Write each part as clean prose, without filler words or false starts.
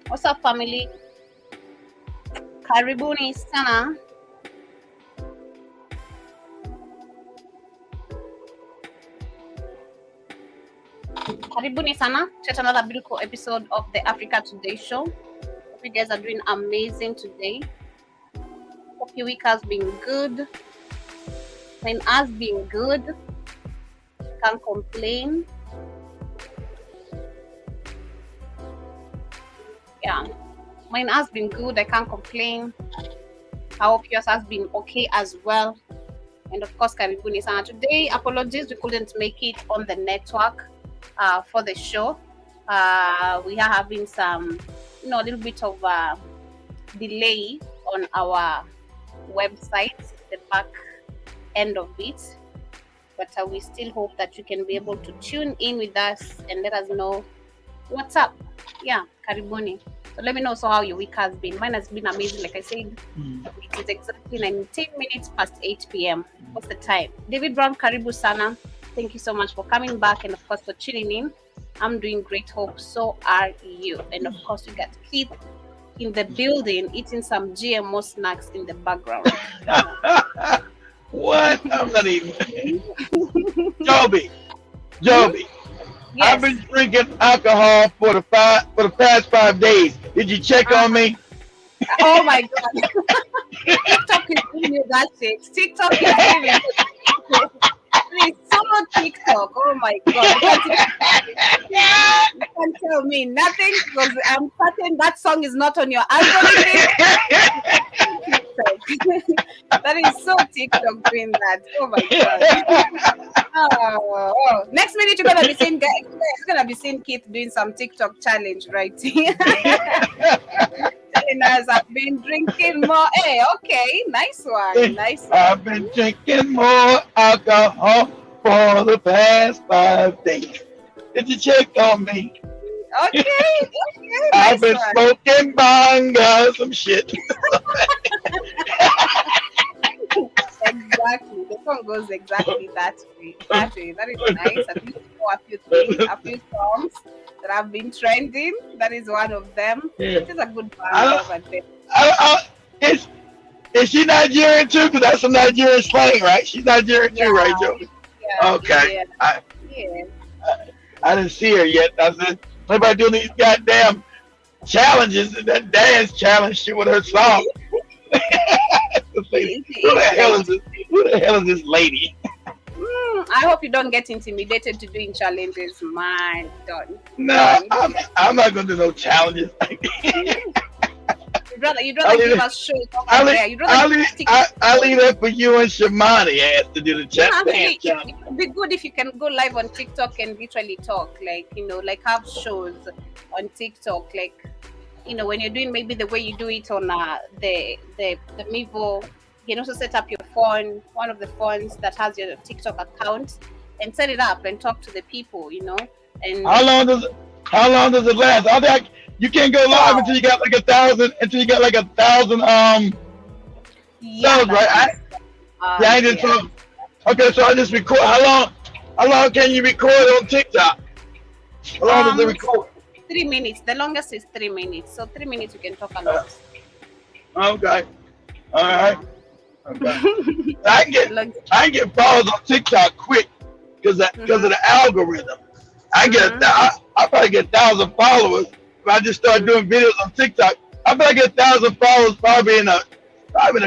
What's up, family? Karibuni sana. Karibuni sana to another beautiful episode of the Africa Today show. Hope you guys are doing amazing today. Hope your week has been good. Mine has been good. Can't complain. Yeah, mine has been good. I can't complain. I hope yours has been okay as well. And of course, Karibuni sana. Today, apologies, we couldn't make it on the network for the show. We are having some, a little bit of delay on our website, the back end of it. But we still hope that you can be able to tune in with us and let us know what's up. Yeah, Karibuni. So let me know how your week has been. Mine has been amazing. Like I said, it is exactly 19 minutes past 8 p.m. What's the time? David Brown, Karibu Sana. Thank you so much for coming back and, of course, for tuning in. I'm doing great. Hope so are you. And, of course, we got Keith in the building eating some GMO snacks in the background. What? I'm not even. Joby. Yes. I've been drinking alcohol for the past 5 days. Did you check on me? Oh my God! TikTok is giving you that shit. TikTok is giving you. It's so TikTok. Oh my God! You can't tell me nothing because I'm certain that song is not on your algorithm. That is so TikTok doing that. Oh my God. Oh. Next minute you're gonna be seeing Keith doing some TikTok challenge, right? Telling us I've been drinking more. Hey, okay, nice one. I've been drinking more alcohol for the past 5 days. Did you check on me? Okay. I've been smoking banga, some shit. Exactly. The song goes exactly that way. That is nice. At least you know a few songs that have been trending. That is one of them. Yeah. It is a good band over there. Is she Nigerian too? Because that's some Nigerian slang, right? She's Nigerian too, right, Joe? Yeah. Okay. Yeah. I didn't see her yet. I said, everybody doing these goddamn challenges, that dance challenge shit with her song. Who the hell is this lady? I hope you don't get intimidated to doing challenges. Man, don't. No, I'm not gonna do no challenges. You'd rather give us shows over there. I'll leave that for you and Shamani has to do the challenge. It would be good if you can go live on TikTok and literally talk, like have shows on TikTok, when you're doing maybe the way you do it on the Mevo. You can also set up your phone, one of the phones that has your TikTok account, and set it up and talk to the people, And how long does it last? You can't go live until you got like 1,000. Until you got like 1,000 subs, right? I just talk. Okay, so I just record. How long can you record on TikTok? How long does it record? 3 minutes. The longest is 3 minutes. So 3 minutes you can talk a lot. Okay. All right. Okay. I can get followers on TikTok quick because of the algorithm. I probably get 1,000 followers if I just start doing videos on TikTok. I probably get 1,000 followers probably in a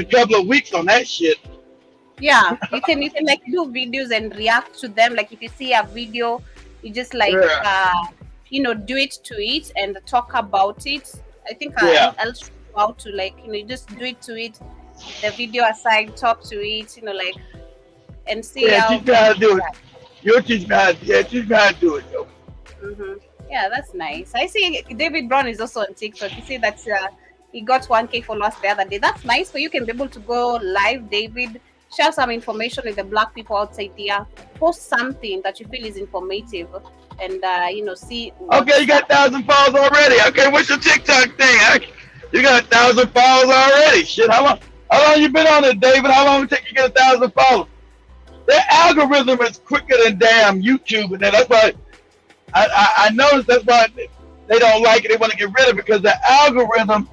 couple of weeks on that shit. Yeah, you can do videos and react to them. Like if you see a video, you just do it to it and talk about it. I think I'll show you how to you just do it to it. The video aside, talk to it, and see how. Teach me how to do it. You'll teach me how to do it, though. Yeah, that's nice. I see David Brown is also on TikTok. You see that he got 1K followers the other day. That's nice. So you can be able to go live, David, share some information with the black people outside there, post something that you feel is informative, and see. Okay, you got 1,000 followers already. Okay, what's your TikTok thing? You got 1,000 followers already. Shit, how long you been on it, David? How long it take you to get 1,000 followers? Their algorithm is quicker than damn YouTube, and that's why I noticed they don't like it. They want to get rid of it because the algorithm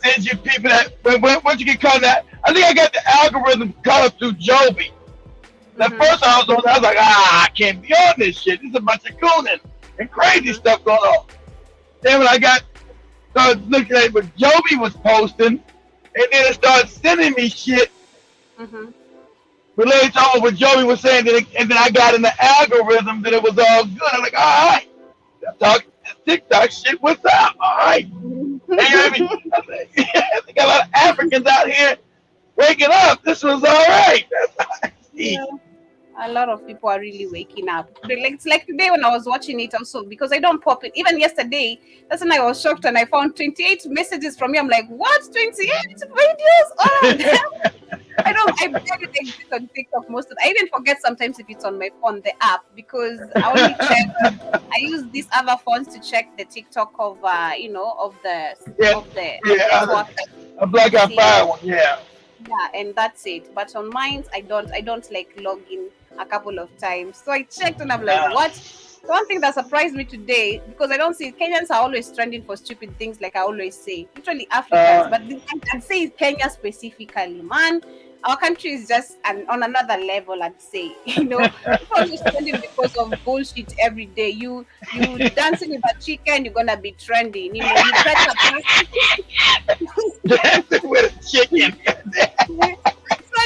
sends you people that once you get caught that. I think I got the algorithm caught through Joby. The first I was on, I was like, I can't be on this shit. This is a bunch of gooning and crazy stuff going on. Then when I started looking at what Joby was posting, and then it started sending me shit related to what Joey was saying, and then I got in the algorithm that it was all good. I'm like, all right, talk TikTok shit, what's up? All right. I think a lot of Africans out here waking up. This was all right. Yeah. A lot of people are really waking up. It's like today when I was watching it also, because I don't pop it. Even yesterday, that's when I was shocked and I found 28 messages from you. I'm like, what? 28 videos? All of them? I barely exist on TikTok most of the, I even forget sometimes if it's on my phone, the app, because I only check. I use these other phones to check the TikTok of a Black and Fire one, yeah. Yeah, and that's it. But on mine, I don't like log in a couple of times. So I checked and I'm like, what? One thing that surprised me today, because I don't see Kenyans are always trending for stupid things, like I always say, literally Africans, but I'd say Kenya specifically, man. Our country is just on another level, I'd say. People are just trending because of bullshit every day. You dancing with a chicken, you're gonna be trending. You better dancing with a chicken.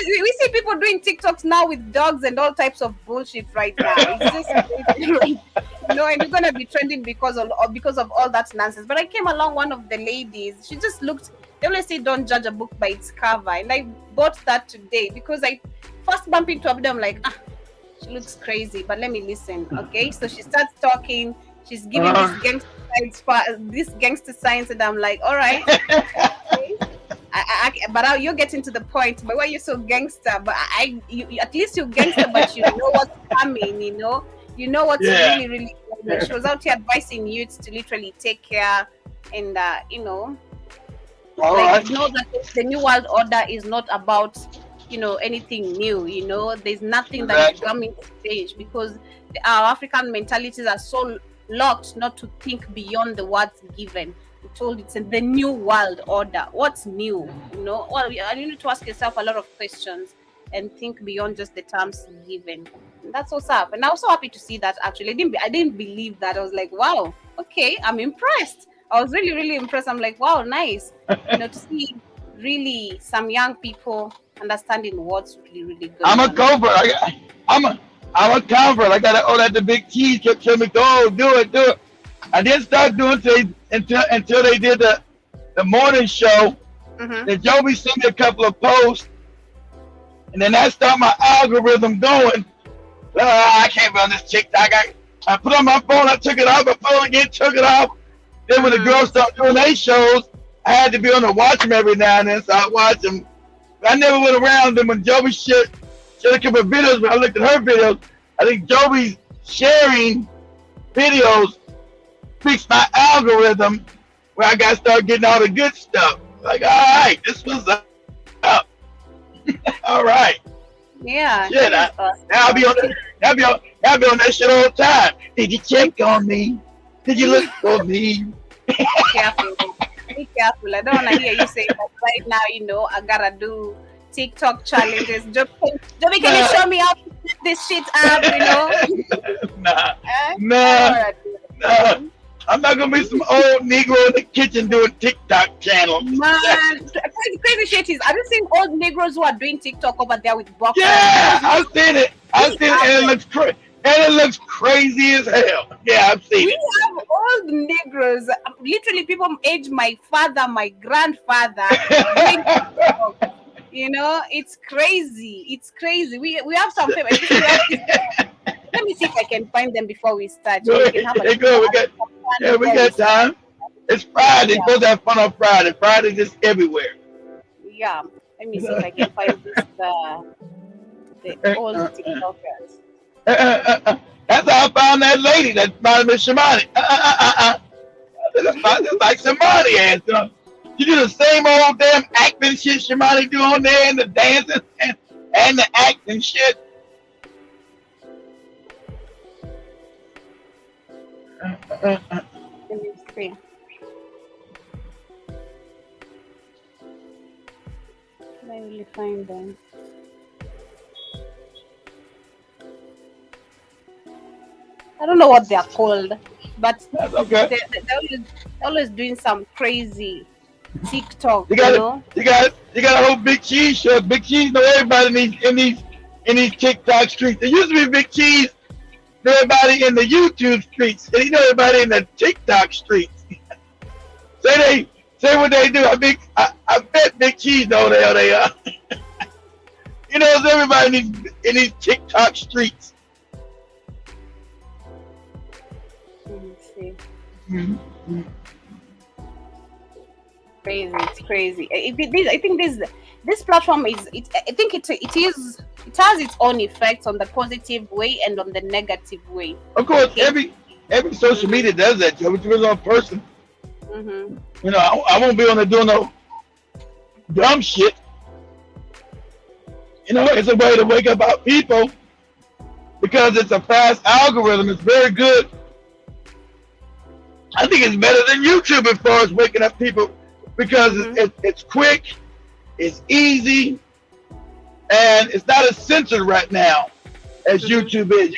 We see people doing TikToks now with dogs and all types of bullshit right now. It's just and you're gonna be trending because of all that nonsense. But I came along, one of the ladies, she just looked. They always say don't judge a book by its cover, and I bought that today because I first bumped into her. I'm like, she looks crazy, but let me listen. Okay, so she starts talking. She's giving this gangster science, and I'm like, all right. Okay. But you're getting to the point. But why you're so gangster? But at least you're gangster, but you know what's coming. You know what's really, really coming. She was out here advising youths to literally take care, and know that the new world order is not about anything new. There's nothing that is coming to change because our African mentalities are so locked not to think beyond the words given. Told it's in the new world order. What's new? Well, you need to ask yourself a lot of questions and think beyond just the terms given. And that's what's up. And I was so happy to see that. Actually, I didn't believe that. I was like, wow, okay, I'm impressed. I was really, really impressed. I'm like, wow, nice. To see really some young people understanding what's really, really good. I'm a convert. I'm a convert. I got all that the big T's kept telling me, go do it. I didn't start doing until they did the morning show. Then Joby sent me a couple of posts, and then that started my algorithm going. I can't be on this TikTok. I put on my phone, I took it off, I put it on again, took it off. Then when the girls started doing their shows, I had to be on to watch them every now and then, so I watched them. But I never went around them when Joby shared a couple of videos. When I looked at her videos, I think Joby's sharing videos fixed my algorithm where I got to start getting all the good stuff. Like, all right, this was up. All right. Yeah. Shit, I'll be on that shit all the time. Did you check on me? Did you look for me? Be careful. Be careful. I don't want to hear you say that right now. I gotta do TikTok challenges. Joby, can you show me how to set this shit up? Nah. I'm not gonna be some old Negro in the kitchen doing TikTok channels. Man, crazy shit is, have you seen old Negroes who are doing TikTok over there with boxers? Yeah, I've seen it, and it looks crazy. And it looks crazy as hell. Yeah, I've seen it. We have old Negroes, literally people age my father, my grandfather. It's crazy. It's crazy. We have some favorites. Let me see if I can find them before we start. We got time. It's Friday. We're supposed to have fun on Friday. Friday's just everywhere. Yeah. Let me see if I can find the old TikTokers. That's how I found that lady that reminded me of Shimani. It's like Shimani ass. You do the same old damn acting shit Shimani do on there, and the dancing and the acting shit. Let See. Can I really find them? I don't know what they are called, but That's okay. they're always doing some crazy TikTok, You you got know? you got you got a whole Big Cheese show. Big Cheese know everybody in these TikTok streets. There used to be Big Cheese know everybody in the YouTube streets, and he know everybody in the TikTok streets. Say what they do. I bet Big Cheese know the hell they are. He knows everybody in these TikTok streets. Let me see. Mm-hmm. Crazy, it's crazy. I think this platform is it. I think it has its own effects on the positive way and on the negative way. Of course, Okay. every social media does that. Joe, it depends on person. Mm-hmm. You know, I won't be on there doing no dumb shit. You know, it's a way to wake up our people because it's a fast algorithm. It's very good. I think it's better than YouTube as far as waking up people because it's quick, it's easy, and it's not as censored right now as YouTube is. You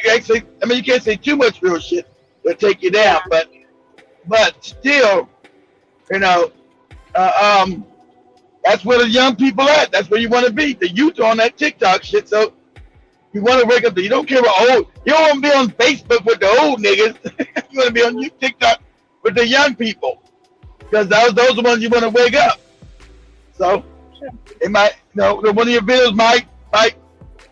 can't say too much real shit; it'll take you down. But still, you know, that's where the young people at. That's where you want to be. The youth are on that TikTok shit. So you want to wake up. You don't care about old. You don't want to be on Facebook with the old niggas. You want to be on TikTok with the young people because those are the ones you want to wake up. So it might, one of your videos might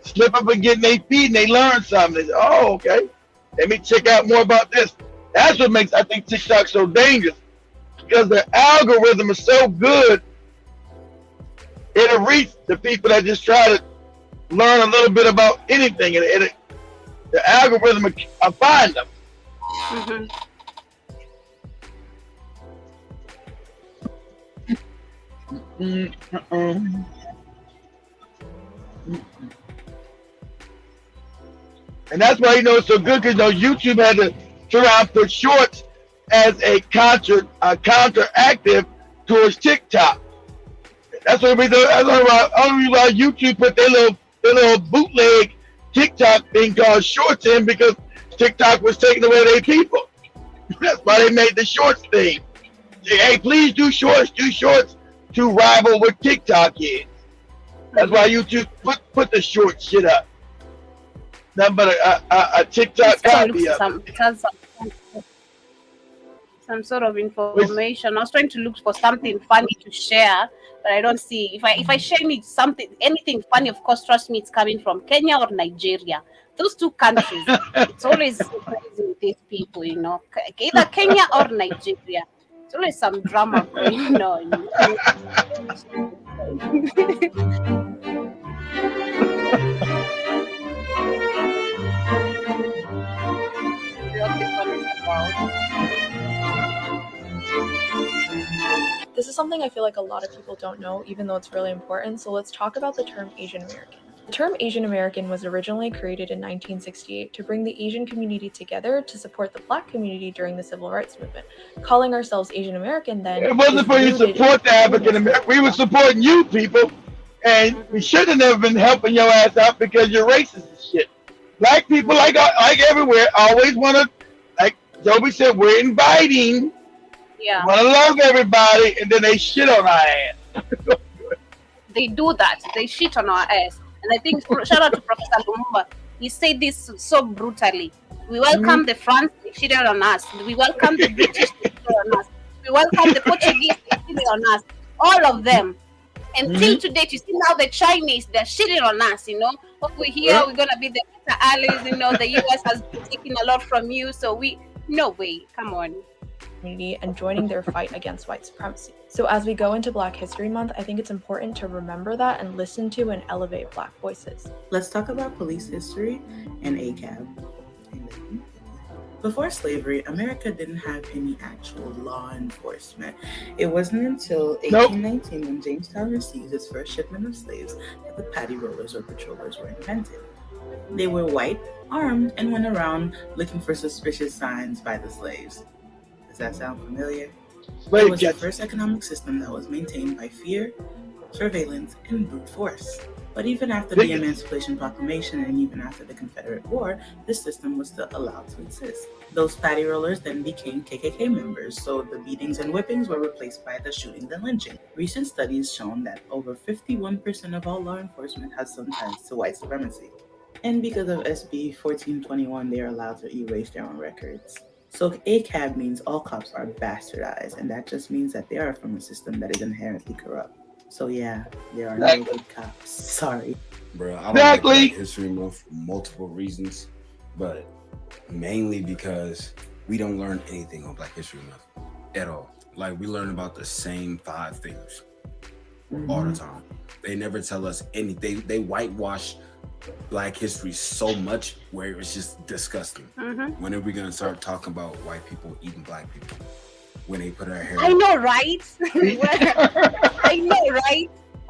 slip up and get in their feed and they learn something. They say, oh, okay. Let me check out more about this. That's what makes, I think, TikTok so dangerous because the algorithm is so good. It'll reach the people that just try to learn a little bit about anything. The algorithm will find them. Mm-hmm. And that's why it's so good because YouTube had to turn around and put shorts as a counteractive towards TikTok. That's what we do. That's only why YouTube put their little bootleg TikTok thing called shorts in because TikTok was taking away their people. That's why they made the shorts thing. Say, hey, please do shorts to rival what TikTok is. That's why YouTube put the short shit up. Nothing but a TikTok copy of it. It has some sort of information. I was trying to look for something funny to share, but I don't see. If I share anything funny, of course, trust me, it's coming from Kenya or Nigeria. Those two countries, it's always crazy with these people, either Kenya or Nigeria. It's always some drama going on. This is something I feel like a lot of people don't know, even though it's really important. So let's talk about the term Asian American. The term Asian American was originally created in 1968 to bring the Asian community together to support the Black community during the Civil Rights Movement. Calling ourselves Asian American then... It wasn't for you to support the African American. We were supporting you people, and we should have never been helping your ass out because you're racist and shit. Black people, like everywhere, always want to, like Joby said, we're inviting. Yeah. We want to love everybody, and then they shit on our ass. They do that. They shit on our ass. And I think, shout out to Professor Lumumba, he said this so brutally. We welcome the French, they shitted on us. We welcome the British, they shitted on us. We welcome the Portuguese, they shitted on us. All of them. Until today, you see now the Chinese, they're shitting on us, What we hear, we're going to be the better allies, the US has been taking a lot from you. So no way, come on. And joining their fight against white supremacy. So as we go into Black History Month, I think it's important to remember that and listen to and elevate Black voices. Let's talk about police history and ACAB. Before slavery, America didn't have any actual law enforcement. It wasn't until 1819 when Jamestown received its first shipment of slaves that the paddy rollers or patrollers were invented. They were white, armed, and went around looking for suspicious signs by the slaves. Does that sound familiar? It Slave was the catchers. first economic system that was maintained by fear, surveillance, and brute force. But even after the Emancipation Proclamation and even after the Confederate War, this system was still allowed to exist. Those patty rollers then became KKK members, so the beatings and whippings were replaced by the shootings and lynching. Recent studies shown that over 51% of all law enforcement has some ties to white supremacy. And because of SB 1421, they are allowed to erase their own records. So ACAB means all cops are bastardized, and that just means that they are from a system that is inherently corrupt. So yeah, there are no good cops. Sorry. Bro, I don't like Black History Month for multiple reasons, but mainly because we don't learn anything on Black History Month at all. Like, we learn about the same 5 things all the time. They never tell us anything. They whitewash Black history so much where it's just disgusting. When are we gonna start talking about white people eating Black people? When they put our hair I know, right?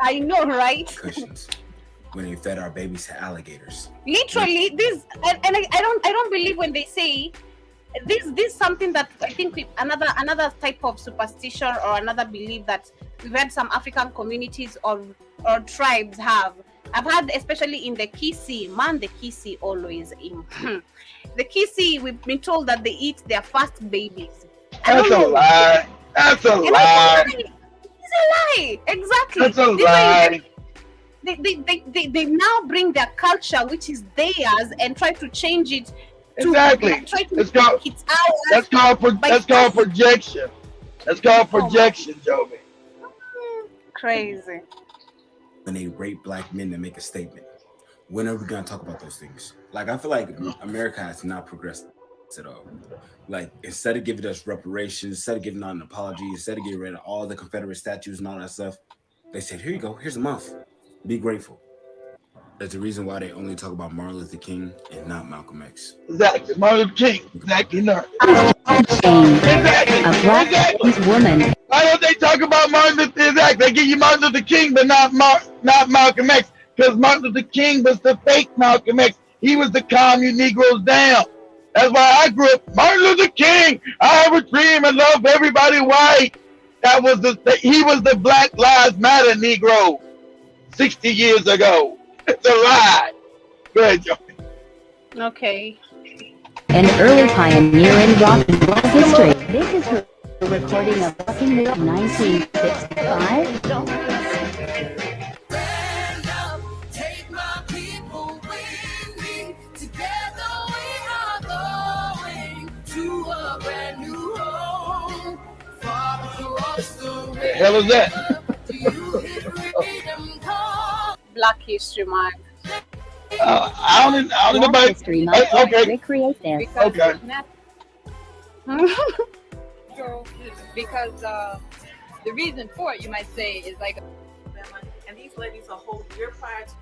I know, right? Cushions. When they fed our babies to alligators. Literally, this, and I don't believe when they say this something that I think another type of superstition or another belief that we've had some African communities or tribes have. I've had, especially in the Kisi, the Kisi always in the Kisi, we've been told that they eat their first babies. That's a lie. That's a lie. It's a lie. Exactly. That's a lie. They now bring their culture, which is theirs, and try to change it. Exactly. That's called projection. That's called projection, Joby. Crazy. When they rape Black men to make a statement. When are we gonna talk about those things? Like, I feel like America has not progressed at all. Like, instead of giving us reparations, instead of giving out an apology, instead of getting rid of all the Confederate statues and all that stuff, they said, here you go, here's a month. Be grateful. That's the reason why they only talk about Martin Luther King and not Malcolm X. Exactly. Martin Luther King. Exactly. No. A Black woman. Why don't they talk about Martin Luther King? Exactly. They give you Martin Luther King, but not Malcolm X. Because Martin Luther King was the fake Malcolm X. He was the calm you Negroes down. That's why I grew up. Martin Luther King. I have a dream and love everybody white. That was he was the Black Lives Matter Negro 60 years ago. It's a lie. Go ahead, Joey. Okay. An early pioneer in rock and Black history. This is her recording of Rockin' Wheel 1965. The hell is that? Black History Month. I don't know Black about History Month. okay. Recreate this. Okay. Because the reason for it, you might say, is like, and these ladies a whole year prior to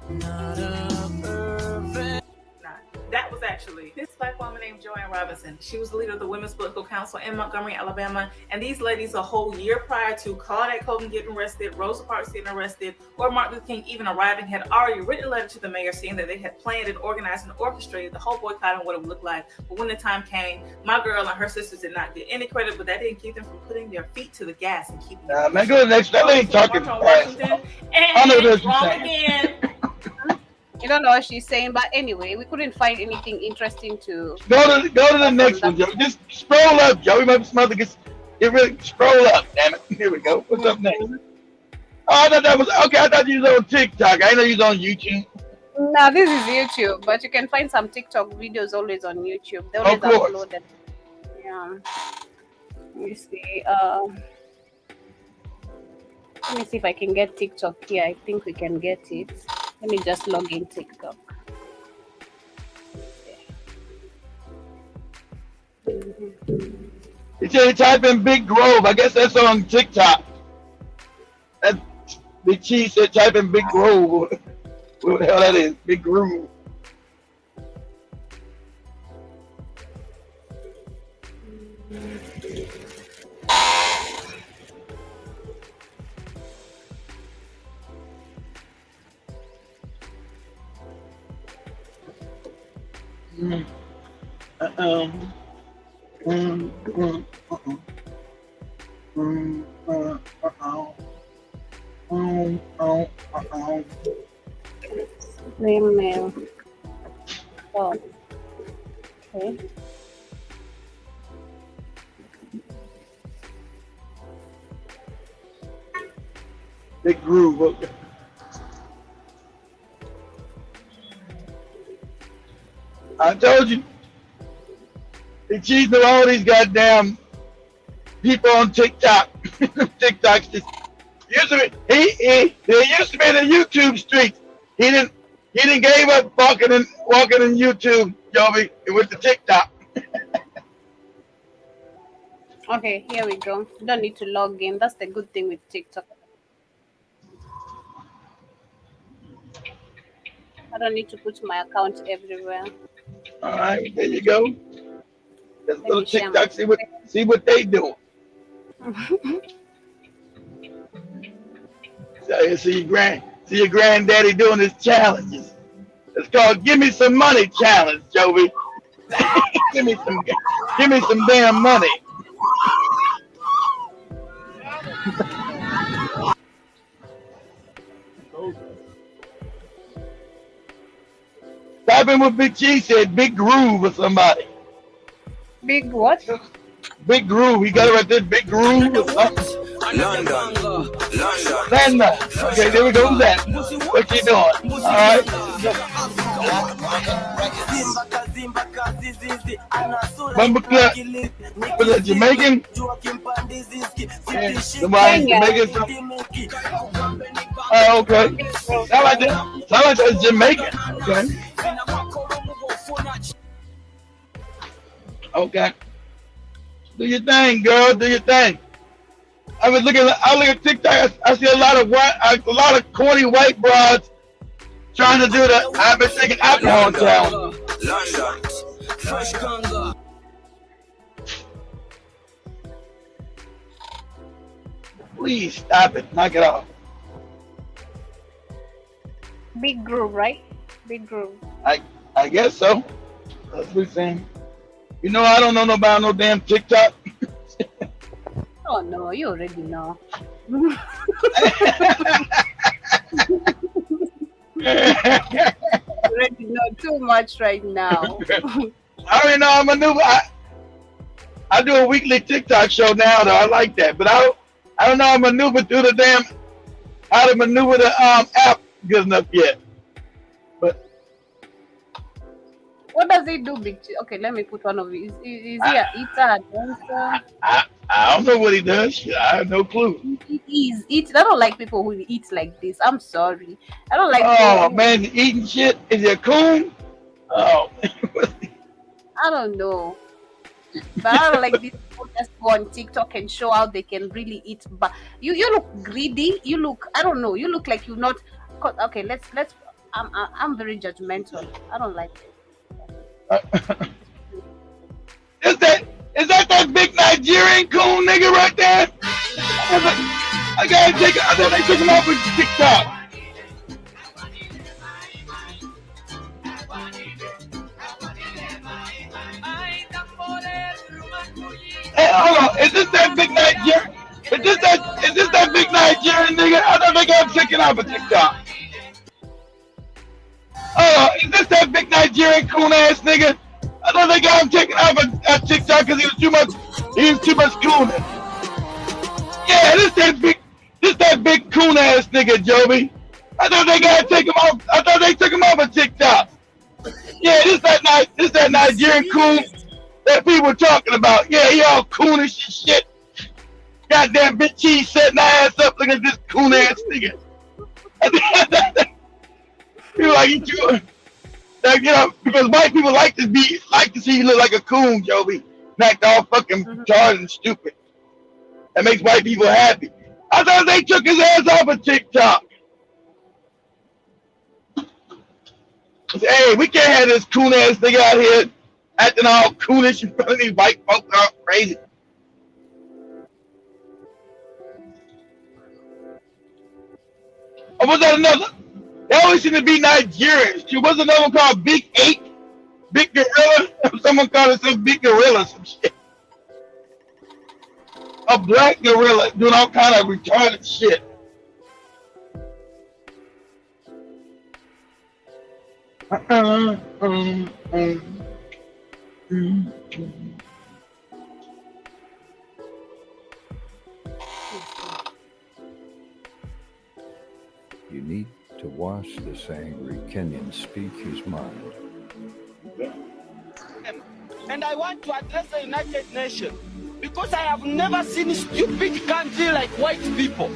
that was actually this Black woman named Joanne Robinson. She was the leader of the Women's Political Council in Montgomery, Alabama. And these ladies a whole year prior to Claudette Colvin getting arrested, Rosa Parks getting arrested, or Martin Luther King even arriving, had already written a letter to the mayor saying that they had planned and organized and orchestrated the whole boycott and what it would look like. But when the time came, my girl and her sisters did not get any credit, but that didn't keep them from putting their feet to the gas and keeping Man, go to the next. That ain't talking fast. I know what you're saying. You don't know what she's saying, but anyway, we couldn't find anything interesting to Go to the next one, Joe. Just scroll up, Joe. We might be smothered. Get really scroll up, damn it. Here we go. What's up next? Oh, I thought that was okay. I thought you was on TikTok. I didn't know you was on YouTube. No, this is YouTube, but you can find some TikTok videos always on YouTube. They always uploaded. Yeah. Let me see. Let me see if I can get TikTok here. I think we can get it. Let me just log in TikTok. You say type in Big Grove. I guess that's on TikTok. That Big Cheese said type in Big Grove. What the hell that is? Big Grove. Mail. Oh, okay. Big Groove. Okay. I told you. They cheating on all these goddamn people on TikTok. TikTok's just used to be. They used to be in the YouTube streets. He didn't gave up walking in YouTube, Joby, with the TikTok. Okay, here we go. You don't need to log in. That's the good thing with TikTok. I don't need to put my account everywhere. All right, there you go. Let's go to TikTok, see what they doing. So see your granddaddy doing his challenges. It's called "Give Me Some Money" challenge, Joby. give me some damn money. Type in what Big Cheese said, Big Groove or somebody. Big what? Big Groove. He got it right there, Big Groove or something. London. Okay, there we go. Who's that? What you doing? All right. Bumble Club. Was it Jamaican? Yeah, somebody Jamaican. Oh, okay. Sound like that's Jamaican. Okay. Okay. Do your thing, girl. Do your thing. I look at TikTok. I see a lot of corny white broads trying to do the I've been taking alcohol challenge. Please stop it. Knock it off. Big Groove, right? Big Groove. I guess so. That's what we're saying. You know, I don't know about no damn TikTok. Oh no, you already know. You already know too much right now. I already know I'm a new. I do a weekly TikTok show now, though. I like that, but I don't know how to maneuver through the damn how to maneuver the app good enough yet. But what does he do, Big Cheese? Okay, let me put one of these. Is he a eater, a dancer? I don't know what he does. I have no clue. I don't like people who eat like this. I'm sorry. I don't like. Oh man, eating shit. Is he a coon? Oh. I don't know. But I don't like these people just go on TikTok and show how they can really eat. But you look greedy. You look. I don't know. You look like you're not. Okay, let's. I'm very judgmental. I don't like it. Is that big Nigerian coon nigga right there? I thought they took him off of TikTok. Hey, hold on. Is this that big Nigerian? Is this that big Nigerian nigga? I thought they got him taken off of TikTok. Is this that big Nigerian coon ass nigga? I thought they got him taken off of TikTok because he was too much cooning. Yeah, this that big coon ass nigga, Joby. I thought they got to take him off. I thought they took him off of TikTok. Yeah, this that Nigerian coon that people were talking about. Yeah, he all coonish and shit. Goddamn Big Cheese setting her ass up looking at this coon ass nigga. Feel like he too. Like, you know, because white people like to see you look like a coon, Joby. Not all fucking retarded and stupid. That makes white people happy. I thought they took his ass off of TikTok. Hey, we can't have this coon ass nigga out here acting all coonish in front of these white folks all crazy. Or was that another? They always seem to be Nigerians. There was another one called Big 8, Big Gorilla. Someone called it some Big Gorilla, some shit. a black gorilla doing all kind of retarded shit. You need to watch this angry Kenyan speak his mind. And I want to address the United Nations because I have never seen a stupid country like white people.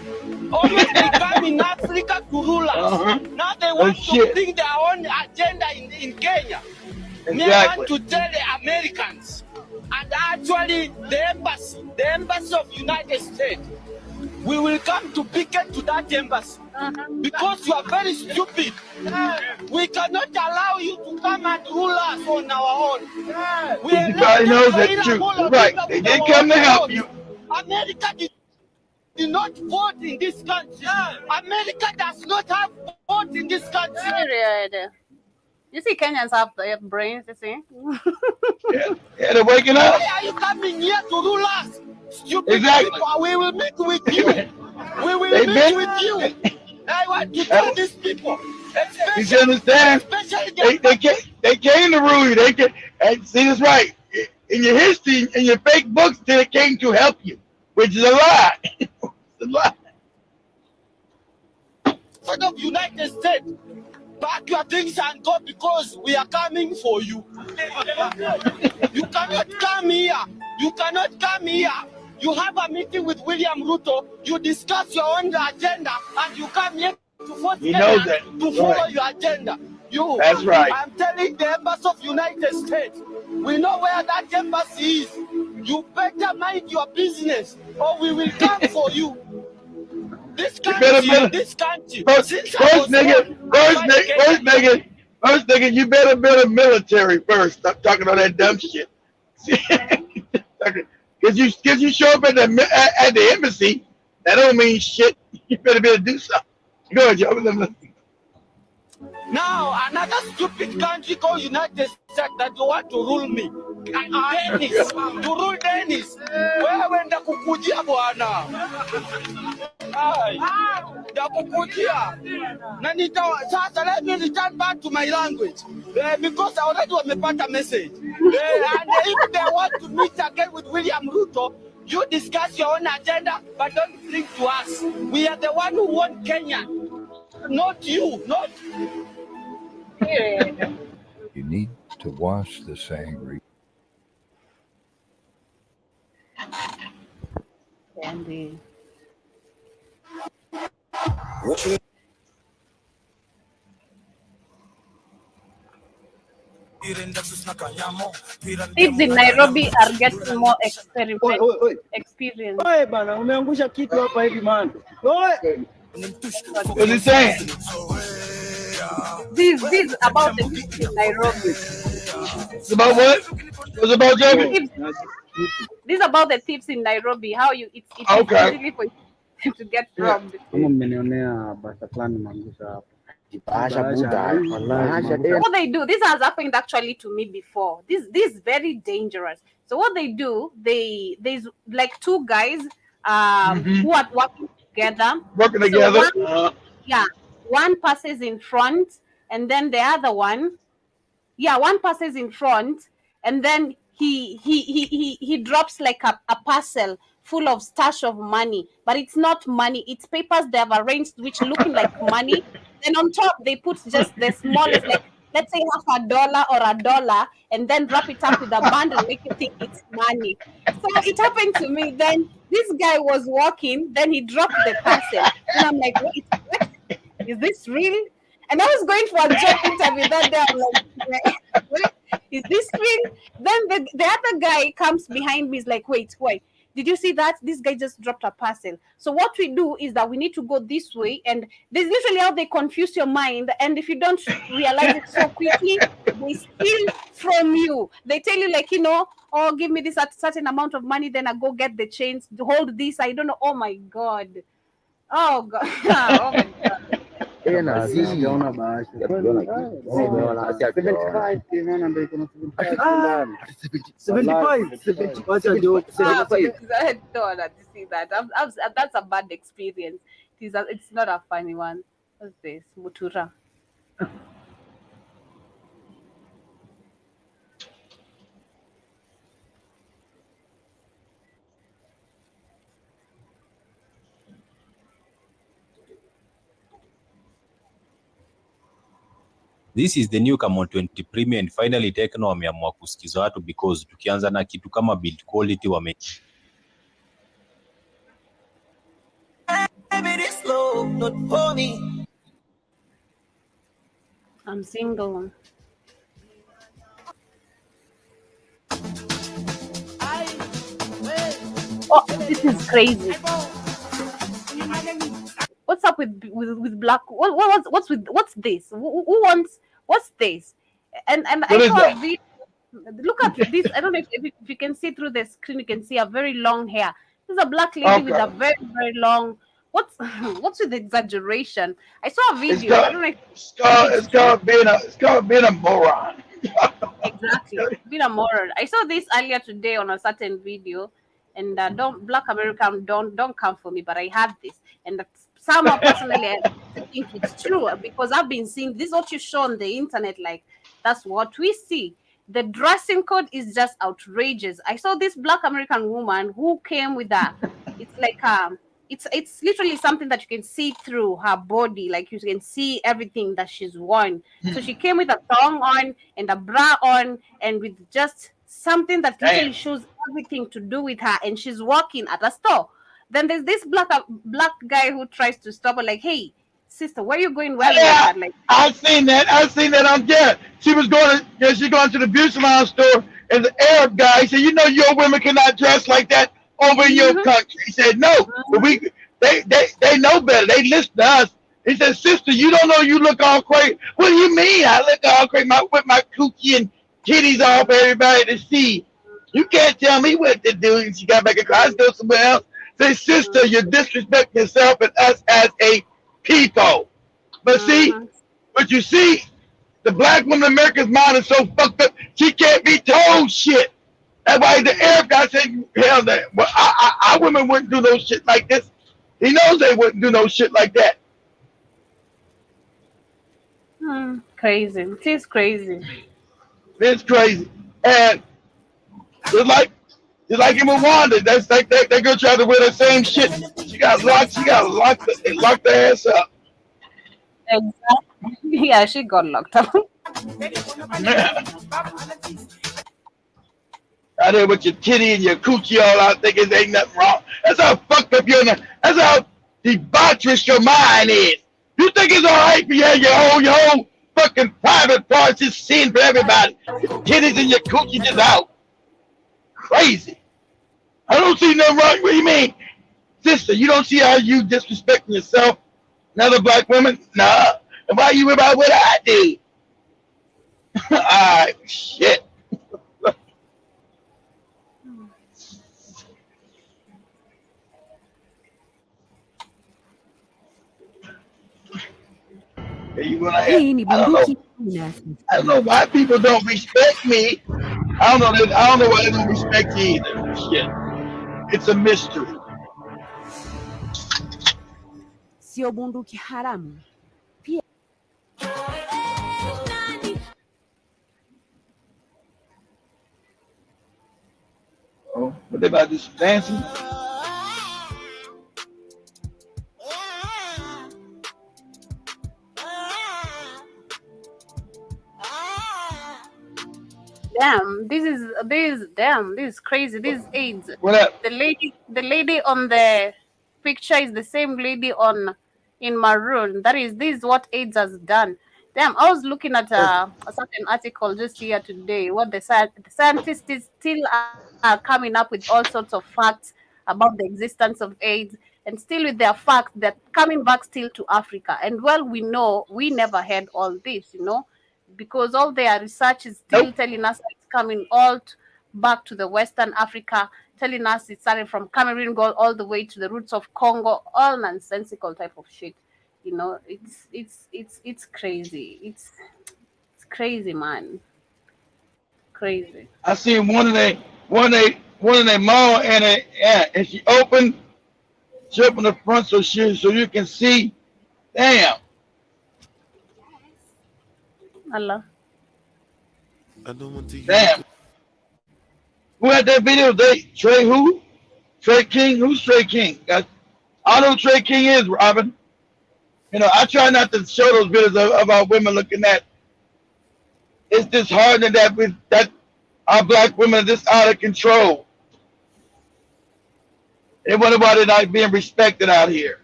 Always they come in Africa to rule us. Now they want to bring their own agenda in Kenya. Exactly. They want to tell the Americans and actually the embassy of United States. We will come to picket to that embassy because you are very stupid. We cannot allow you to come and rule us on our own. You guys know that too. Right. They did come to help you. America did not vote in this country. America does not have vote in this country. You see, Kenyans have their brains, you see. Yeah, they're waking up. Why are you coming here to rule us? Stupid Exactly. people, we will meet with you. We will meet with you. I want to tell these people. You understand? They came to rule you. They can, and see this right. In your history, in your fake books, they came to help you, which is a lie. It's a lie. Sort of United States, pack your things and go because we are coming for you. You cannot come here. You cannot come here. You have a meeting with William Ruto. You discuss your own agenda, and you come here to force Kenya to follow your agenda. That's right. I'm telling the embassy of United States. We know where that embassy is. You better mind your business, or we will come for you. This country, First nigga, you better build a military first. Stop talking all that dumb shit. Because you show up at the embassy, that don't mean shit. You better be able to do something. Go ahead, Joe. Now, another stupid country called United States that want to rule me. Dennis, to rule Dennis. Wewe ndakukujia bwana. Ndakukujia. Sasa let me return back to my language. Because I already wamepata message. And if they want to meet again with William Ruto, you discuss your own agenda, but don't bring to us. We are the one who want Kenya. Not you, not. You need to watch this angry. Andy. Kids in Nairobi are getting more experience. Oi bana, umeangusha kitu hapa hivi man. Oi. What's he saying? This about the kids in Nairobi. It's about what? What's about Joby? This is about the thieves in Nairobi. How it's easy for you to get robbed. Kama mmenionea basta fulani mangusha hapa. What they do, this has happened actually to me before. This is very dangerous. So what they do, there's like two guys who are working together. So one passes in front, and then the other one, one passes in front, and then he drops like a parcel full of stash of money, but it's not money, it's papers they have arranged which looking like money. Then on top they put just the smallest, like let's say $50 or $1, and then wrap it up with a band and make you think it's money. So it happened to me. Then this guy was walking, then he dropped the parcel, and I'm like, wait, what? Is this real? And I was going for a job interview that day. I'm like, wait, is this real? Then the other guy comes behind me, is like, wait, did you see that? This guy just dropped a parcel. So what we do is that we need to go this way, and this is literally how they confuse your mind. And if you don't realize it so quickly, they steal from you. They tell you like, oh, give me this certain amount of money, then I go get the chains, hold this. I don't know. Oh my God. Oh God. Oh my God. na zi sijaona bahasha. Umeona 75 unaona ndio iko na 75 75 wacha ndio 75. I don't want to see that. That's a bad experience. It's not a funny one. What's this? Mutura. This is the new Camon 20 Premium and finally Tecno wameamua kusikiza watu because tukianza na kitu kama build quality wame I'm single. Oh, this is crazy. What's up with black? What's this? Who wants? What's this? And I saw a video. Look at this. I don't know if you can see through the screen. You can see a very long hair. This is a black lady with a very long. What's with the exaggeration? I saw a video. I don't know if it's called being a moron. Exactly, being a moron. I saw this earlier today on a certain video, and Black American don't come for me, but I had this, and somehow personally I think it's true because I've been seeing this. What you show on the internet, like that's what we see. The dressing code is just outrageous. I saw this Black American woman who came with it's like it's literally something that you can see through her body, like you can see everything that she's worn. So she came with a thong on and a bra on and with just something that literally shows everything to do with her, and she's walking at a store. Then there's this black guy who tries to stop her, like, "Hey, sister, where are you going? Where Yeah, like, I seen that on there. She's going to the beauty salon store, and the Arab guy said, "You know, your women cannot dress like that over in your country." He said, "No, but they know better. They listen to us." He said, "Sister, you don't know you look all crazy." "What do you mean? I look all crazy with my coochie and titties all for everybody to see. You can't tell me what to do." And she got back and I go somewhere else. Say, "Sister, you're disrespecting yourself and us as a people." But but you see, the black woman in America's mind is so fucked up, she can't be told shit. That's why the Arab guy said, "Hell, that well, our women wouldn't do no shit like this." He knows they wouldn't do no shit like that. Crazy. It is crazy. It's crazy. And just like in Rwanda, that's like that girl tried to wear the same shit. She got locked they locked her ass up. Exactly. Yeah, she got locked up. Out there with your titty and your coochie all out thinking ain't nothing wrong. That's how fucked up that's how debaucherous your mind is. You think it's alright for you have your whole fucking private parts just seen for everybody. Your titties and your coochie just out. Crazy. I don't see nothing wrong. What do you mean? Sister, you don't see how you disrespecting yourself? Another black woman? Nah. And why you worry about what I do? Alright, shit. I don't know why people don't respect me. I don't know why they don't respect you either. Shit. It's a mystery. Sio bunduki haramu. Pia Oh, what they about this dancing? Damn, this is crazy. This is AIDS. What up? The lady on the picture is the same lady in maroon. This is what AIDS has done. Damn, I was looking at a certain article just here today. What the scientists is still are coming up with all sorts of facts about the existence of AIDS, and still with their facts, they're coming back still to Africa. And well, we know we never had all this, because all their research is still telling us it's coming back to the Western Africa, telling us it started from Cameroon, go all the way to the roots of Congo, all nonsensical type of shit. You know, it's crazy. It's crazy, man. Crazy. I seen one of they mall and she opened the front so you can see. Damn. Allah. Damn. Who had that video? Trey who? Trey King? Who's Trey King? I know who Trey King is, Robin. You know, I try not to show those videos of our women looking at. It's disheartening that our black women are this out of control. They wonder why they're not being respected out here.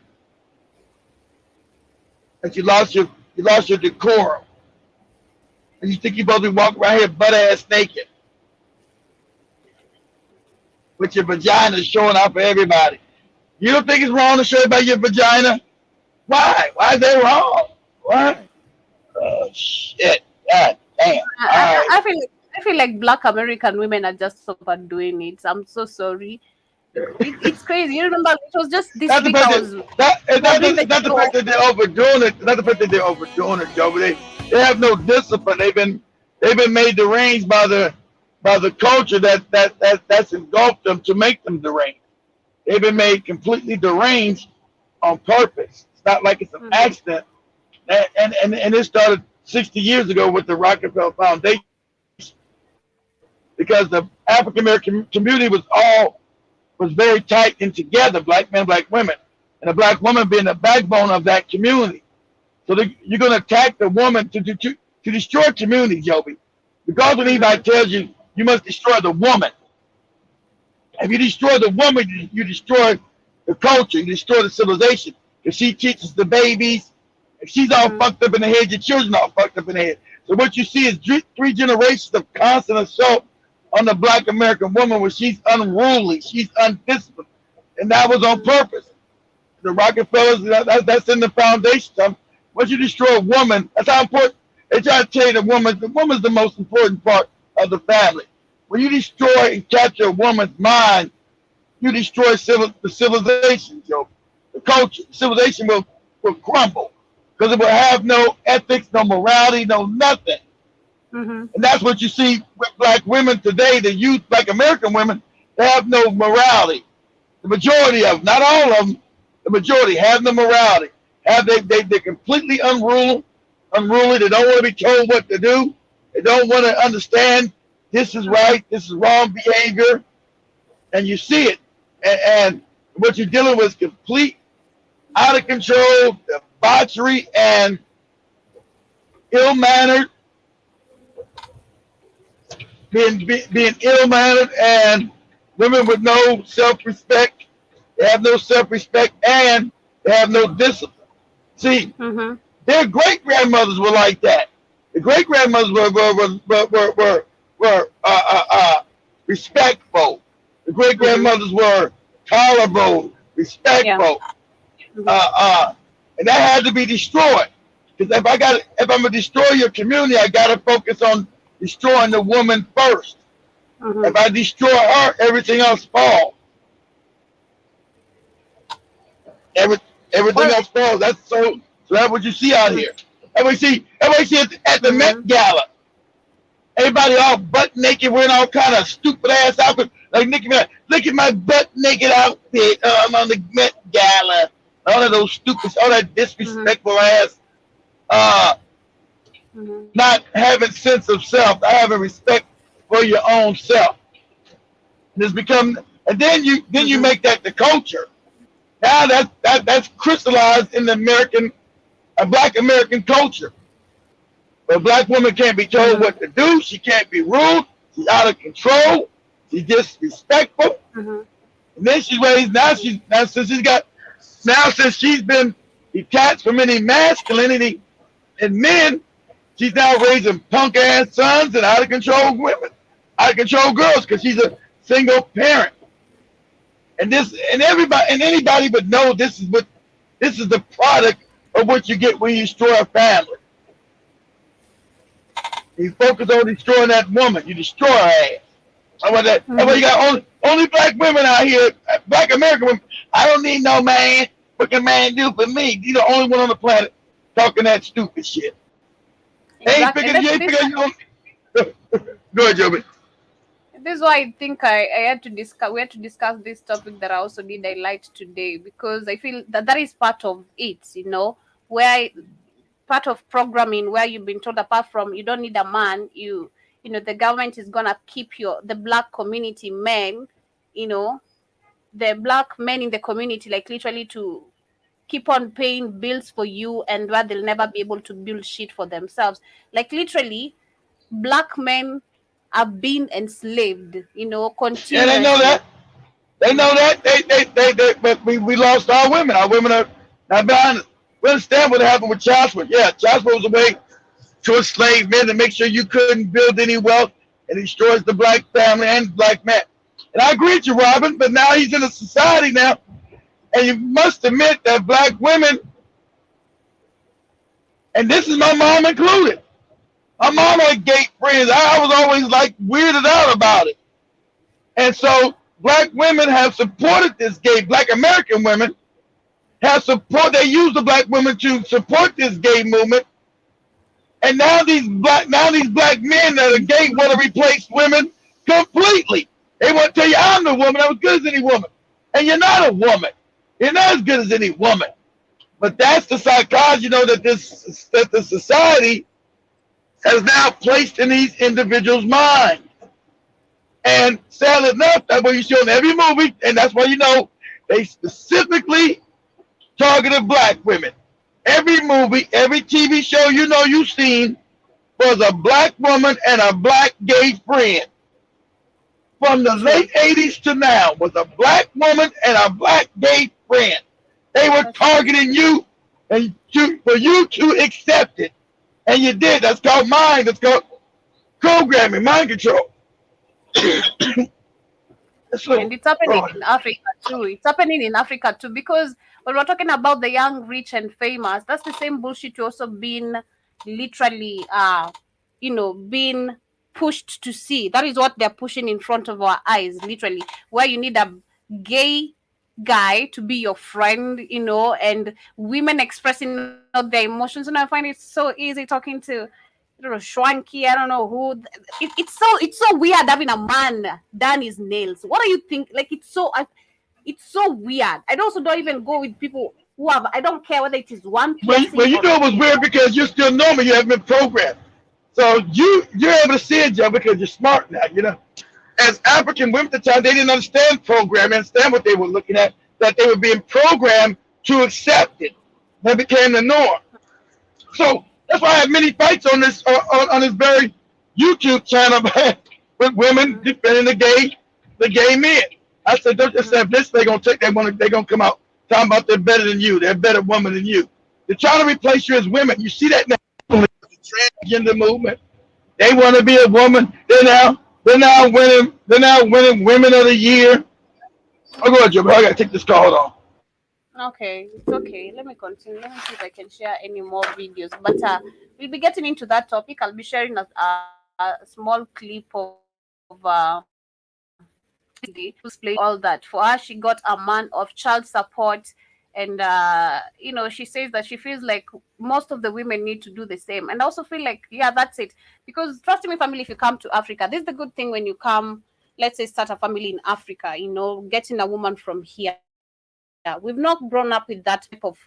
That you lost your decorum. And you think you're supposed to be walking around here butt ass naked. With your vagina showing out for everybody. You don't think it's wrong to show everybody your vagina? Why? Why is that wrong? Why? Oh shit. God damn. I feel like black American women are just overdoing it. I'm so sorry. It's crazy. You remember it was just this week I was not the fact that they're overdoing it. Not the fact that they're overdoing it, Joe. But they have no discipline. They've been made deranged by the culture that's engulfed them to make them deranged. They've been made completely deranged on purpose. It's not like it's an accident. And it started 60 years ago with the Rockefeller Foundation, because the African American community was very tight and together, black men, black women, and the black woman being the backbone of that community. So you're going to attack the woman to destroy community, Joby. Because when anybody tells you you must destroy the woman, if you destroy the woman, you destroy the culture, you destroy the civilization. If she teaches the babies, if she's all fucked up in the head, your children all fucked up in the head. So what you see is three generations of constant assault on the black American woman, where she's unruly, she's undisciplined, and that was on purpose. The Rockefellers, that's in the foundation. Once you destroy a woman, that's how important. They try to tell you the woman's the most important part of the family. When you destroy and capture a woman's mind, you destroy the civilization, Joe. The culture, civilization will crumble because it will have no ethics, no morality, no nothing. And that's what you see with black women today. The youth, black American women, they have no morality. The majority of them, not all of them, the majority have no morality. They're completely unruly. They don't want to be told what to do. They don't want to understand this is right, this is wrong behavior. And you see it. And what you're dealing with is complete, out of control, debauchery, and ill-mannered, being ill-mannered, and women with no self-respect. They have no self-respect, and they have no discipline. See, their great-grandmothers were like that. The great-grandmothers were respectful. The great-grandmothers were tolerable, respectful. And that had to be destroyed. Because if I'm gonna destroy your community, I gotta focus on destroying the woman first. If I destroy her, everything else falls. Everything else falls. So that's what you see out here. Everybody see at the Met Gala. Everybody all butt naked, wearing all kind of stupid ass outfits. Like Nicki Minaj, look at my butt naked outfit. I'm on the Met Gala. All of those stupid, all that disrespectful ass. Not having sense of self, not having respect for your own self. And it's become, and then you make that the culture. Now that's crystallized in the Black American culture. But a black woman can't be told what to do. She can't be rude. She's out of control. She's disrespectful. And then she's raised since she's been detached from any masculinity in men, she's now raising punk ass sons and out of control women, out of control girls, because she's a single parent. And anybody would know this is the product of what you get when you destroy a family. You focus on destroying that woman, you destroy her ass. How about that? That's why you got only black women out here, black American women. I don't need no man. African man do for me? You're the only one on the planet talking that stupid shit. Exactly. You ain't figure you don't. Go ahead, Joby. This is why I think I had to discuss. We had to discuss this topic that I also did highlight today, because I feel that is part of it. Where part of programming where you've been told, apart from you don't need a man, the government is gonna keep the black community men, the black men in the community, like literally to keep on paying bills for you, and where they'll never be able to build shit for themselves. Like literally, black men are being enslaved, continuously. Yeah, they know that. They know that. But we lost our women. Our women are not behind us. We understand what happened with child support. Yeah, child support was a way to enslave men to make sure you couldn't build any wealth, and destroys the black family and black man. And I agree with you, Robin, but now he's in a society now, and you must admit that black women, and this is my mom included, my mom had gay friends. I was always like weirded out about it. And so black women have supported this black American women have they use the black women to support this gay movement. And now these black men that are gay want to replace women completely. They want to tell you, I'm the woman, I'm as good as any woman. And you're not a woman. You're not as good as any woman. But that's the psychology, that the society has now placed in these individuals' minds. And sadly enough, that's what you see in every movie, and that's why they specifically targeted black women. Every movie, every TV show you've seen was a black woman and a black gay friend. From the late 80s to now, was a black woman and a black gay friend. They were targeting you and for you to accept it. And you did. That's called mind. That's called programming, mind control. And it's happening in Africa too. It's happening in Africa too, because when we're talking about the young, rich, and famous, that's the same bullshit you also been literally, being pushed to see. That is what they're pushing in front of our eyes, literally, where you need a gay guy to be your friend, and women expressing their emotions. And I find it so easy talking to Shwanky, I don't know who. It's so weird having a man done his nails. What do you think? Like it's so weird. I also don't even go with people who have. I don't care whether it is one. Well, it was weird because you're still normal. You haven't been programmed, so you're able to see it, Joe, because you're smart now. As African women at the time, they didn't understand programming, understand what they were looking at. That they were being programmed to accept it. That became the norm. So. That's why I have many fights on this very YouTube channel with women defending the gay men. I said, don't just have this. They're gonna come out talking about they're better than you. They're a better woman than you. They're trying to replace you as women. You see that now? The transgender movement. They want to be a woman. They're now winning. They're now winning Women of the Year. I'll go ahead, Joe. I gotta take this call on. Okay, it's okay. Let me continue. Let me see if I can share any more videos. But we'll be getting into that topic. I'll be sharing a small clip of who's playing all that. For her, she got a man of child support, and she says that she feels like most of the women need to do the same. And I also feel like, yeah, that's it. Because trust me, family, if you come to Africa, this is the good thing when you come, let's say, start a family in Africa. Getting a woman from here. We've not grown up with that type of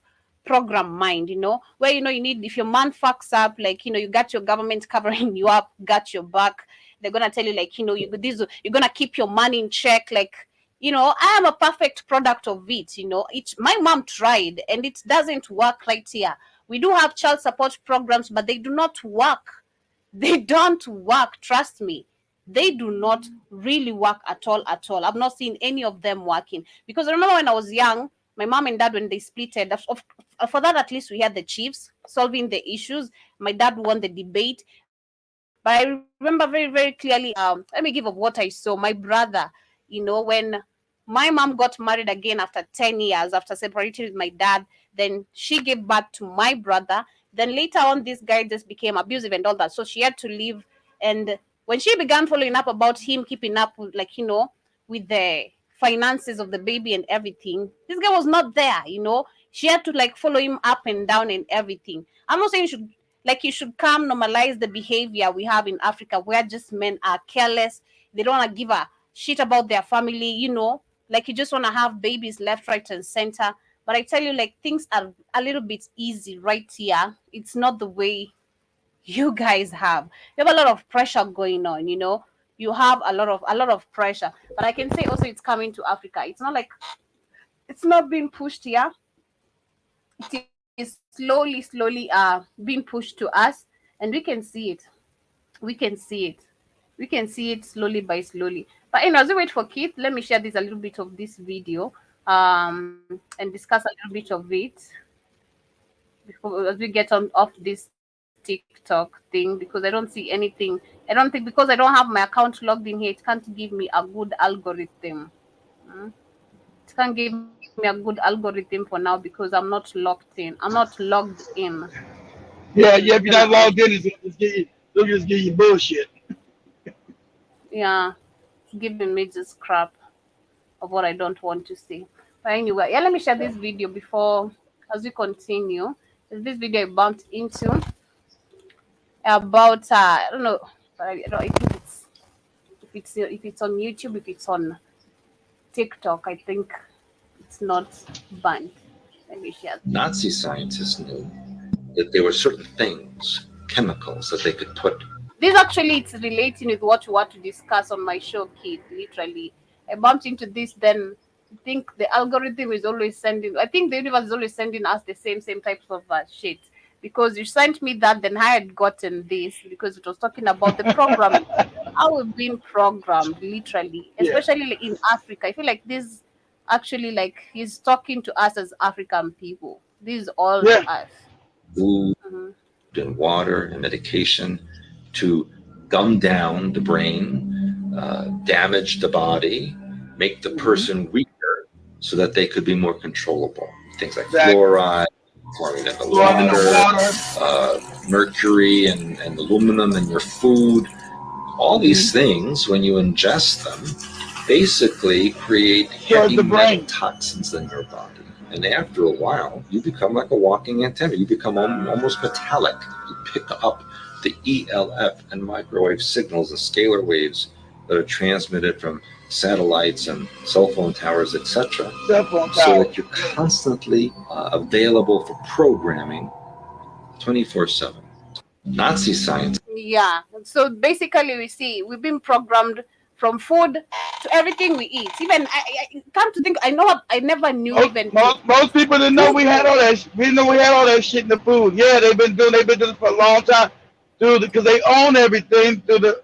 program mind, where you need, if your man fucks up, like you got your government covering you up, got your back. They're gonna tell you like you're gonna keep your money in check. Like I am a perfect product of it. My mom tried and it doesn't work right here. We do have child support programs, but they do not work. They don't work. Trust me. They do not really work at all. I've not seen any of them working. Because I remember when I was young, my mom and dad, when they splitted, for that at least we had the chiefs solving the issues. My dad won the debate. But I remember very, very clearly, let me give up what I saw. My brother, when my mom got married again after 10 years, after separating with my dad, then she gave birth to my brother. Then later on, this guy just became abusive and all that. So she had to leave. And when she began following up about him keeping up with, with the finances of the baby and everything, this guy was not there, She had to like follow him up and down and everything. I'm not saying you should come normalize the behavior we have in Africa where just men are careless. They don't want to give a shit about their family, you know, like you just want to have babies left, right, and center. But I tell you, like, things are a little bit easy right here. It's not the way you guys have. You have a lot of pressure going on, you know. You have a lot of pressure. But I can say also it's coming to Africa. It's not like it's not being pushed here. It is slowly being pushed to us, and we can see it. We can see it slowly by slowly. But as we wait for Keith, let me share a little bit of this video and discuss a little bit of it before as we get on off this TikTok thing, because I don't see anything. I don't think, because I don't have my account logged in here, it can't give me a good algorithm. It can't give me a good algorithm for now because I'm not logged in. Yeah, if you're not logged in, they'll just give you bullshit. Yeah, it's giving me just crap of what I don't want to see. But anyway, yeah, let me share this video before as we continue. This video I bumped into about I don't know, but I don't know if it's on YouTube, if it's on TikTok. I think it's not banned. Let me share. Nazi scientists knew that there were certain things, chemicals that they could put. This actually, it's relating with what we want to discuss on my show, Keith. Literally, I bumped into this. Then I think the algorithm is always sending. I think the universe is always sending us the same types of shit. Because you sent me that, then I had gotten this because it was talking about the programming. How we've been programmed, literally, especially in Africa. I feel like this actually, like, he's talking to us as African people. This is all us. Food and water and medication to dumb down the brain, damage the body, make the person weaker so that they could be more controllable. Things like fluoride, chlorine in the water, mercury and aluminum in your food. All these things, when you ingest them, basically create heavy metal toxins in your body. And after a while, you become like a walking antenna. You become almost metallic. You pick up the ELF and microwave signals, the scalar waves that are transmitted from satellites and cell phone towers, etc. So that you're constantly available for programming 24/7. Nazi science. Yeah. So basically, we've been programmed from food to everything we eat. Even I come to think, I never knew. Most people didn't know we had all that. We didn't know we had all that shit in the food. Yeah, they've been doing it for a long time, because they own everything through the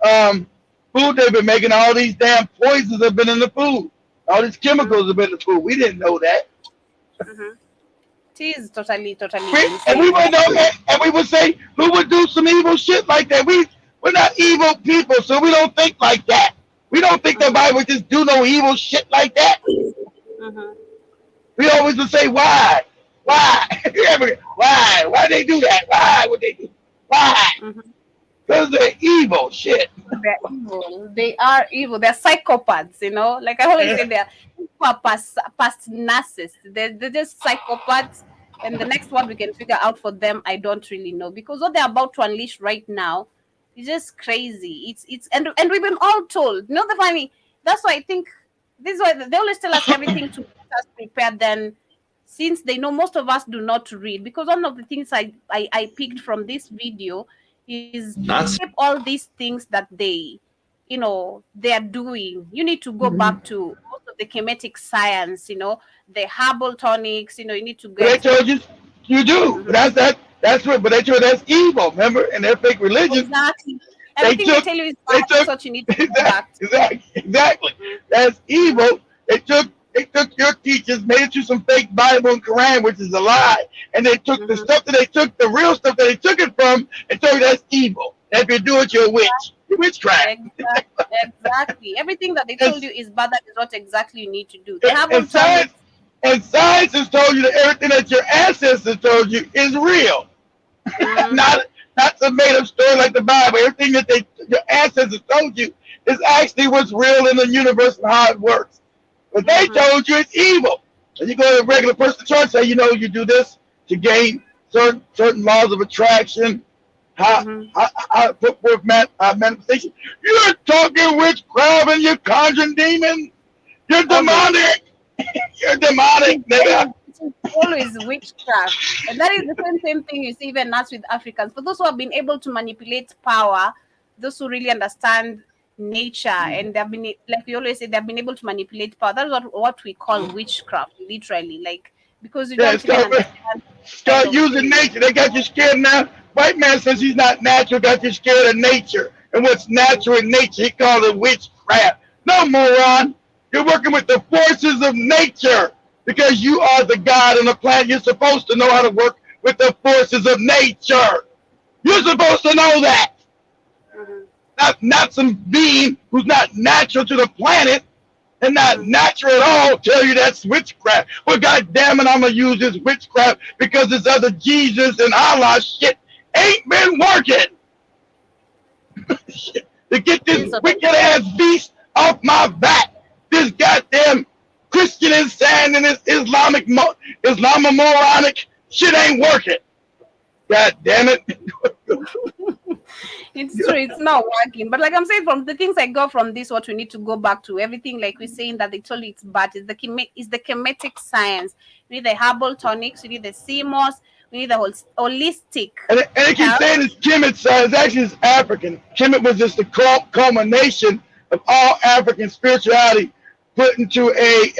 food they've been making. All these damn poisons have been in the food. All these chemicals have been in the food. We didn't know that. It is totally. And we would know, and we would say, who would do some evil shit like that? We're not evil people, so we don't think like that. We don't think nobody would just do no evil shit like that. We always would say, why? Why? Why? Why they do that? Why would they do? Why? Because they're evil shit. They're evil. They are evil. They're psychopaths, you know? Like I always say, they're past narcissists. They're just psychopaths. And the next one we can figure out for them, I don't really know. Because what they're about to unleash right now, it's just crazy. And we've been all told. You know the funny? That's why I think this is why they always tell us everything to get us prepared. Then, since they know most of us do not read, because one of the things I picked from this video is all these things that they are doing. You need to go back to most of the chemetic science. The herbal tonics. You need to go. They told you do. That's what, but they told that's evil, remember? And their fake religion. Exactly. Everything they tell you is bad, that's what you need to go back to. Exactly. That's evil. They took your teachers, made it to some fake Bible and Quran, which is a lie. And they took the stuff that they took, the real stuff that they took it from, and told you that's evil. And if you do it, you're a witch. You're witchcraft. Exactly. Everything that they told you is bad, that is what exactly you need to do. They haven't science has told you that everything that your ancestors told you is real. Not some made up story like the Bible. Everything that your ancestors told you is actually what's real in the universe and how it works. But they told you it's evil. And you go to a regular person church, say, you know, you do this to gain certain laws of attraction, how to put forth manifestation. You're talking witchcraft and you're conjuring demons. You're demonic. You're demonic, nigga. It's always witchcraft. And that is the same thing you see even us with Africans. For those who have been able to manipulate power, those who really understand nature, and they've been, like we always say, they've been able to manipulate power. That's what we call witchcraft, literally. Like, because you don't even understand. Start using nature. They got you scared now. White man, since he's not natural, got you scared of nature. And what's natural in nature, he calls it witchcraft. No, moron. You're working with the forces of nature because you are the God on the planet. You're supposed to know how to work with the forces of nature. You're supposed to know that. Not some being who's not natural to the planet and not natural at all tell you that's witchcraft. Well, God damn it, I'm going to use this witchcraft because this other Jesus and Allah shit ain't been working. To get this wicked ass beast off my back. This goddamn Christian insane and this Islamomoronic shit ain't working. God damn it. It's true, it's not working. But like I'm saying, from the things I got from this, what we need to go back to, everything like we're saying that they told you it's bad, is the chemetic science. We need the herbal tonics, we need the CMOS, we need the whole holistic. And they keep saying it's Kemet science. Actually, it's African. Kemet was just the culmination of all African spirituality put into a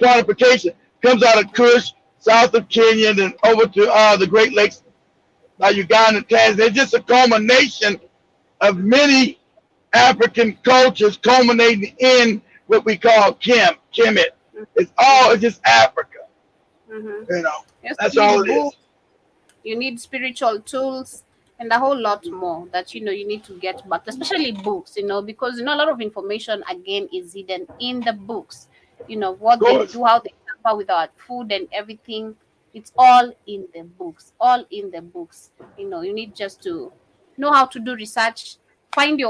quantification. Comes out of Kush, south of Kenya, and over to the Great Lakes, Uganda, Tanzania. It's just a culmination of many African cultures culminating in what we call Kemet. It's just Africa. You know, that's all it is. You need spiritual tools and a whole lot more that you need to get back, especially books, because a lot of information again is hidden in the books. What they do, how they tamper with our food and everything. It's all in the books. All in the books. You need just to know how to do research. Find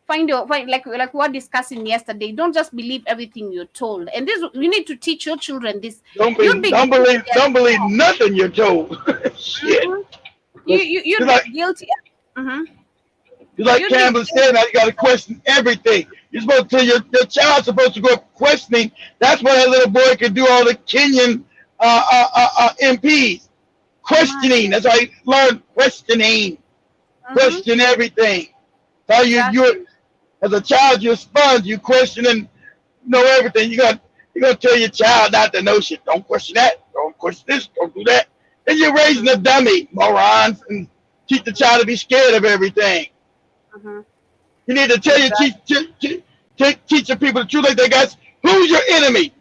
like we were discussing yesterday. Don't just believe everything you're told. And this you need to teach your children this. Don't believe nothing you're told. Shit. You're like, guilty. Like Campbell said, now you got to question everything. You're supposed to tell your child's supposed to go up questioning. That's why that little boy can do all the Kenyan MPs. Questioning. That's how you learn questioning. Question everything. How you as a child, you're a sponge. You question and know everything. You're gonna tell your child not to know shit. Don't question that. Don't question this. Don't do that. And you're raising a dummy, morons, and teach the child to be scared of everything. You need to tell teach your people the truth. Like they guys, who's your enemy?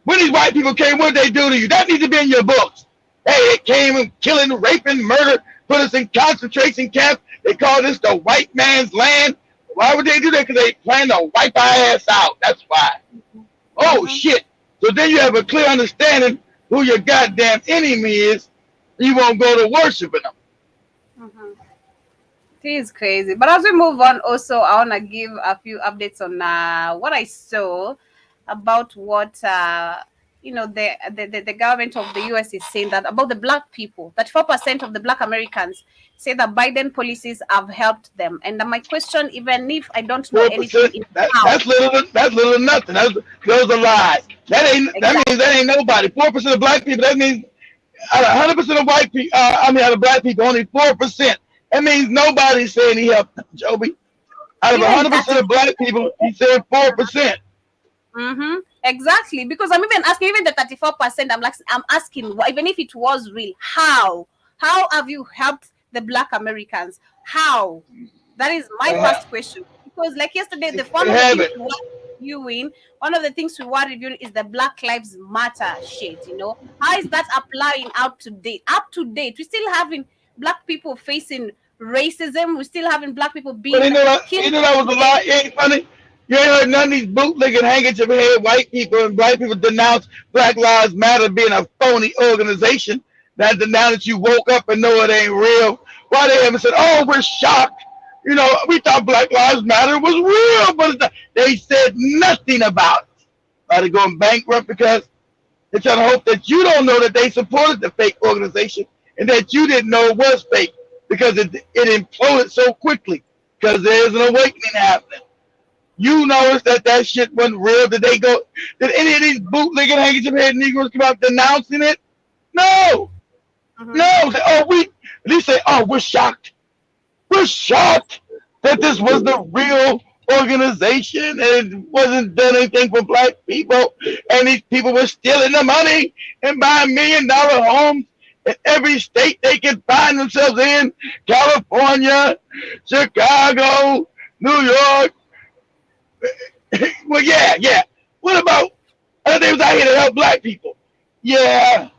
When these white people came, what did they do to you? That needs to be in your books. Hey, they came and killing, raping, murder, put us in concentration camps. They call this the white man's land. Why would they do that? Because they plan to wipe our ass out. That's why. Oh, shit. So then you have a clear understanding who your goddamn enemy is. You won't go to worshiping them. It is crazy. But as we move on, also, I want to give a few updates on what I saw about what the government of the US is saying that about the black people, that 4% of the black Americans say that Biden policies have helped them. And my question, even if I don't know anything, that's little nothing. Those are lies. That means that ain't nobody. 4% of black people. That means out of 100% of white people. Out of black people, only 4%. That means nobody's saying he helped them, Joby. Out of 100% of black people, he said 4%. Exactly, because I'm even asking, even the 34%, I'm asking, even if it was real, how have you helped the black Americans? How? That is my first question. Because like yesterday, one of the things we were reviewing is the Black Lives Matter shit. How is that applying up to date? We're still having black people facing racism. We're still having black people being killed. That was a lie. It ain't funny. You ain't heard none of these bootlegging handkerchief head white people and black people denounce Black Lives Matter being a phony organization. Now that you woke up and know it ain't real, why they haven't said, oh, we're shocked. We thought Black Lives Matter was real, but they said nothing about it. Are they going bankrupt because They're trying to hope that you don't know that they supported the fake organization and that you didn't know it was fake because it imploded so quickly because there's an awakening happening. You noticed that shit wasn't real. Did any of these bootlegging handkerchief head Negroes come out denouncing it? No. No. We're shocked. We're shocked that this was the real organization and it wasn't done anything for black people. And these people were stealing the money and buying $1 million homes in every state they can find themselves in. California, Chicago, New York. Well, yeah. What about they was out here to help black people? Yeah,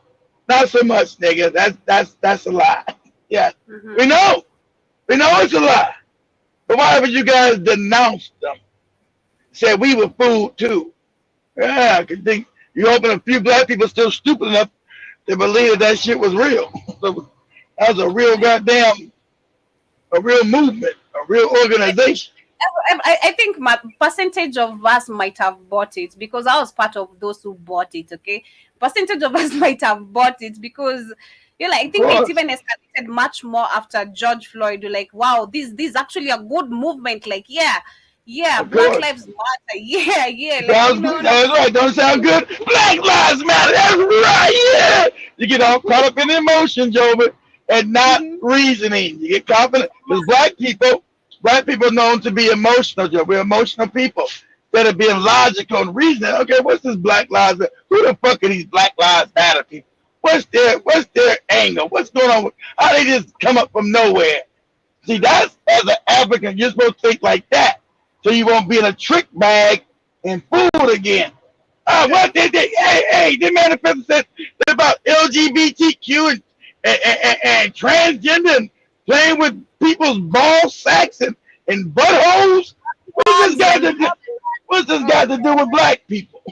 not so much, nigga. That's a lie. Yeah, we know it's a lie. But why haven't you guys denounced them? Said we were fooled too. Yeah, I could think you hoping a few black people still stupid enough to believe that shit was real. So that was a real movement, a real organization. I think my percentage of us might have bought it because I was part of those who bought it. Okay, percentage of us might have bought it because I think it even escalated much more after George Floyd. You're like, wow, this is actually a good movement. Like, yeah, Black Lives Matter. Yeah. That's right. Don't sound good. Black Lives Matter. That's right. Yeah. You get all caught up in emotion, Joby, and not reasoning. You get confident because black people are known to be emotional, Joe. We're emotional people. Instead of being logical and reasoning, okay, what's this Black Lives Matter? Who the fuck are these Black Lives Matter people? What's their angle? What's going on? How they just come up from nowhere? See, that's as an African, you're supposed to think like that. So you won't be in a trick bag and fooled again. What did they? Hey, the manifesto said about LGBTQ and transgender and playing with people's ball sacks and buttholes. What's this got to do with black people?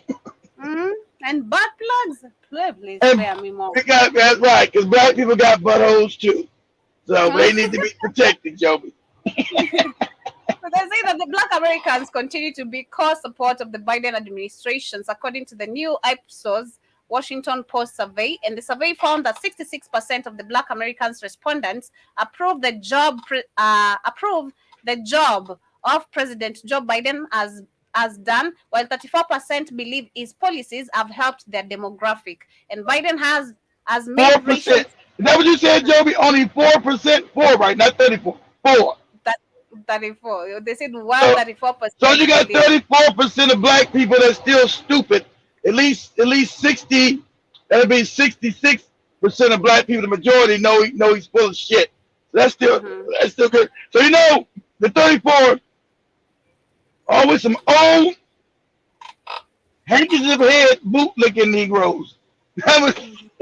And butt plugs. Please spare me more. That's right, because black people got buttholes too. So they need to be protected, Joby. So they say that the Black Americans continue to be core support of the Biden administrations, according to the new Ipsos Washington Post survey. And the survey found that 66% of the Black Americans respondents approve the job of President Joe Biden as done, while 34% believe his policies have helped their demographic. And Biden has made 4%. Is that what you said, Joby? Only 4%? 4, right? Not 34. 4. 34. They said 34%. So you got 34% of black people that's still stupid. At least 60. That'll be 66% of black people. The majority know he's full of shit. So that's still good. So the 34 always some old handkerchief head bootlicking Negroes. It's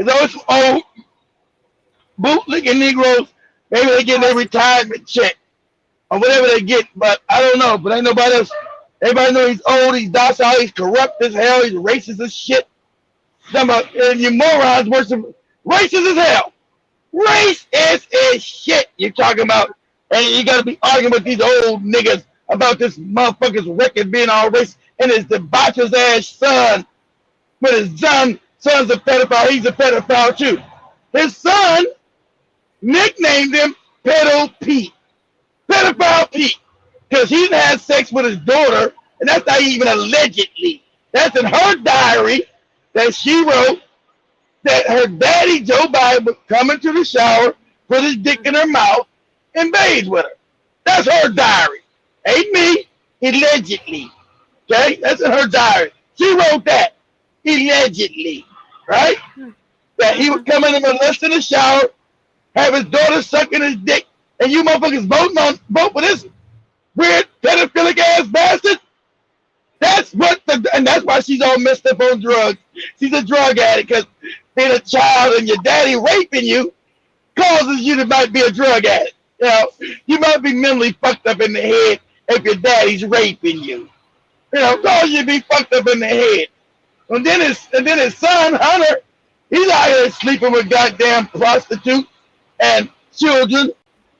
always some old bootlicking Negroes. Maybe they get their retirement check or whatever they get, but I don't know. But ain't nobody else. Everybody know he's old, he's docile, he's corrupt as hell, he's racist as shit. And you morons worse than racist as hell. Racist as shit you're talking about. And you gotta be arguing with these old niggas about this motherfucker's record being all racist and his debaucherous ass son. But his son's a pedophile, he's a pedophile too. His son nicknamed him Pedo Pete. Pedophile Pete. Because he had sex with his daughter, and that's not even allegedly. That's in her diary that she wrote that her daddy, Joe Biden, would come into the shower, put his dick in her mouth, and bathe with her. That's her diary. Ain't me, allegedly. Okay? That's in her diary. She wrote that, allegedly. Right? That he would come in and molest in the shower, have his daughter sucking his dick, and you motherfuckers vote for this weird pedophilic ass bastard. That's why she's all messed up on drugs. She's a drug addict because being a child and your daddy raping you causes you to might be a drug addict. You might be mentally fucked up in the head if your daddy's raping you. Cause you to be fucked up in the head. And then his son, Hunter, he's out here sleeping with goddamn prostitutes and children.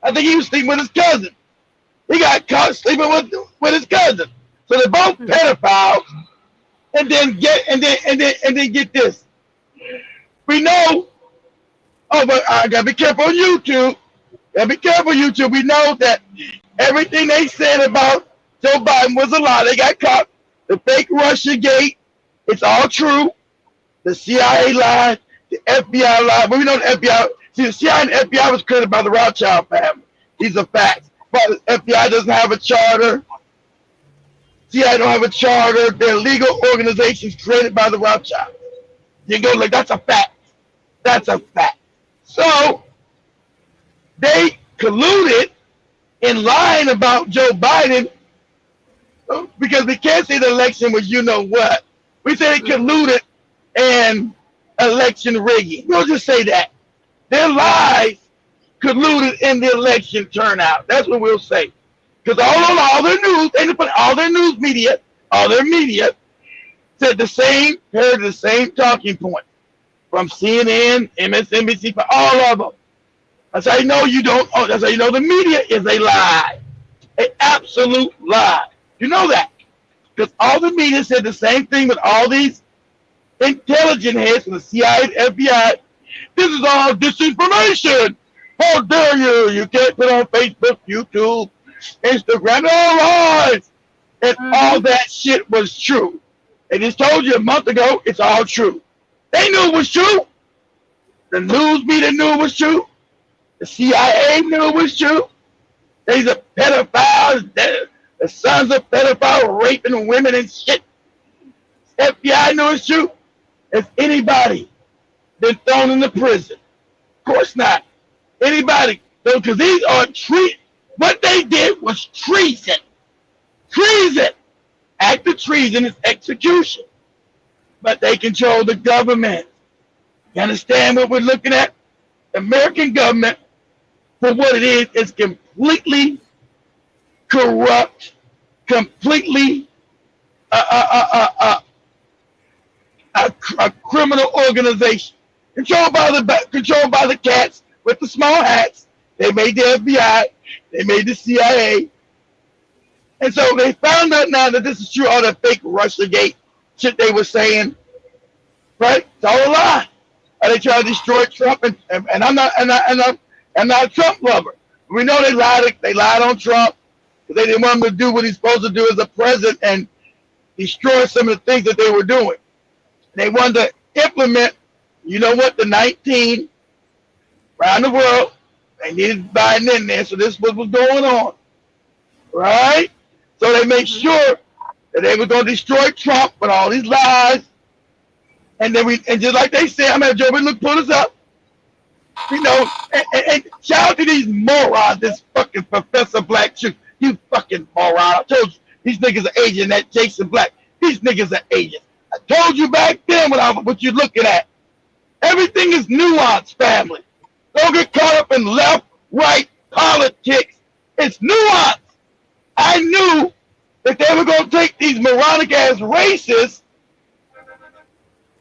I think he was sleeping with his cousin. He got caught sleeping with his cousin. So they're both pedophiles. And then get this. We know. Oh, but I gotta be careful on YouTube. Gotta be careful, YouTube. We know that everything they said about Joe Biden was a lie. They got caught. The fake Russia gate. It's all true. The CIA lied. The FBI lied. But we know the FBI. See, the CIA and the FBI was created by the Rothschild family. These are facts. But the FBI doesn't have a charter. CIA don't have a charter. They're legal organizations created by the Rothschilds. You go like, that's a fact. That's a fact. So they colluded in lying about Joe Biden because we can't say the election was you know what. We say they colluded in election rigging. We'll just say that. Their lies colluded in the election turnout. That's what we'll say. Because all their news, all their news media, all their media said heard the same talking point from CNN, MSNBC, for all of them. That's how you know that's how you know the media is a lie. An absolute lie. You know that. Because all the media said the same thing with all these intelligent heads from the CIA and FBI. This is all disinformation. How dare you? You can't put on Facebook, YouTube, Instagram, all lies. And all that shit was true. They just told you a month ago it's all true. They knew it was true. The news media knew it was true. The CIA knew it was true. They's a pedophile. The sons of pedophiles raping women and shit. FBI knew it's true. Has anybody been thrown into prison? Of course not. Anybody. Because these are what they did was treason. Treason. Act of treason is execution. But they control the government. You understand what we're looking at? The American government, for what it is completely corrupt, completely a criminal organization. Controlled by the cats with the small hats. They made the FBI. They made the CIA. And so they found out now that this is true, all that fake Russiagate shit they were saying. Right? It's all a lie. And they try to destroy Trump, and I'm not a Trump lover. We know they lied on Trump because they didn't want him to do what he's supposed to do as a president and destroy some of the things that they were doing. They wanted to implement, you know what, the 19 around the world. They needed Biden in there, so this is what was going on. Right? So they made sure that they were going to destroy Trump with all these lies. And then and just like they said, I'm going to Joe Biden, pull this up. You know, and shout out to these morons, this fucking Professor Black Truth. You fucking moron. I told you, these niggas are agents, that Jason Black. These niggas are agents. I told you back then what you're looking at. Everything is nuance, family. Don't get caught up in left, right politics. It's nuance. I knew that they were going to take these moronic ass racists.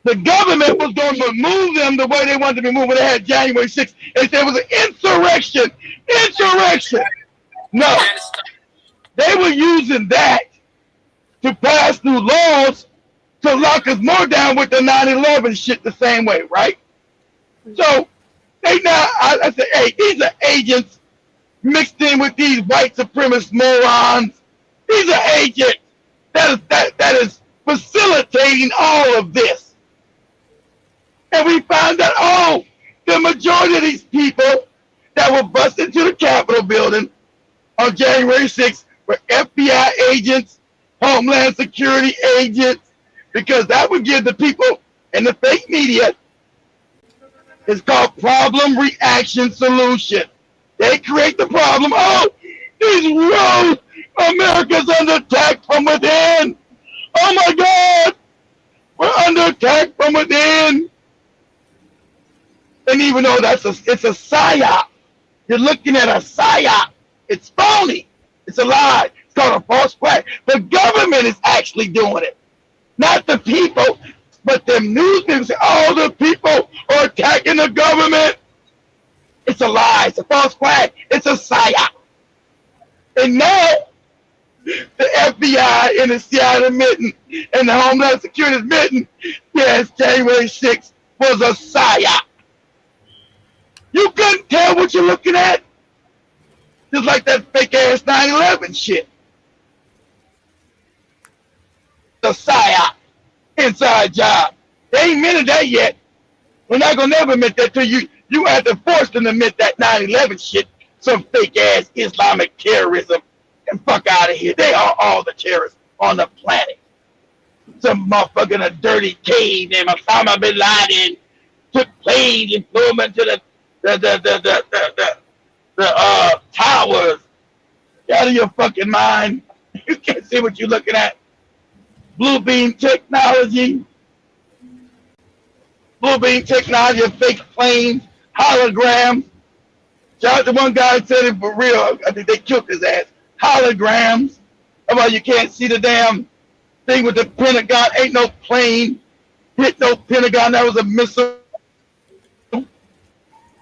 The government was going to remove them the way they wanted to be moved when they had January 6th. And there was an insurrection. Insurrection. No. They were using that to pass through laws to lock us more down with the 9/11 shit the same way, right? So they now, I said, hey, these are agents mixed in with these white supremacist morons. These are agents that is facilitating all of this. And we found out, the majority of these people that were busted into the Capitol building on January 6th were FBI agents, Homeland Security agents, because that would give the people in the fake media, it's called problem, reaction, solution. They create the problem. Oh, these roads, America's under attack from within. Oh my God, we're under attack from within. And even though it's a psyop, you're looking at a psyop. It's phony. It's a lie. It's called a false flag. The government is actually doing it, not the people. But the news people say, oh, the people are attacking the government. It's a lie. It's a false flag. It's a psyop. And now the FBI and the CIA admitting, and the Homeland Security admitting, yes, January 6th was a psyop. You couldn't tell what you're looking at. Just like that fake ass 9/11 shit. The psyop, inside job. They ain't admitted that yet. We're not gonna never admit that to you. You have to force them to admit that 9/11 shit, some fake ass Islamic terrorism, and fuck out of here. They are all the terrorists on the planet. Some motherfucker in a dirty cave named Osama bin Laden took planes and flew them into the towers. Get out of your fucking mind. You can't see what you're looking at. Blue beam technology. Blue beam technology of fake planes, holograms. Shout out to one guy that said it for real. I think they killed his ass. Holograms. How about you can't see the damn thing with the Pentagon? Ain't no plane hit no Pentagon. That was a missile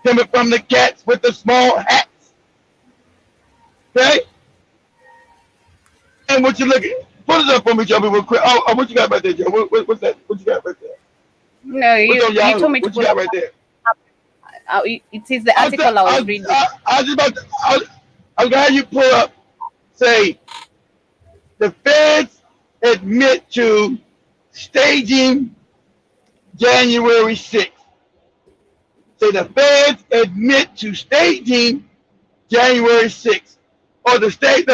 coming from the cats with the small hats. Okay? And what you look at? Put it up for me, Joe, real quick. Oh, what you got right there, Joe? What's that? What you got right there? No, you told me to what you got right there? It is the article I was reading. I was going to have you pull up, say, the feds admit to staging January 6th. Say the feds admit to staging January 6th. Or the feds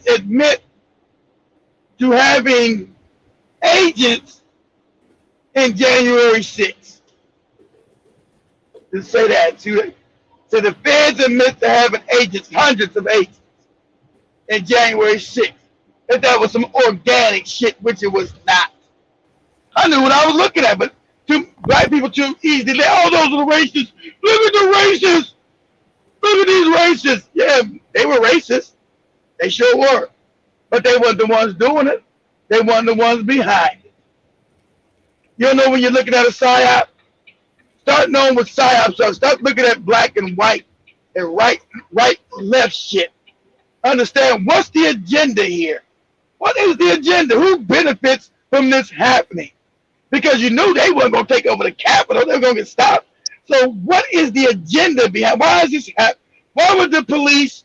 admit to having agents in January 6th. Just say that. So the feds admit to having agents, hundreds of agents, in January 6th. If that was some organic shit, which it was not. I knew what I was looking at, but black people too easy. Those are the racists. Look at the racists. Look at these racists. Yeah, they were racist. They sure were. But they weren't the ones doing it. They weren't the ones behind it. You don't know when you're looking at a psyop? Start knowing what psyops are. Stop looking at black and white and right, left shit. Understand what's the agenda here? What is the agenda? Who benefits from this happening? Because you knew they weren't going to take over the Capitol. They were going to get stopped. So what is the agenda behind? Why is this happening? Why would the police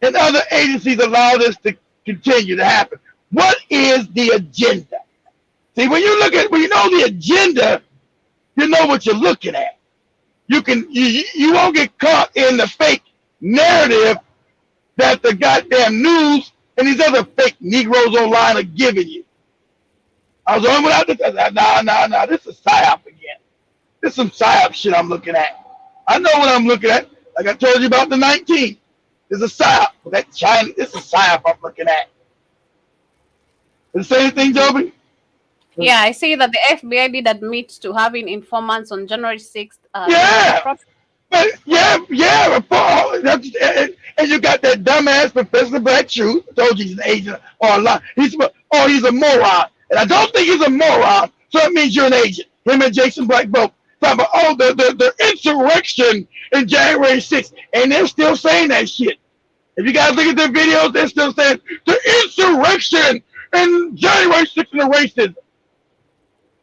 and other agencies allow this to continue to happen? What is the agenda? See, when you know the agenda, you know what you're looking at. You won't get caught in the fake narrative that the goddamn news and these other fake Negroes online are giving you. I was on without this. Nah, this is psyop again. This is some psyop shit I'm looking at. I know what I'm looking at. Like I told you about the 19th. This is a psyop. That China, this is psyop I'm looking at. Did you say anything, Joby? Yeah, I see that the FBI did admit to having informants on January 6th. Yeah. And you got that dumbass Professor Black Truth. I told you he's an agent or a lie. He's a moron. And I don't think he's a moron, so that means you're an agent. Him and Jason Black both. Talking about, the insurrection in January 6th. And they're still saying that shit. If you guys look at their videos, they're still saying the insurrection in January 6th and the racism.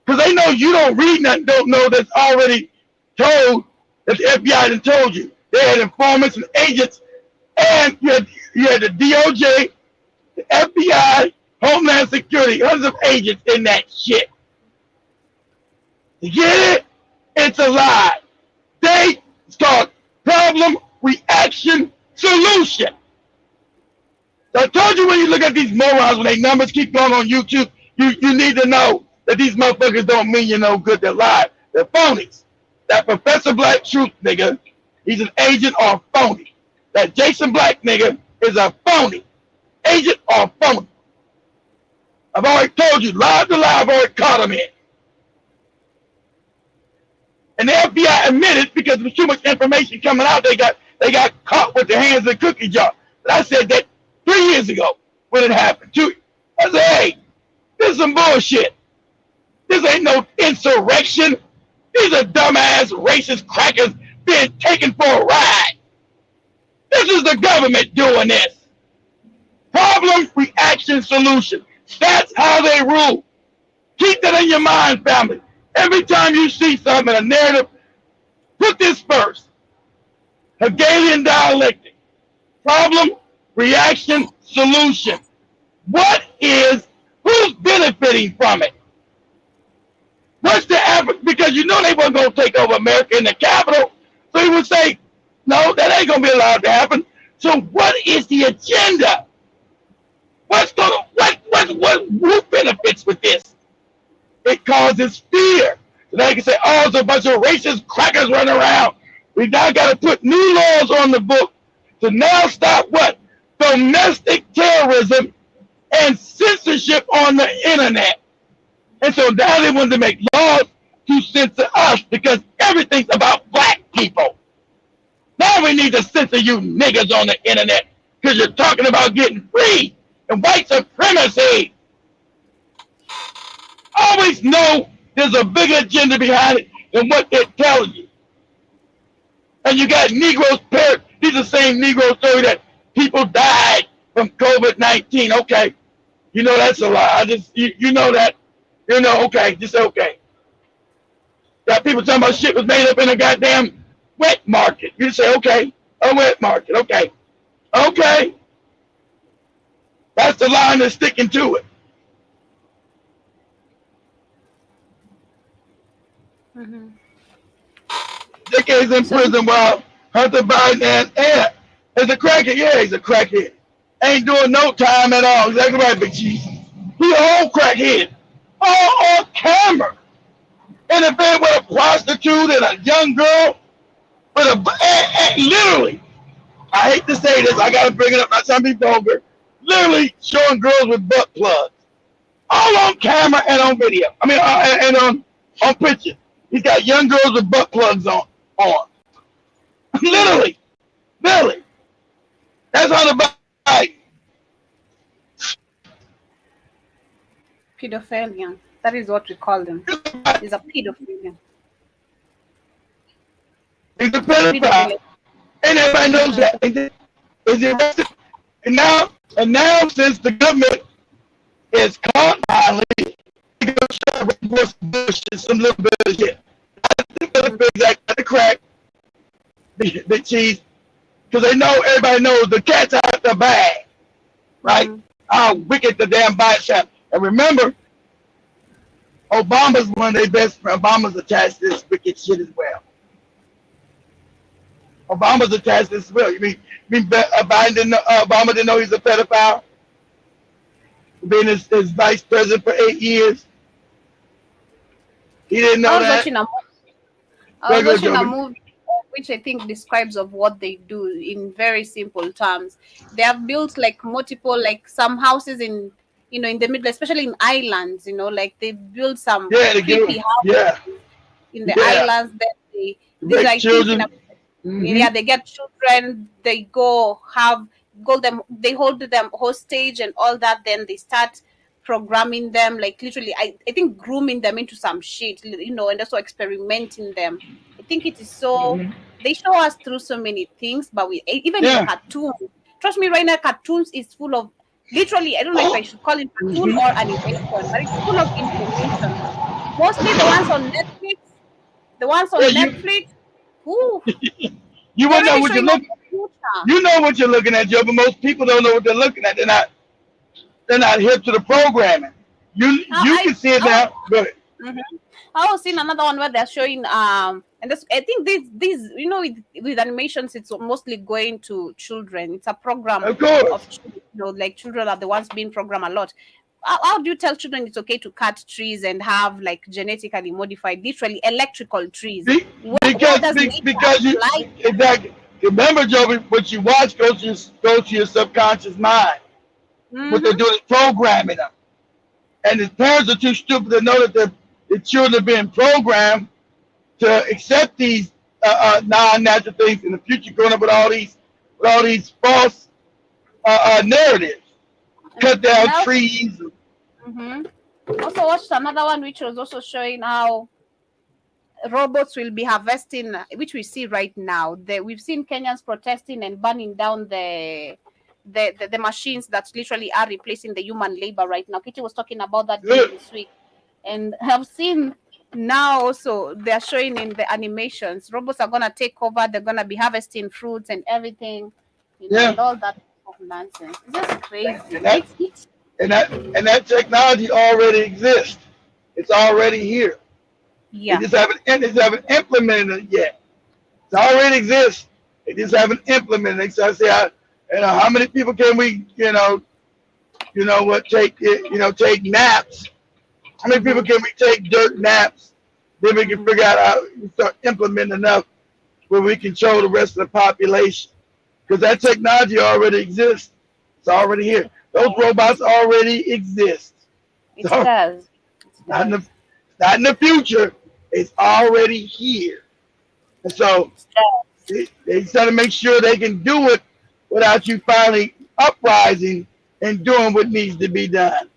Because they know you don't read nothing, don't know that's already told, that the FBI done told you. They had informants and agents, and you had the DOJ, the FBI, Homeland Security, hundreds of agents in that shit. You get it? It's a lie. It's called problem, reaction, solution. So I told you when you look at these morons, when their numbers keep going on YouTube, you need to know that these motherfuckers don't mean you no good. They're lies. They're phonies. That Professor Black Truth nigga, he's an agent or a phony. That Jason Black nigga is a phony. Agent or phony. I've already told you, live to live, I've already caught him in. And the FBI admitted because there was too much information coming out, they got caught with their hands in the cookie jar. But I said that 3 years ago when it happened. I said, hey, this is some bullshit. This ain't no insurrection. These are dumbass racist crackers being taken for a ride. This is the government doing this. Problem, reaction, solution. That's how they rule. Keep that in your mind, family. Every time you see something, a narrative, put this first. Hegelian dialectic. Problem, reaction, solution. Who's benefiting from it? What's the average? Because you know they weren't going to take over America in the capital. So he would say, no, that ain't going to be allowed to happen. So what is the agenda? Who benefits with this? It causes fear. So they can say, oh, it's a bunch of racist crackers running around. We now got to put new laws on the book to now stop what? Domestic terrorism and censorship on the internet. And so now they want to make laws to censor us because everything's about black people. Now we need to censor you niggas on the internet because you're talking about getting free and white supremacy. Always know there's a bigger agenda behind it than what they're telling you. And you got Negroes, these are the same Negro story that people died from COVID-19. Okay, you know that's a lie. You know that. You know, okay, just okay. Got people talking about shit was made up in a goddamn wet market. You say, okay, a wet market, okay. Okay. That's the line that's sticking to it. Mm-hmm. Decades in prison while Hunter Biden and is a crackhead. Yeah, he's a crackhead. Ain't doing no time at all. Exactly right, Big Cheese. He a whole crackhead. All on camera. In a bed with a prostitute and a young girl. Literally, I hate to say this, I gotta bring it up, not trying to be vulgar. Literally showing girls with butt plugs. All on camera and on video. I mean, and on picture. He's got young girls with butt plugs on. Literally. That's on the bike. Pedophilia. That is what we call them. He's a pedophilia. He's a pedophile. And everybody knows that. Is he arrested? And now since the government is caught finally, they're going to try to reinforce some little bit of shit. I think the things like the crack, the cheese, because they know, everybody knows the cat's out of the bag, right? Mm-hmm. How wicked the damn bite shop. And remember, Obama's one of their best friends. Obama's attached to this wicked shit as well. Obama's attached to this as well. You mean Obama didn't know he's a pedophile? Being his vice president for 8 years. He didn't know that. I was watching a movie which I think describes of what they do in very simple terms. They have built like multiple, like some houses in the middle, especially in islands, like they build some creepy houses in the islands. Then they like children. They get children. They they hold them hostage and all that. Then they start programming them, like literally, I think grooming them into some shit, and also experimenting them. I think it is so. They show us through so many things, but even in cartoons. Trust me, right now, cartoons is full of. Literally, I don't know if I should call it cartoon or animation, but it's full of information. Mostly the ones on Netflix. You won't know what you're looking. You know what you're looking at, Joe, but most people don't know what they're looking at. They're not hip to the programming. You can see it now. Go ahead. Mm-hmm. I was seeing another one where they're showing and this, I think these with animations, it's mostly going to children. It's a program of children, like children are the ones being programmed a lot. How do you tell children it's okay to cut trees and have like genetically modified, literally electrical trees? Because you exactly remember, Joey, what you watch goes to your subconscious mind. Mm-hmm. What they're doing is programming them, and the parents are too stupid to know that the children are being programmed to accept these non-natural things in the future, growing up with all these false narratives. Cut down trees. Mm-hmm. Also watched another one which was also showing how robots will be harvesting, which we see right now. We've seen Kenyans protesting and burning down the machines that literally are replacing the human labor right now. Kitty was talking about that this week. And I've seen now also they're showing in the animations, robots are gonna take over. They're gonna be harvesting fruits and everything, Yeah. and all that of nonsense. It's just crazy. And that technology already exists. It's already here. Yeah. They just haven't implemented it yet. It already exists. They just haven't implemented it. So I say, how many people can we, take naps? How many people can we take dirt naps? Then we can figure out how we start implementing enough where we control the rest of the population. Because that technology already exists. It's already here. Those robots already exist. It does. Not in the future. It's already here. And so they try to make sure they can do it without you finally uprising and doing what needs to be done.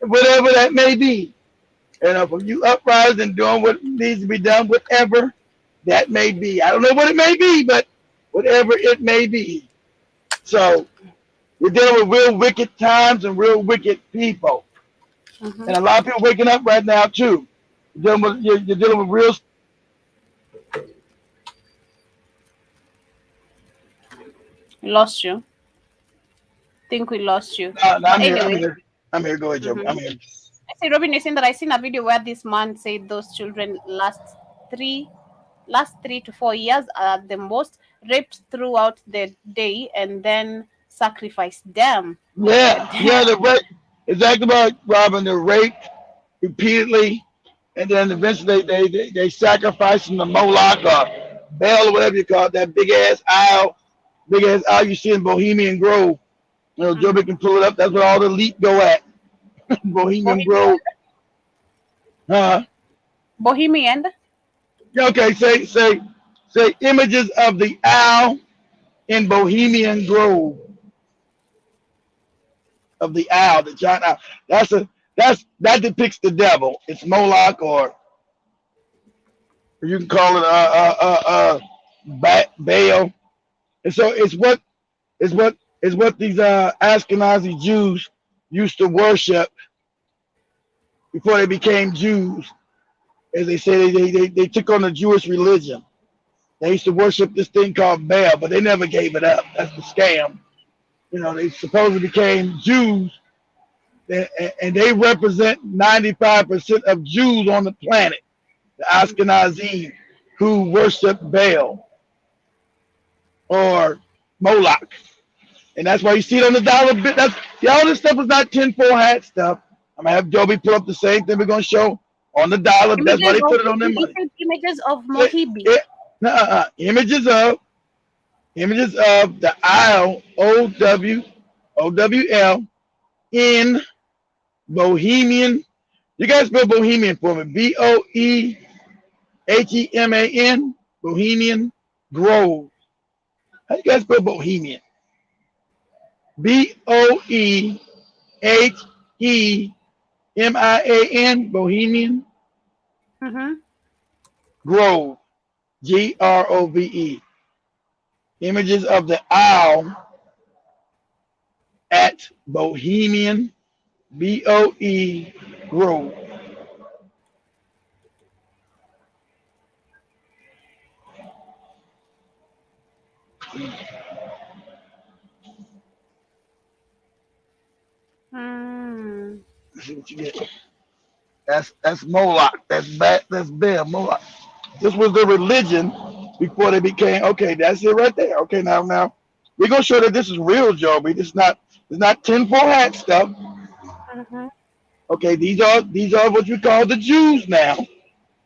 Whatever that may be. From you uprising and doing what needs to be done, whatever that may be. I don't know what it may be, but whatever it may be. So we're dealing with real wicked times and real wicked people. And a lot of people waking up right now too. You're dealing with real. We lost you. Think we lost you. No, I'm anyway. here. I'm here. Go ahead, Joe. I'm here. I say, Robin, you're saying that I seen a video where this man said those children last 3 to 4 years at the most raped throughout the day and then sacrificed them. Yeah, the rape. Exactly about Robin. They're raped repeatedly, and then eventually they sacrifice them to Moloch or Baal or whatever you call it, that big ass owl you see in Bohemian Grove. Joby can pull it up. That's where all the elite go at. Bohemian Grove. Bohemian. Yeah, okay. Say images of the owl in Bohemian Grove. Of the owl, the giant owl. That depicts the devil. It's Moloch, or you can call it Baal. And so it's what these Ashkenazi Jews used to worship before they became Jews. As they say, they took on the Jewish religion. They used to worship this thing called Baal, but they never gave it up. That's the scam. They supposedly became Jews, and they represent 95% of Jews on the planet, the Ashkenazi, who worship Baal or Moloch. And that's why you see it on the dollar bit. All this stuff is not tinfoil hat stuff. I'm going to have Joby pull up the same thing we're going to show on the dollar. That's why they put it on their money. Images of Mohibi. Images of the owl, OWL, in Bohemian. You guys spell Bohemian for me. Boheheman, Bohemian Grove. How you guys spell Bohemian? BOEHEMIAN, Bohemian Grove, GROVE. Images of the owl at Bohemian, BOE Grove. See what you get. That's Moloch. That's Baal. Moloch. This was the religion before they became. Okay, that's it right there. Okay, now we're gonna show that this is real, Joby. It's not tinfoil hat stuff. Okay, these are what you call the Jews now.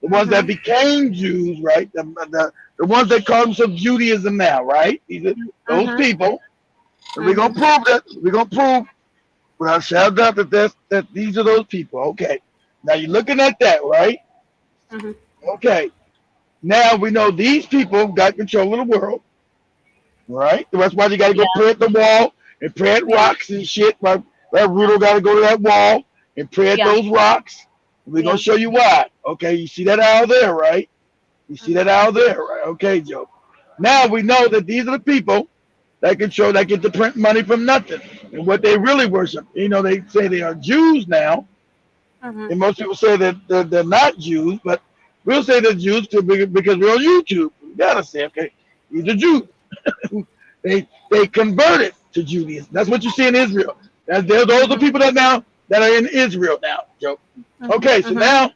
The ones that became Jews, right? The ones that call themselves Judaism now, right? These are those people. And we're gonna prove that. We're gonna prove without shadow of doubt that these are those people. Okay. Now you're looking at that, right? Okay. Now we know these people got control of the world, right? That's why you got to go pray at the wall and pray at rocks and shit. Right? Rudo got to go to that wall and pray at those rocks. We're going to show you why. Okay, you see that owl there, right? You see that owl there, right? Okay, Joe. Now we know that these are the people that control, that get to print money from nothing. And what they really worship. They say they are Jews now, Mhm. And most people say that they're not Jews, but we'll say they're Jews because we're on YouTube. We gotta say, okay, these are Jews. they converted to Judaism. That's what you see in Israel. Those are people that are in Israel now, Joe. Okay, so now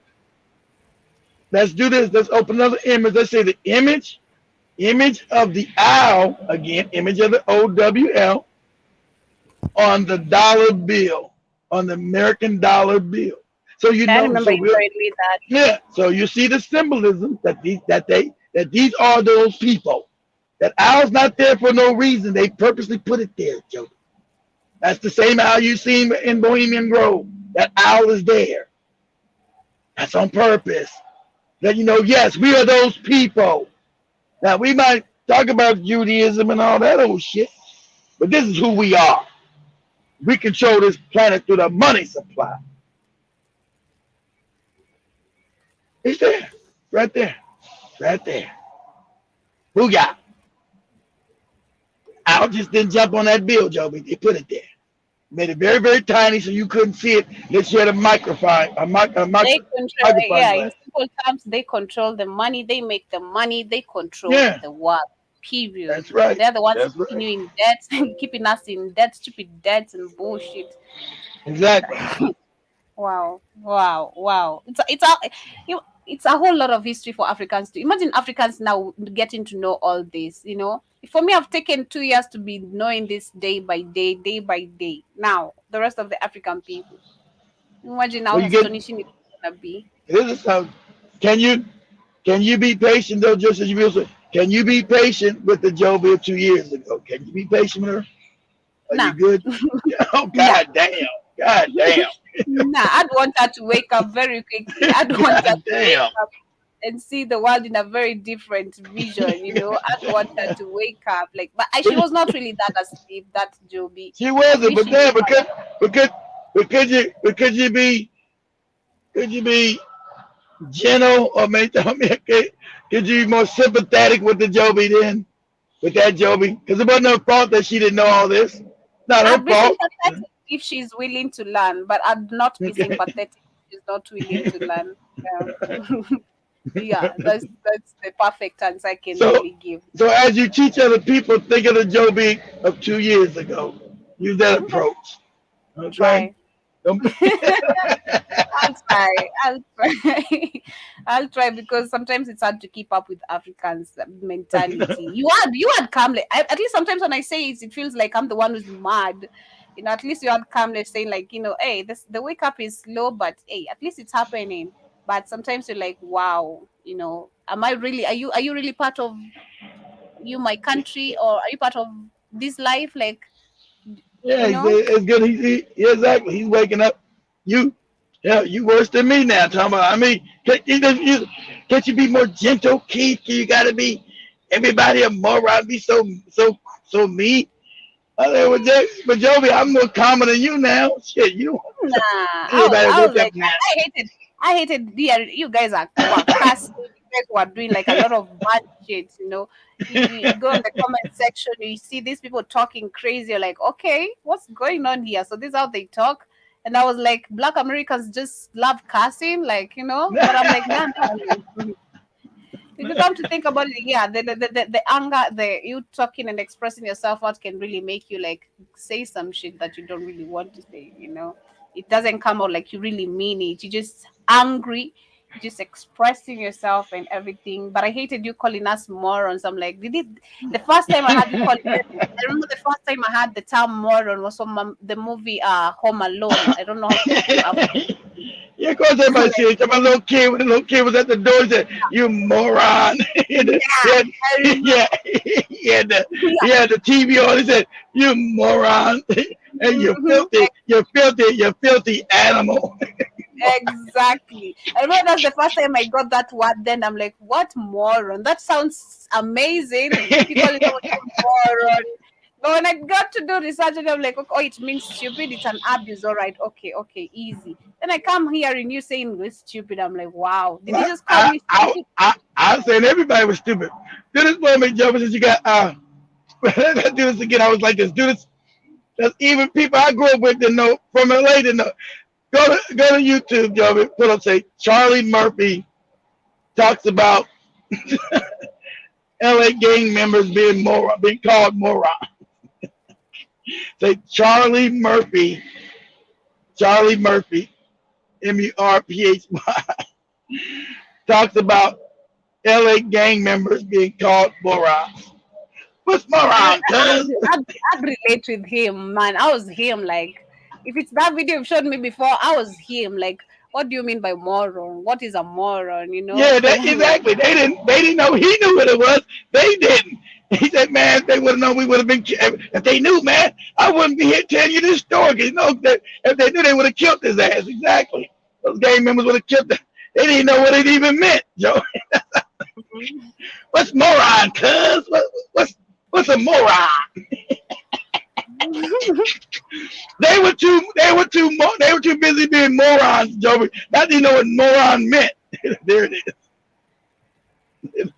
let's do this. Let's open another image. Let's say the image of the owl, again, image of the OWL on the dollar bill, on the American dollar bill. So you I know, remember you showed me that. yeah. So you see the symbolism that these are those people. That owl's not there for no reason. They purposely put it there, Joe. That's the same owl you see in Bohemian Grove. That owl is there. That's on purpose. That you know, yes, we are those people. Now we might talk about Judaism and all that old shit, but this is who we are. We control this planet through the money supply. It's there, right there, right there. Booyah! Owl just didn't jump on that bill, Joby. They put it there. Made it very, very tiny so you couldn't see it. Unless you had a microphone. They control, yeah, in simple terms, they control the money, they make the money, they control the world. Period. That's right. They're the ones That's keeping you in debt, keeping us in debt, stupid debts and bullshit. Exactly. Wow. It's a whole lot of history for Africans to imagine. Africans now getting to know all this, you know. For me, I've taken 2 years to be knowing this day by day, day by day. Now, the rest of the African people. Imagine how astonishing it's gonna be. This is how can you be patient though, just as you will say, can you be patient with the Joby of 2 years ago? Can you be patient with her? Are you good? Oh God damn. God damn. Nah, I'd want her to wake up very quickly. I'd want her to wake up and see the world in a very different vision, you know. I'd want her to wake up but she was not really that asleep, that Joby. She wasn't, but then could you be gentle or could you be more sympathetic with the Joby then? With that Joby? Because it wasn't her fault that she didn't know all this. Not her fault. If she's willing to learn, but I'd not be sympathetic if she's not willing to learn. Yeah, that's the perfect answer I can really give. So as you teach other people, think of the Joby of 2 years ago. Use that approach. Okay. I'll try because sometimes it's hard to keep up with Africans' mentality. You had calmly. At least sometimes when I say it feels like I'm the one who's mad. You know, at least you had calmly saying like, you know, hey, the wake up is slow, but hey, at least it's happening. But sometimes you're like, wow, you know, are you really part of my country, or are you part of this life? Like, yeah, you know? it's good. Exactly. He's waking up. You worse than me now, talking about. I mean, can't you be more gentle, Keith? You got to be everybody a moron. Be so mean. But Joby, I'm more common than you now. Shit, you. Nah, I hated you guys are cussing. You guys were doing like a lot of bad shit, you know. You go in the comment section, you see these people talking crazy. You're like, okay, what's going on here? So this is how they talk. And I was like, Black Americans just love cussing, like, you know. But I'm like, no. If you come to think about it, yeah, the anger, you talking and expressing yourself out can really make you like say some shit that you don't really want to say, you know. It doesn't come out like you really mean it. You're just angry, just expressing yourself and everything. But I hated you calling us morons. I'm like, the first time I had you call I remember the first time I had the term moron was from the movie Home Alone. I don't know how to yeah, of course everybody see it. My little kid, when the little kid was at the door, he said, "You moron!" He had the TV on. He said, "You moron!" And you're filthy animal. Exactly. I remember that's the first time I got that word. Then I'm like, "What moron? That sounds amazing." People know moron. But when I got to do research, I'm like, "Oh, it means stupid. It's an abuse. All right, okay, easy." Then I come hearing you saying we're stupid. I'm like, "Wow, did you just call me stupid?" I was saying everybody was stupid. Do this for me, Joe. Since you got let's do this again. I was like this. Do this. That's even people I grew up with that know from LA to know. Go to YouTube, Joey. Put up, say Charlie Murphy talks about LA gang members being called moron. Say Charlie Murphy, M-U-R-P-H-Y, talks about LA gang members being called morons. What's moron? I'd relate with him, man. I was him. Like, if it's that video you've showed me before, I was him. Like, what do you mean by moron? What is a moron? You know? Yeah, exactly. They didn't know. He knew what it was. They didn't. He said, man, if they would have known, we would have been. If they knew, man, I wouldn't be here telling you this story. You know, if they knew, they would have killed his ass. Exactly. Those gang members would have killed him. They didn't know what it even meant, Joe. What's moron, cuz? What's a moron? They were too busy being morons, Joey. Not to know what moron meant. There it is.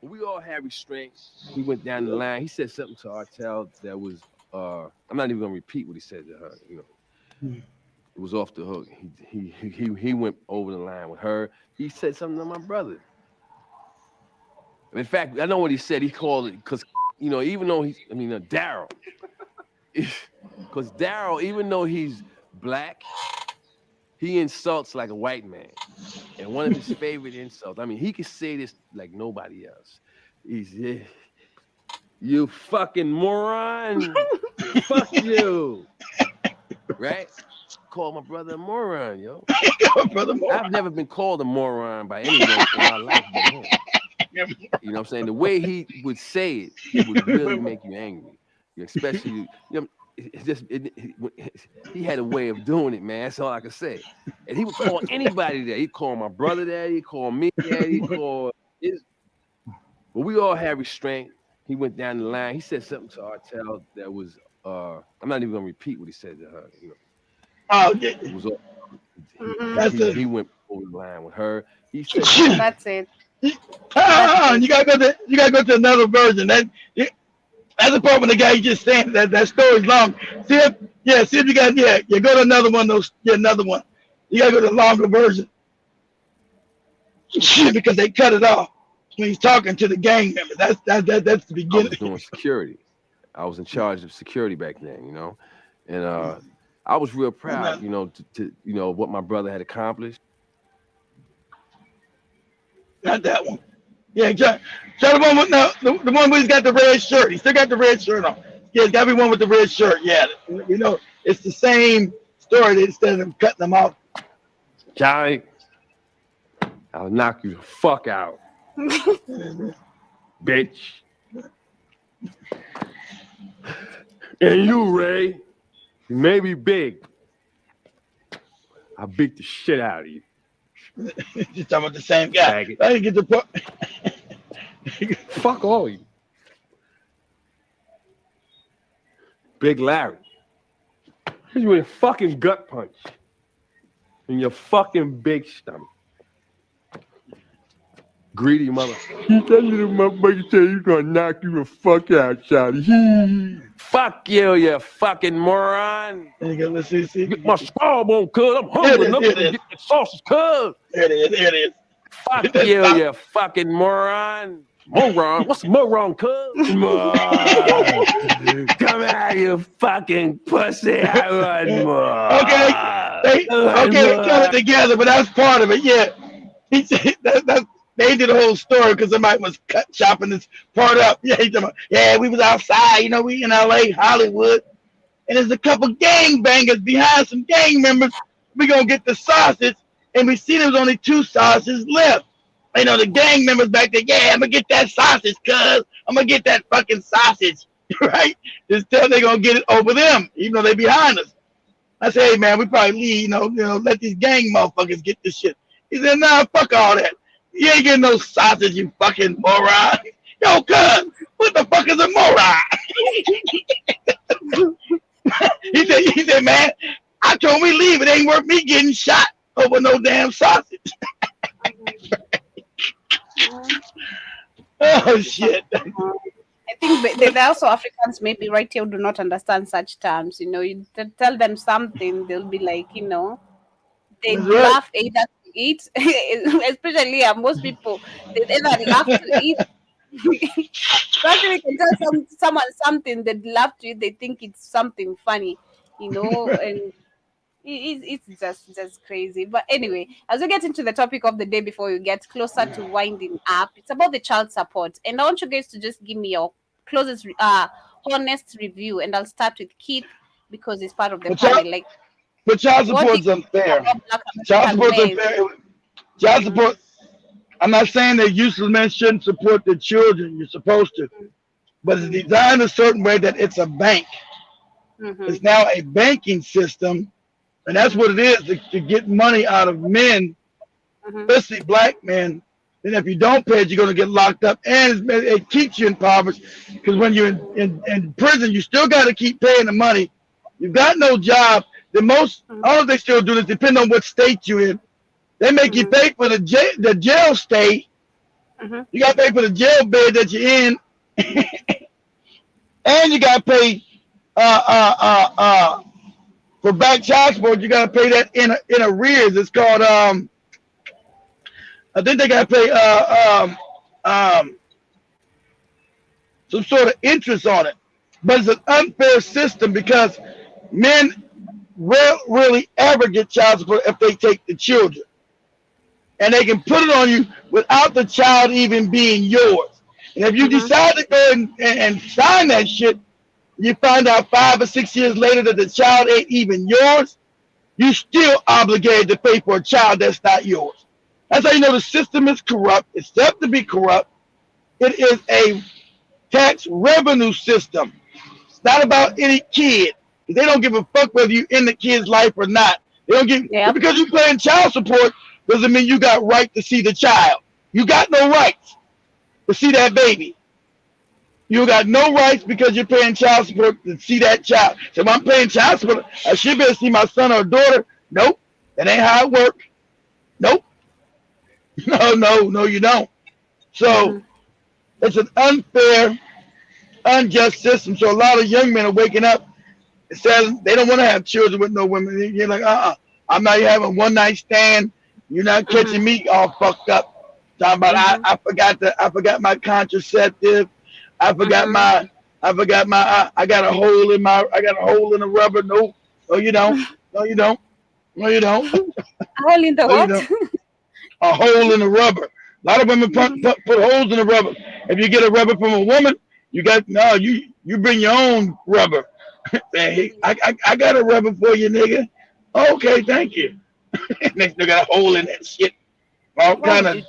We all had restraints. We went down the line. He said something to Artel that was I'm not even gonna repeat what he said to her, you know. It was off the hook. He went over the line with her. He said something to my brother. In fact, I know what he said. He called it because, you know, even though Daryl, because Daryl, even though he's black, he insults like a white man. And one of his favorite insults, I mean, he can say this like nobody else. He's, you fucking moron. Fuck you. Right? Call my brother a moron, yo. Brother moron. I've never been called a moron by anyone in my life but him. You know what I'm saying? The way he would say it would really make you angry. Especially, you know, he had a way of doing it, man. That's all I can say. And he would call anybody that. He'd call my brother that. He'd call me that. He'd call his. But we all had restraint. He went down the line. He said something to Artel that was. I'm not even gonna repeat what he said to her. You know. Oh, yeah. It was. He went over the line with her. He said, "That's it." You gotta go to another version. That's the part when the guy just saying that story's long. See if you got you go to another one. Another one. You gotta go to the longer version because they cut it off when he's talking to the gang members. That's the beginning. I was doing security. I was in charge of security back then, you know, and I was real proud, you know, to you know what my brother had accomplished. Not that one. Yeah, try the one with the one where he's got the red shirt. He still got the red shirt on. Yeah, it's got to be one with the red shirt. Yeah, you know, it's the same story instead of cutting them off. Johnny, I'll knock you the fuck out, bitch. And you, Ray, you may be big. I'll beat the shit out of you. Just talking about the same guy. I didn't get the point. Fuck all you. Big Larry. Hit you with a fucking gut punch in your fucking big stomach. Greedy mother. That little motherfucker said he's gonna knock you the fuck out, Shotty. Fuck you, you fucking moron. Let's see. Get my straw bone, cuz. I'm hungry enough to get the sausage, cuz. There it is. Fuck you, you fucking moron. Moron? What's moron, cuz? Come out, you fucking pussy. I want more. Okay, they cut it together, but that's part of it. Yeah, he said they did the whole story because somebody was chopping this part up. Yeah, he's talking about, we was outside, you know, we in LA, Hollywood, and there's a couple gangbangers behind some gang members. We gonna get the sausage, and we see there was only 2 sausages left. You know, the gang members back there, I'm gonna get that sausage, cuz I'm gonna get that fucking sausage, right? Just tell they gonna get it over them, even though they behind us. I say, hey man, we probably leave, you know, let these gang motherfuckers get this shit. He said, nah, fuck all that. You ain't getting no sausage, you fucking moron. Yo, cuz, what the fuck is a moron? he said, man, I told me leave. It ain't worth me getting shot over no damn sausage. Oh shit! I think there are also Africans maybe right here who do not understand such terms. You know, you tell them something, they'll be like, you know, they laugh either to eat, especially most people, they either laugh to eat. Especially you can tell someone something, they laugh to it, they think it's something funny, you know, and it's just crazy. But anyway, as we get into the topic of the day, before we get closer to winding up, it's about the child support, and I want you guys to just give me your closest honest review, and I'll start with Keith because it's part of the panel. Like, but child support's unfair. Child support's unfair. Child support. I'm not saying that useless men shouldn't support their children. You're supposed to, but it's designed a certain way that it's a bank. It's now a banking system. And that's what it is, to get money out of men, especially black men. And if you don't pay it, you're going to get locked up. And it keeps you impoverished, because when you're in prison, you still got to keep paying the money. You've got no job. All they still do is, depending on what state you're in, they make you pay for the jail stay. You got to pay for the jail bed that you're in. And you got to pay for back child support. You got to pay that in arrears. It's called I think they got to pay some sort of interest on it. But it's an unfair system, because men really ever get child support if they take the children, and they can put it on you without the child even being yours. And if you decide to go and sign that shit, you find out 5 or 6 years later that the child ain't even yours, you still obligated to pay for a child that's not yours. That's how you know the system is corrupt. It's set to be corrupt. It is a tax revenue system. It's not about any kid. They don't give a fuck whether you're in the kid's life or not. They don't give because you're paying child support doesn't mean you got right to see the child. You got no rights to see that baby. You got no rights because you're paying child support to see that child. So if I'm paying child support, I should be able to see my son or daughter. Nope. That ain't how it works. Nope. No, you don't. So it's an unfair, unjust system. So a lot of young men are waking up and saying they don't want to have children with no women. You're like, I'm not having one night stand. You're not catching me all fucked up. Talking about I forgot my contraceptive. I got a hole in the rubber. No, you don't. No, you don't. A hole in the what? A hole in the rubber. A lot of women put holes in the rubber. If you get a rubber from a woman, you bring your own rubber. Hey, I got a rubber for you, nigga. Okay, thank you. They got a hole in that shit. All kind of.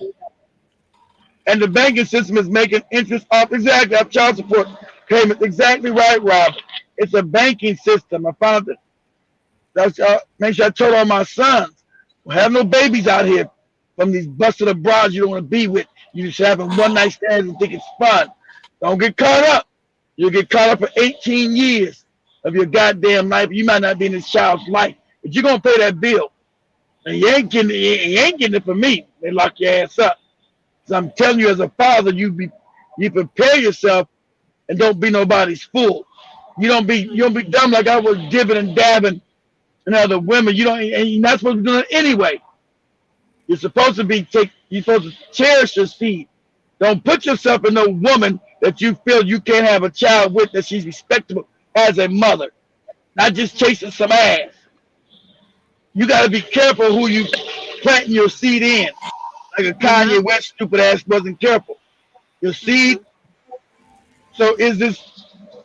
And the banking system is making interest off child support payments. Exactly right, Rob. It's a banking system. I found it. That's make sure I told all my sons, we'll have no babies out here from these busted up broads you don't want to be with. You just having one night stands and think it's fun. Don't get caught up. You'll get caught up for 18 years of your goddamn life. You might not be in this child's life, but you're gonna pay that bill. And you ain't getting it for me. They lock your ass up. So I'm telling you, as a father, you prepare yourself and don't be nobody's fool. You don't be dumb like I was dibbing and dabbing and other women. And you're not supposed to be doing it anyway. You're supposed to cherish your seed. Don't put yourself in no woman that you feel you can't have a child with, that she's respectable as a mother, not just chasing some ass. You got to be careful who you planting your seed in. Like a Kanye West stupid ass wasn't careful. Your seed. So if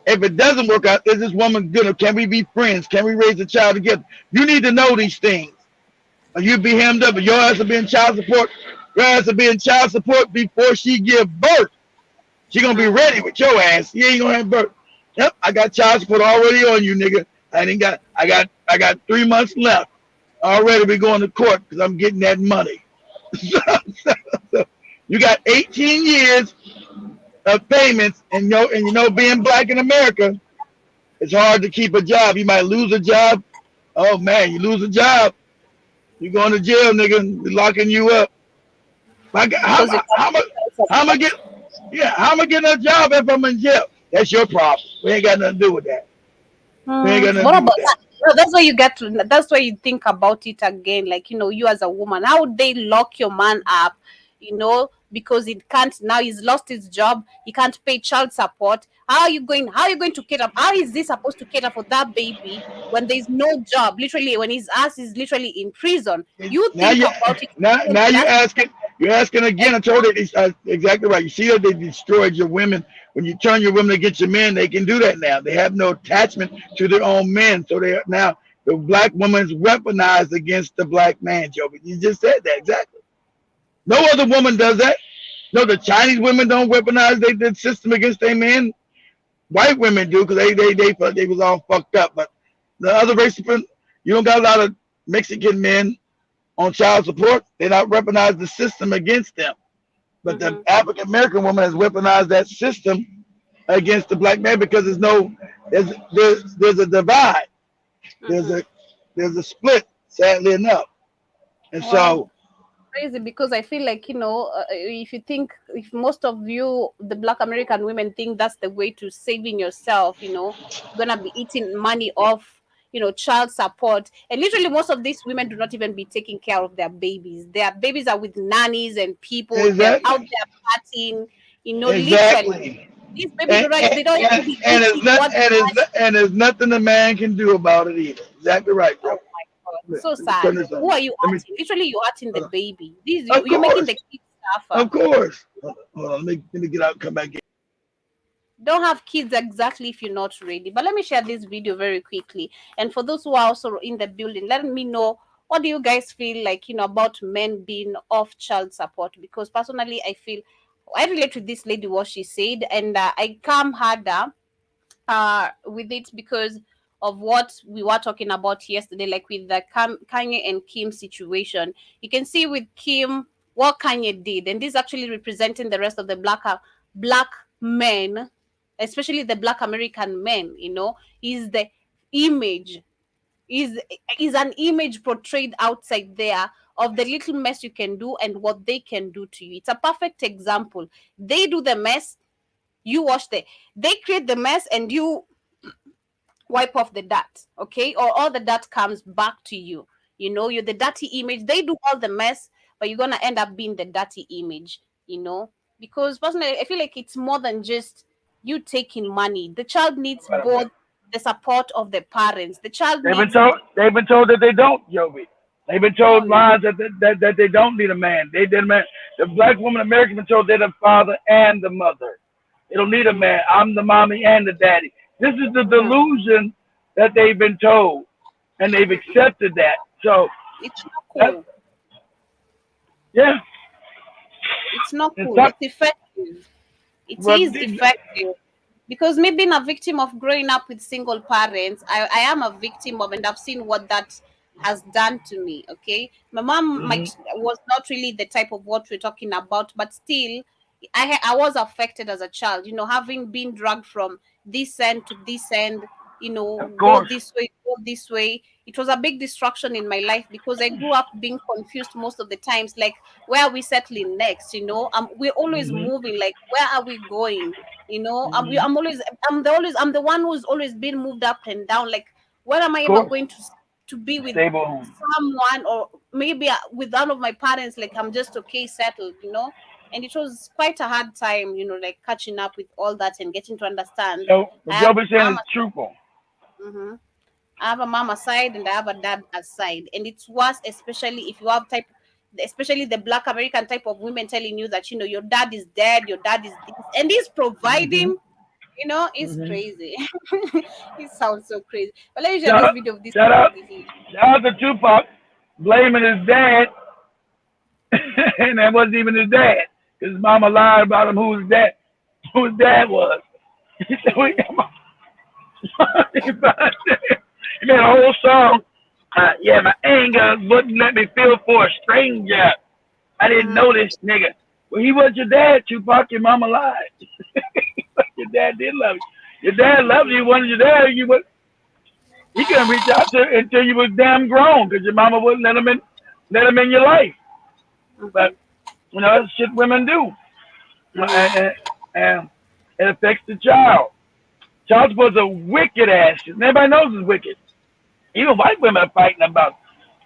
it doesn't work out, is this woman good, or can we be friends? Can we raise a child together? You need to know these things. Or you be hemmed up, and your ass will be in child support. Your ass will be in child support before she give birth. She gonna be ready with your ass. You ain't gonna have birth. Yep, I got child support already on you, nigga. I got 3 months left. Already be going to court because I'm getting that money. So you got 18 years of payments, and being black in America, it's hard to keep a job. You might lose a job. Oh man, you lose a job, you're going to jail, nigga. We're locking you up. How am I getting a job if I'm in jail? That's your problem. We ain't got nothing to do with that. We ain't got nothing What to do about with that. that? No, that's why you get to. That's why you think about it again. Like, you as a woman, how would they lock your man up? Because it can't. Now he's lost his job. He can't pay child support. How are you going to cater? How is this supposed to cater for that baby when there's no job? Literally, when his ass is literally in prison. You Now think you about it. now you're asking again. I told you it's exactly right. You see that they destroyed your women. When you turn your women against your men, they can do that now. They have no attachment to their own men. So they now the black woman's weaponized against the black man, Joe. You just said that exactly. No other woman does that. No, the Chinese women don't weaponize their system against their men. White women do because they was all fucked up. But the other race, you don't got a lot of Mexican men on child support. They not weaponize the system against them. But the African American woman has weaponized that system against the black man because there's a divide. There's a split, sadly enough. And so crazy because I feel like if most of you, the Black American women, think that's the way to saving yourself, you're gonna be eating money off child support, and literally most of these women do not even be taking care of their babies. Their babies are with nannies and people. Exactly. They're out there partying, exactly. Literally these babies they don't even be and eating and there's nothing the man can do about it either. Exactly right, bro. So sad. Who are you acting? Literally, you're acting the baby. You're making the kids suffer. Of course. Hold on, let me get out and come back in. Don't have kids exactly if you're not ready. But let me share this video very quickly. And for those who are also in the building, let me know, what do you guys feel like, about men being off child support? Because personally, I relate to this lady, what she said, and I come harder with it because of what we were talking about yesterday, like with the Kanye and Kim situation. You can see with Kim what Kanye did, and this is actually representing the rest of the black men, especially the Black American men. Is the image is an image portrayed outside there of the little mess you can do and what they can do to you. It's a perfect example. They do the mess, you wash they create the mess, and you wipe off the dirt, okay? Or all the dirt comes back to you. You're the dirty image. They do all the mess, but you're gonna end up being the dirty image, because personally I feel like it's more than just you taking money. The child needs both the support of the parents. The child they've been told that they don't, Jovi. They've been told lies that they don't need a man. They did a man. The black woman American been told they're the father and the mother. They don't need a man. I'm the mommy and the daddy. This is the delusion that they've been told, and they've accepted that. So it's not cool. Yeah, it's not cool. It's effective. It is effective because me being a victim of growing up with single parents, I am a victim of, and I've seen what that has done to me. Okay, my mom was not really the type of what we're talking about, but still, I was affected as a child. Having been dragged from this end to this end, go this way. It was a big distraction in my life because I grew up being confused most of the times. Like, where are we settling next? We're always moving. Like, where are we going? I'm the one who's always been moved up and down. Like, where am I ever going to be with someone, or maybe with one of my parents? Like, I'm just okay, settled. And it was quite a hard time, like catching up with all that and getting to understand. So what you'll be saying is truthful. I have a mom aside and I have a dad aside, and it's worse, especially if you have especially the Black American type of women telling you that your dad is dead, your dad is this, and he's providing. It's crazy. It sounds so crazy. But let me share this video of this. Shout out to Tupac blaming his dad, and that wasn't even his dad. His mama lied about him who his dad was. He made a whole song. Yeah, my anger wouldn't let me feel for a stranger. I didn't know this nigga. Well, he was your dad, Tupac. Your mama lied. Your dad did love you. Your dad loved you. Wanted your dad. He couldn't reach out to you until you was damn grown because your mama wouldn't let him in your life. But that's shit women do, and it affects the child. Child support's a wicked ass shit. Everybody knows it's wicked. Even white women are fighting about.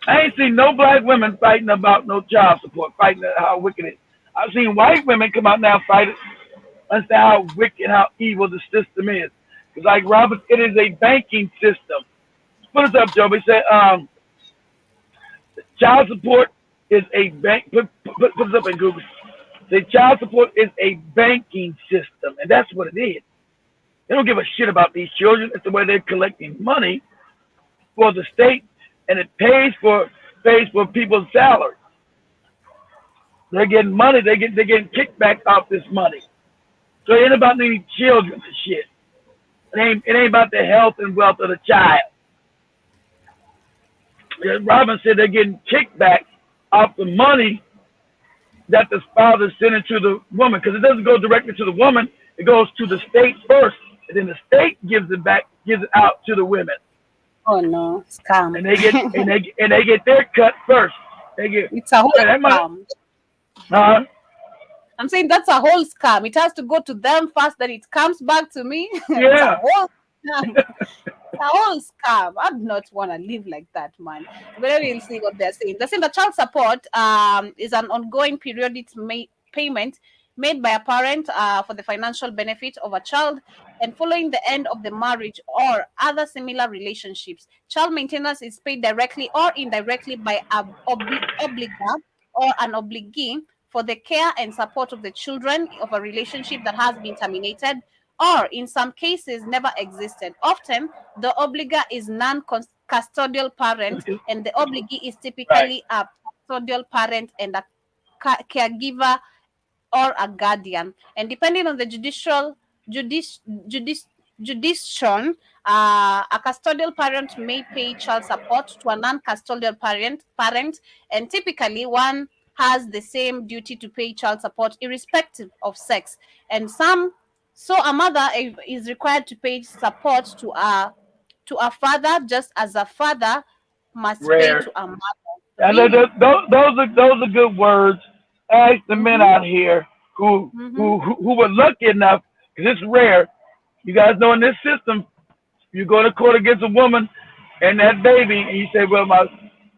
I ain't seen no black women fighting about no child support, fighting how wicked it is. I've seen white women come out now fighting. Understand how wicked, how evil the system is. Because like Robert, it is a banking system. Put us up, Joe. We said child support is a bank. Put us up in Google. Say child support is a banking system, and that's what it is. They don't give a shit about these children. It's the way they're collecting money for the state, and it pays for people's salaries. They're getting money. They're getting kickback off this money. So it ain't about any children and shit. It ain't about the health and wealth of the child. Robin said they're getting kickback off the money that the father's sending to the woman, because it doesn't go directly to the woman. It goes to the state first, and then the state gives it out to the women. Oh no, scam! And they get their cut first. It's a whole scam. I'm saying that's a whole scam. It has to go to them first, then it comes back to me. Yeah. A whole scam. I do not want to live like that, man. But we'll see what they're saying. They're saying that child support is an ongoing periodic payment made by a parent for the financial benefit of a child, and following the end of the marriage or other similar relationships. Child maintenance is paid directly or indirectly by an obligor or an obligee for the care and support of the children of a relationship that has been terminated, or in some cases never existed. Often, the obligor is non-custodial parent, and the obligee is typically a custodial parent and a caregiver or a guardian. And depending on the jurisdiction, a custodial parent may pay child support to a non-custodial parent, and typically one has the same duty to pay child support irrespective of sex. And so a mother is required to pay support to a father, just as a father must pay to a mother. And those are good words. Ask the men out here who were lucky enough, because it's rare. You guys know in this system, you go to court against a woman and that baby, and you say, well, I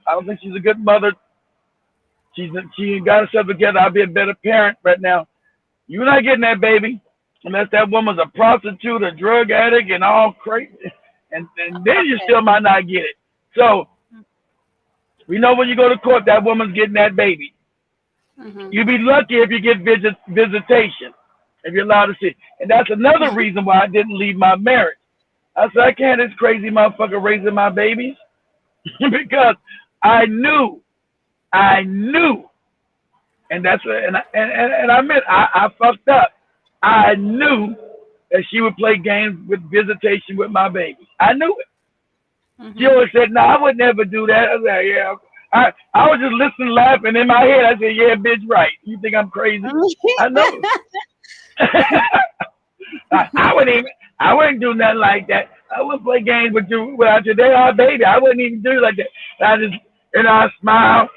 don't think she's a good mother. She ain't got herself together. I'll be a better parent right now. You're not getting that baby unless that woman's a prostitute, a drug addict, and all crazy. And then you still might not get it. So we know when you go to court, that woman's getting that baby. You'd be lucky if you get visitation, if you're allowed to see. And that's another reason why I didn't leave my marriage. I said, I can't this crazy motherfucker raising my babies. Because I knew, and that's and I admit I fucked up. I knew that she would play games with visitation with my baby. I knew it. She always said, no, I would never do that. I was like, yeah. I was just listening, laughing in my head. I said, yeah, bitch, right. You think I'm crazy? I know. I wouldn't do nothing like that. I wouldn't play games with you without your day, baby. I wouldn't even do it like that. I smile,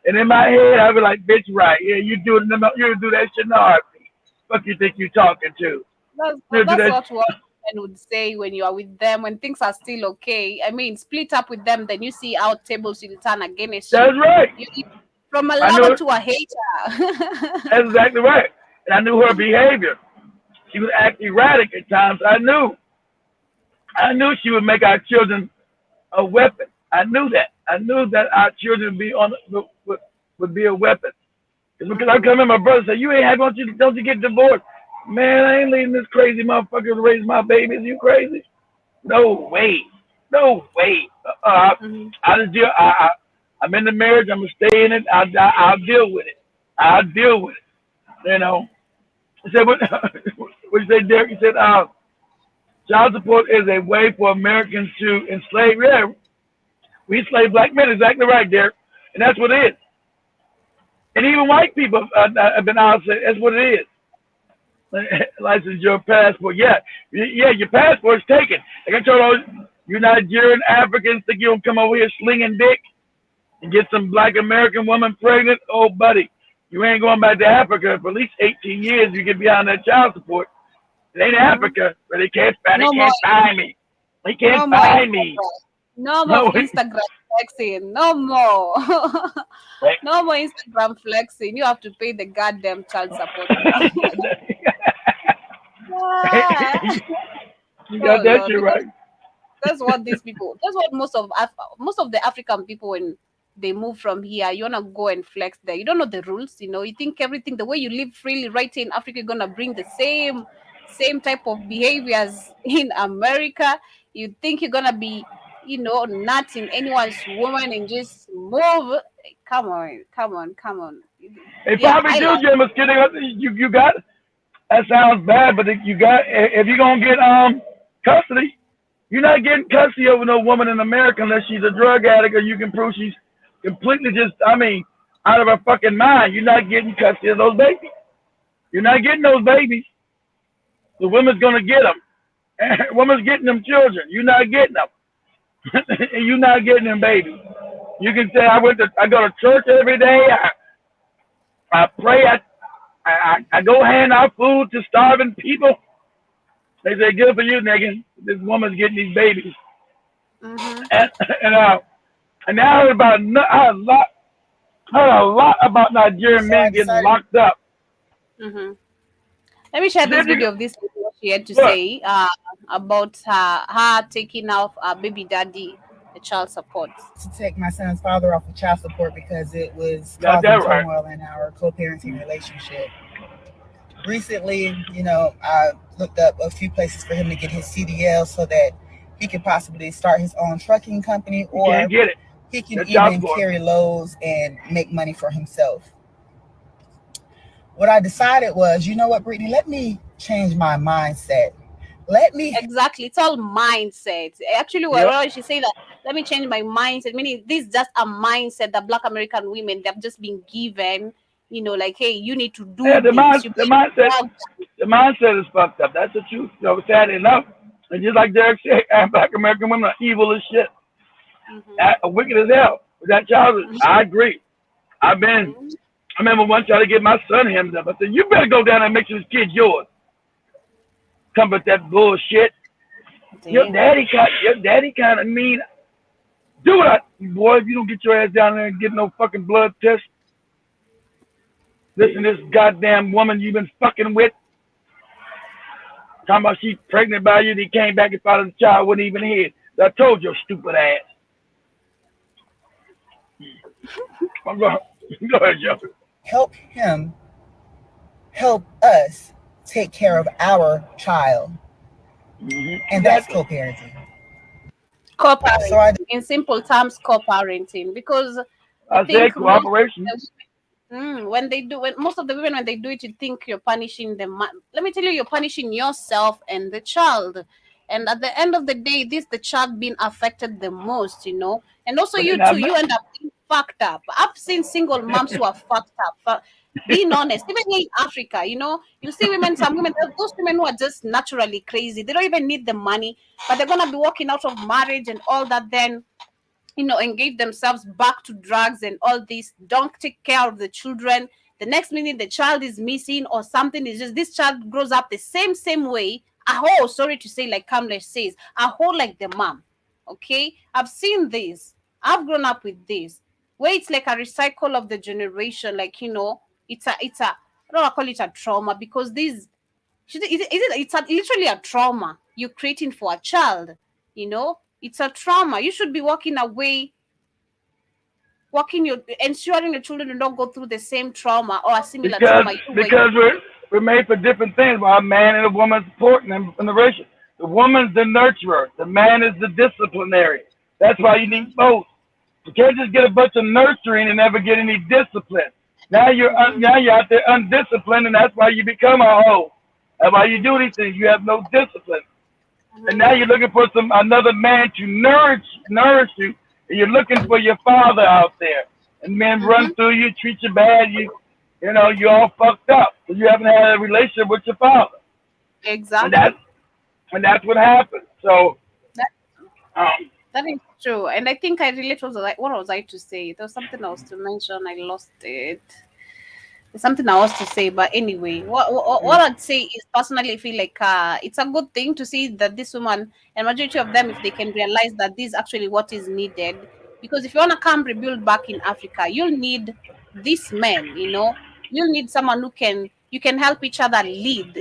and in my head, I'd be like, bitch, right. Yeah, you do that shit in the heartbeat. Fuck you think you talking to? That's what men would say when you are with them, when things are still okay. I mean, split up with them, then you see how tables will turn against you. That's right. From a lover to a hater. That's exactly right. And I knew her behavior. She would act erratic at times. I knew she would make our children a weapon. I knew that. I knew that our children would be a weapon. Because I come in, my brother said, "You ain't happy? Don't you get divorced?" Man, I ain't leaving this crazy motherfucker to raise my babies. You crazy? No way. No way. I just deal. I'm in the marriage. I'm gonna stay in it. I'll deal with it. I'll deal with it. You know. He said, "What you say, Derek?" He said, "Child support is a way for Americans to enslave." Yeah, we enslave black men. Exactly right, Derek. And that's what it is. And even white people have been out and said that's what it is. License your passport. Yeah, your passport's taken. Like I told all you Nigerian Africans think you'll come over here slinging dick and get some black American woman pregnant. Oh, buddy, you ain't going back to Africa for at least 18 years. You get behind that child support. It ain't Africa, but they can't find me. They No can't more find me. Instagram. No more Instagram flexing. No more. No more Instagram flexing. You have to pay the goddamn child support now. You got that shit right. That's what these people. That's what most of the African people, when they move from here, you wanna go and flex there. You don't know the rules. You think everything, the way you live freely right here in Africa, you're gonna bring the same type of behaviors in America. You think you're gonna be, nutting anyone's woman and just move. Come on. They probably do, Jim. You got. That sounds bad, but if you're gonna get custody, you're not getting custody over no woman in America unless she's a drug addict or you can prove she's completely out of her fucking mind. You're not getting custody of those babies. You're not getting those babies. The woman's gonna get them. Woman's getting them children. You're not getting them. You're not getting them babies. You can say I go to church every day. I pray. I go hand out food to starving people. They say, good for you, nigga. This woman's getting these babies. Mm-hmm. And now I heard a lot about Nigerian men getting locked up. Mm-hmm. Let me share this video of this what she had to say about her taking off baby daddy, the child support. To take my son's father off of child support because it was causing turmoil in our co-parenting relationship. Recently, I looked up a few places for him to get his CDL so that he could possibly start his own trucking company, or he can even carry loads and make money for himself. What I decided was, you know what, Brittany, let me change my mindset. Exactly, it's all mindset. Actually, what she say that, let me change my mindset, meaning this is just a mindset that Black American women, they've just been given, like, hey, you need to do this. The mindset is fucked up. That's the truth. Sad enough. And just like Derek said, Black American women are evil as shit. Wicked as hell. With that child, I agree. I remember one trying to get my son hemmed up. I said, you better go down there and make sure this kid's yours. Come with that bullshit. Damn. Your daddy kind of mean. Do it, boy. If you don't get your ass down there and get no fucking blood test. Listen to this goddamn woman you've been fucking with. Talking about she's pregnant by you, and he came back and found out the child wasn't even his. I told your stupid ass. Go ahead, Joe. Help us take care of our child. And that's co-parenting. Co-parenting. So in simple terms, co-parenting. Because I said cooperation. When most of the women, when they do it, you think you're punishing them. Let me tell you, you're punishing yourself and the child. And at the end of the day, the child being affected the most, And also you too, you end up being fucked up. I've seen single moms who are fucked up. Being honest, even in Africa, you see some women, those women who are just naturally crazy. They don't even need the money, but they're gonna be walking out of marriage and all that. Then, engage themselves back to drugs and all this. Don't take care of the children. The next minute, the child is missing or something. Is just this child grows up the same way. Sorry to say, like Kamlesh says, like the mom. Okay, I've seen this. I've grown up with this, where it's like a recycle of the generation. Like it's a I don't want to call it a trauma because it's literally a trauma you're creating for a child. It's a trauma. You should be walking away, ensuring your children do not go through the same trauma or a similar trauma. Because we're made for different things. While a man and a woman supporting them in the relationship. The woman's the nurturer. The man is the disciplinary. That's why you need both. You can't just get a bunch of nurturing and never get any discipline. Now you're out there undisciplined, and that's why you become a hoe. That's why you do these things. You have no discipline. And now you're looking for another man to nourish you, and you're looking for your father out there. And men run through you, treat you bad, you're all fucked up. So you haven't had a relationship with your father. Exactly. And that's what happened. So that is true. And I think I relate what was I to say? There was something else to mention. I lost it. something I was to say, but anyway, what I'd say is personally I feel like it's a good thing to see that this woman and majority of them, if they can realize that this is actually what is needed, because if you want to come rebuild back in Africa, you'll need these men, you'll need someone who can help each other lead,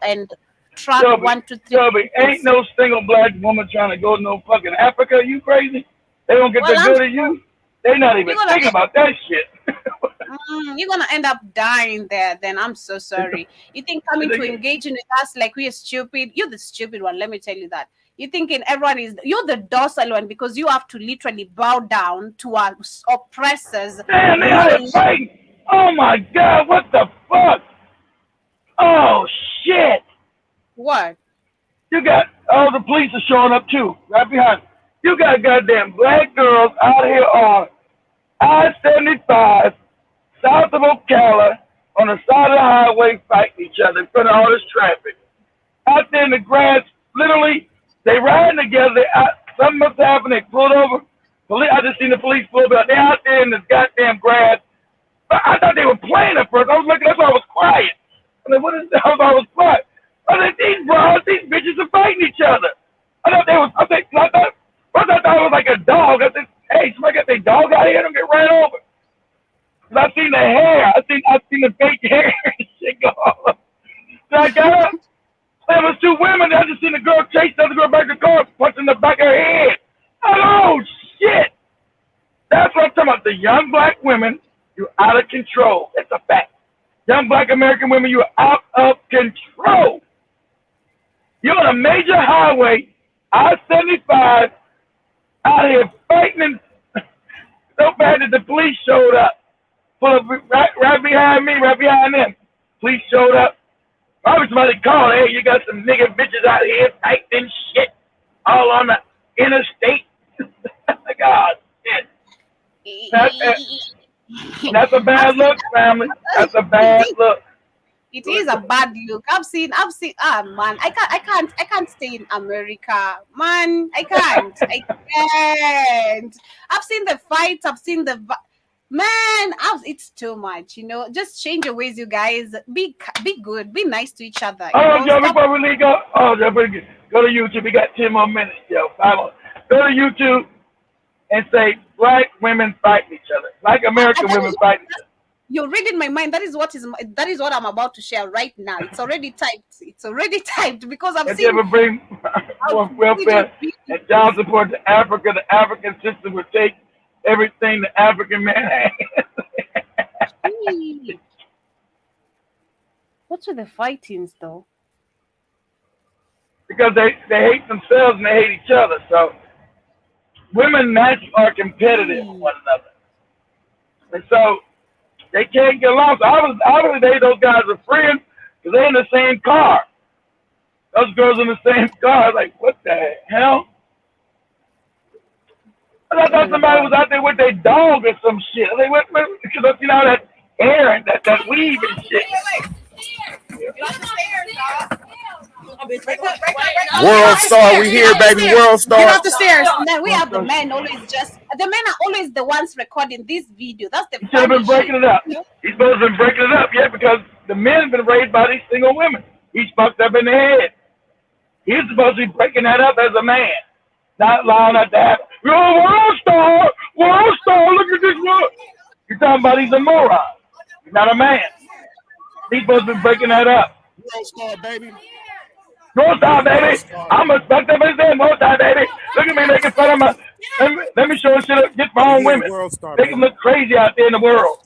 and track Shelby, 1, 2, 3. Shelby, ain't no single black woman trying to go to no fucking Africa. You crazy? They don't get the good of you. They not even thinking about that shit. You're gonna end up dying there. Then I'm so sorry. You think coming to engaging with us like we are stupid? You're the stupid one. Let me tell you that. You're thinking you're the docile one because you have to literally bow down to our oppressors. Damn, they out here fighting. Oh my God, what the fuck? Oh shit. What? You got all the police are showing up too, right behind. You got goddamn black girls out here on I-75, south of Ocala, on the side of the highway fighting each other in front of all this traffic. Out there in the grass, literally, they riding together. Something must happen. They pulled over. I just seen the police pull up. They're out there in this goddamn grass. I thought they were playing at first. I was looking, that's why I was quiet. I'm like, what is that? I was quiet. I said, these bros, these bitches are fighting each other. I thought it was like a dog. I said, hey, somebody got their dog out here, don't get ran over. Cause I seen the hair. I seen the fake hair and shit go on. So I got up. There was two women. I just seen the girl chase the other girl back to the car, punching the back of her head. Oh, shit. That's what I'm talking about. The young black women, you're out of control. It's a fact. Young black American women, you're out of control. You're on a major highway, I-75, out here fighting so bad that the police showed up. Pull up right behind me, right behind them. Police showed up. Probably somebody called, hey, you got some nigga bitches out here fighting shit all on the interstate. God, shit. That's a bad look, family. That's a bad look. It is a bad look. I've seen. Man, I can't stay in America, man. I can't. I've seen the fights. I've seen the man. It's too much. Just change your ways, you guys. Be good. Be nice to each other. Joe, before we leave, go to YouTube. We got 10 more minutes, Joe. 5 more. Go to YouTube and say black women fighting each other. Black American women fighting each other. You're reading my mind. That is what I'm about to share right now. It's already typed. Because I've seen. Ever bring welfare and child support to Africa, the African system would take everything the African man has. What's with the fightings, though? Because they hate themselves and they hate each other. So women naturally are competitive with one another, and so they can't get along. So obviously those guys are friends because they're in the same car. Those girls in the same car. Like, what the hell? I thought somebody was out there with their dog or some shit. Like, what? Because you know that hair and that weave and shit. World Star, we here, baby. World Star. Get off the stairs. And then we have the men are always the ones recording this video. That's the. He should have been breaking it up. He's supposed to have been breaking it up, yeah, because the men have been raised by these single women. He's fucked up in the head. He's supposed to be breaking that up as a man, not allowing that to happen. Yo, World Star, look at this one. You're talking about he's a moron. He's not a man. He's supposed to be breaking that up. World Star, baby. World Star, baby. I'm a fucked up as that World Star, baby. Look at me making fun of my. Let me show shit up. Get my own women. Make them look crazy out there in the world.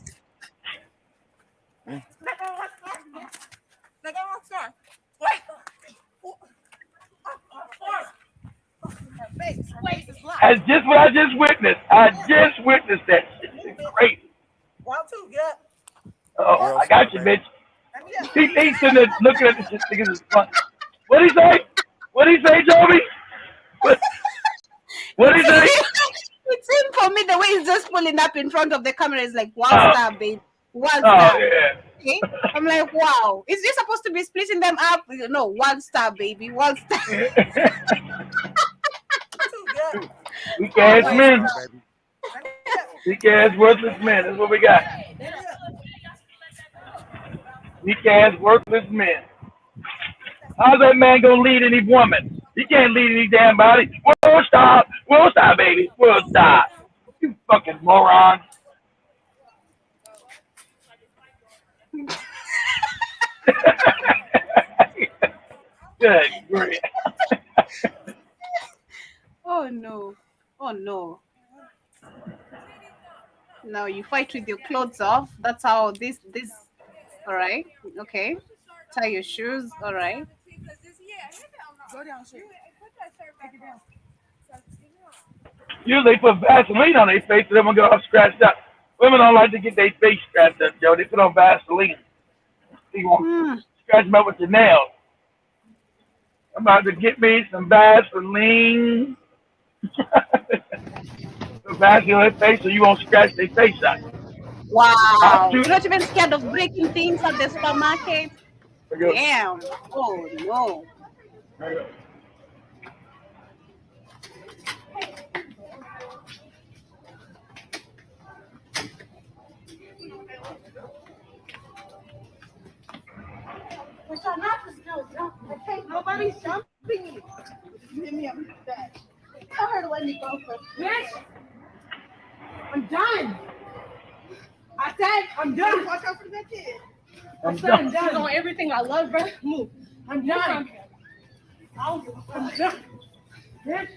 That's just what I just witnessed. I just witnessed that shit. It's crazy. Oh, I got you, bitch. He's sitting there looking at this shit thinking it's fun. What'd he say? What'd he say, Joby? What'd he say? It's him for me. The way he's just pulling up in front of the camera is like, one star, babe. One star. Yeah. Okay? I'm like, wow. Is this supposed to be splitting them up? No, 1 star, baby. 1 star. Weak ass men. Weak ass worthless men. That's what we got. weak-ass, worthless men. How's that man gonna lead any woman? He can't lead any damn body. World star, baby, world star. You fucking moron. Good grief. Oh no. Oh no. Now you fight with your clothes off. That's how this. All right. Okay. Tie your shoes. All right. Go down, shit. Usually they put Vaseline on their face so they won't get all scratched up. Women don't like to get their face scratched up, Joe. They put on Vaseline. You want to scratch them up with your nails. I'm about to get me some Vaseline. Some Vaseline on their face so you won't scratch their face up. Wow. You're not even scared of breaking things at the supermarket? Damn. Oh no. Nobody's jumping. Give me a back. Tell her to let me go first. Bitch! I'm done. I said I'm done. Watch out for that kid. I said I'm done. She's on everything I love, bro. Move. I'm done. I'm done. Bitch.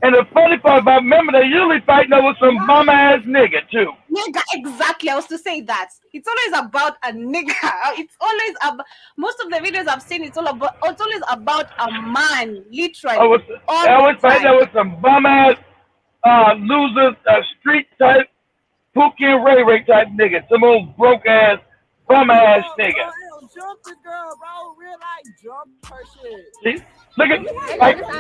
And the funny part about remember they usually fighting over some bum ass nigga too. Nigga, exactly. I was to say that. It's always about a nigga. It's always about most of the videos I've seen. It's always about a man, literally. I was fighting over some bum ass losers, street type, Pookie and Ray Ray type nigga. Some old broke ass, bum ass nigga. Jump the girl, bro. Real life, jump her shit. See? Look at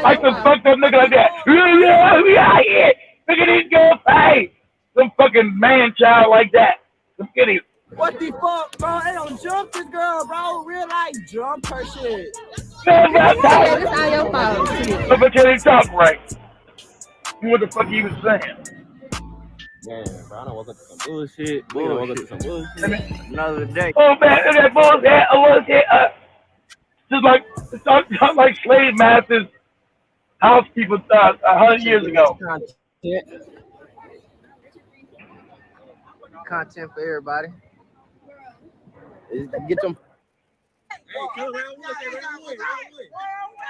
like some fucked up nigga like that. Look at these girls' face. Some fucking man child like that. Some kitty. What the fuck, bro? Hey, don't jump this girl, bro. Real life, jump her shit. Man, it's all your fault. Look at you talk right. What the fuck he was saying? Man, bro, I don't woke up to some bullshit. We don't woke up to some bullshit. Another day. Oh man, look at that bullshit. Just like slave masters, house people 100 years ago. Content for everybody. Get them.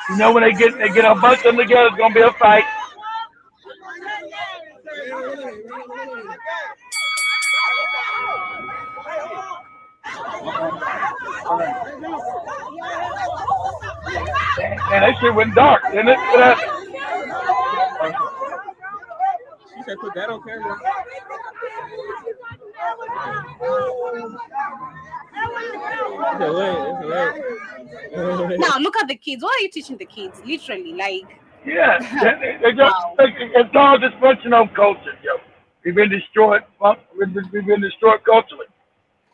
You know when they get a bunch of them together, it's gonna be a fight. Man, that shit went dark, didn't it? She said put that on camera. Now look at the kids. What are you teaching the kids? Literally, like. Yeah, they just, it's all dysfunctional culture, yo. We've been destroyed. We've been destroyed culturally.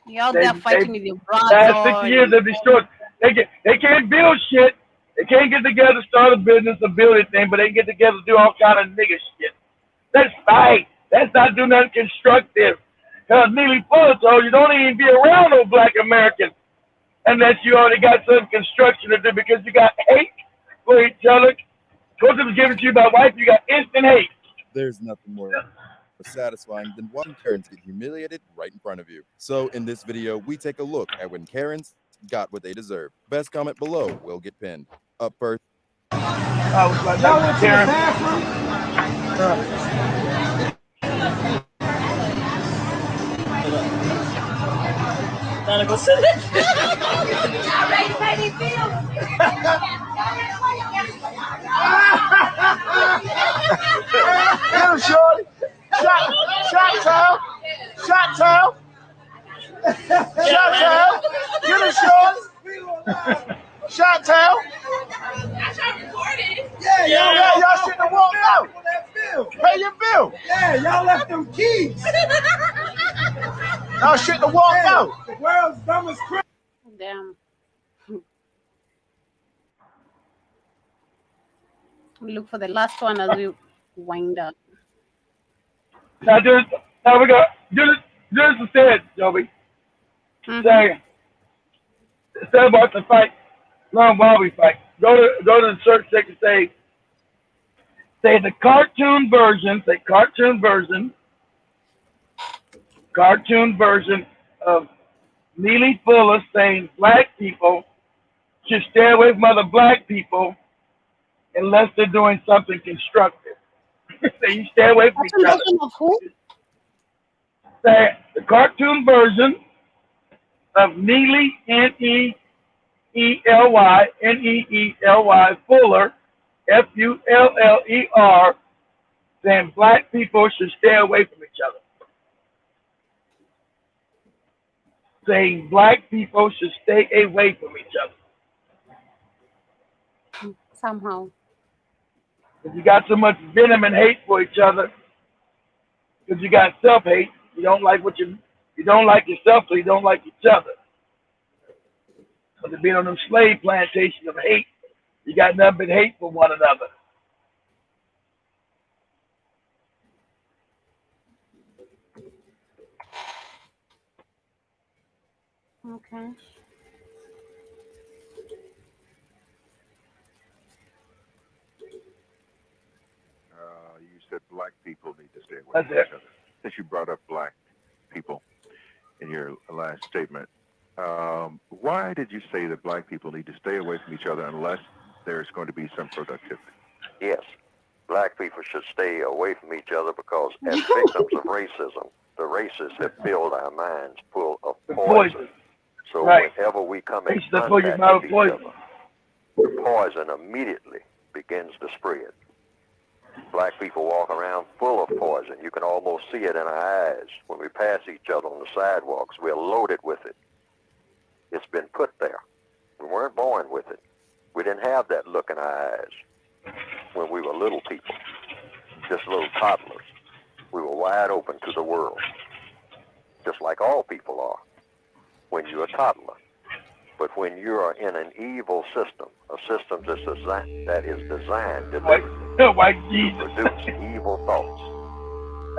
You're there fighting with your brother. Last 60 years they've destroyed. They can't build shit. They can't get together, start a business, or build anything, but they can get together, do all kind of nigga shit. Let's fight. Let's not do nothing constructive. Because Neely Fuller told you don't even be around no black Americans unless you already got some construction to do because you got hate for each other. Because it was given to you by wife, you got instant hate. There's nothing more satisfying than watching Karens get humiliated right in front of you. So in this video, we take a look at when Karens got what they deserve. Best comment below will get pinned. Up first. I was like, y'all went to the bathroom? Time to go sit it. Y'all ready to pay these bills? Get him, shorty. Shot town. Shot town. Shot town. Get him, shorty. Shot town. Yeah, y'all shouldn't have walked out. Pay your bill. Yeah, y'all left them keys. Y'all shouldn't have walked out. The world's dumbest crap. Damn. We look for the last one as we wind up. Now we got just said, Joby. Say, instead of us to fight, learn while we fight. Go to the church. They can say the cartoon version. Say cartoon version of Neely Fuller saying black people should stay away from other black people unless they're doing something constructive. So you stay away from each other. Of who? Say the cartoon version of Neely, Neely, Fuller, Fuller, saying black people should stay away from each other. Saying black people should stay away from each other. Somehow. If you got so much venom and hate for each other, because you got self-hate, you don't like you don't like yourself, so you don't like each other. Because being on them slave plantations of hate, you got nothing but hate for one another. Okay. You said black people need to stay away That's from it. each other. Since you brought up black people in your last statement, why did you say that black people need to stay away from each other unless there's going to be some productivity? Yes, black people should stay away from each other because as victims of racism, the racists have filled our minds full of poison. So Right. whenever we come in They should pull your contact mouth with each poison. other, the poison immediately begins to spread. Black people walk around full of poison. You can almost see it in our eyes. When we pass each other on the sidewalks, we're loaded with it. It's been put there. We weren't born with it. We didn't have that look in our eyes when we were little people, just little toddlers. We were wide open to the world, just like all people are when you're a toddler. But when you are in an evil system, a system that is designed deliberately to produce evil thoughts,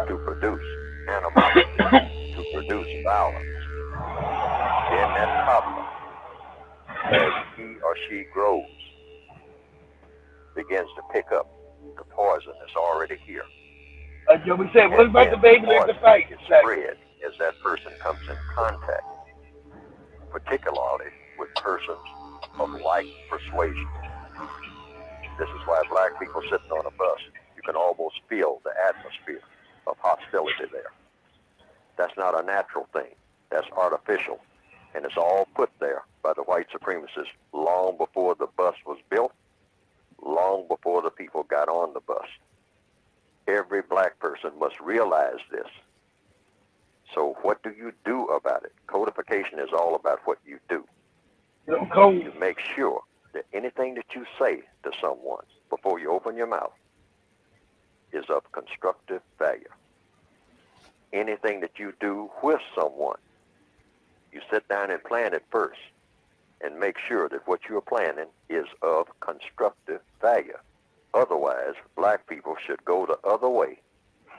to produce animosity, to produce violence, then that toddler, as he or she grows, begins to pick up the poison that's already here. Like we said, what about the baby like the fight? Spread as that person comes in contact, particularly with persons of like persuasion. This is why black people sitting on a bus, you can almost feel the atmosphere of hostility there. That's not a natural thing. That's artificial. And it's all put there by the white supremacists long before the bus was built, long before the people got on the bus. Every black person must realize this. So what do you do about it? Codification is all about what you do. You make sure that anything that you say to someone before you open your mouth is of constructive value. Anything that you do with someone, you sit down and plan it first and make sure that what you're planning is of constructive value. Otherwise, black people should go the other way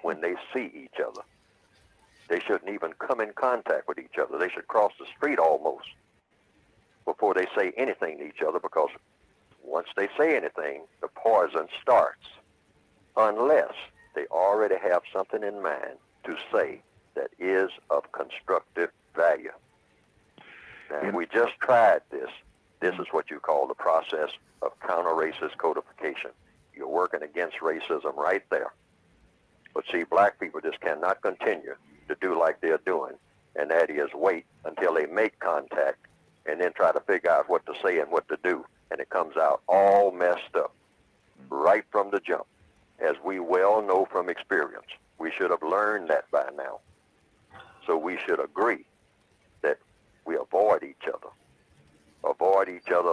when they see each other. They shouldn't even come in contact with each other. They should cross the street almost before they say anything to each other, because once they say anything, the poison starts, unless they already have something in mind to say that is of constructive value. Now, we just tried this. This is what you call the process of counter-racist codification. You're working against racism right there. But see, black people just cannot continue to do like they're doing, and that is wait until they make contact and then try to figure out what to say and what to do, and it comes out all messed up right from the jump. As we well know from experience, we should have learned that by now. So we should agree that we avoid each other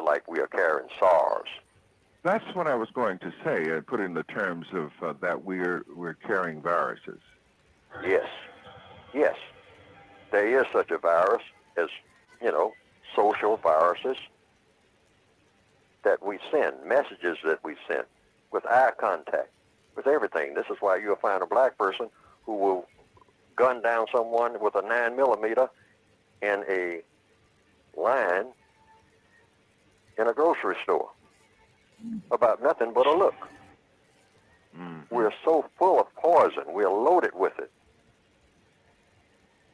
like we are carrying SARS. That's what I was going to say, put it in the terms of that we're carrying viruses. Yes. There is such a virus as, social viruses that we send, messages that we send with eye contact, with everything. This is why you'll find a black person who will gun down someone with a 9mm in a line in a grocery store about nothing but a look. We're so full of poison, we're loaded with it.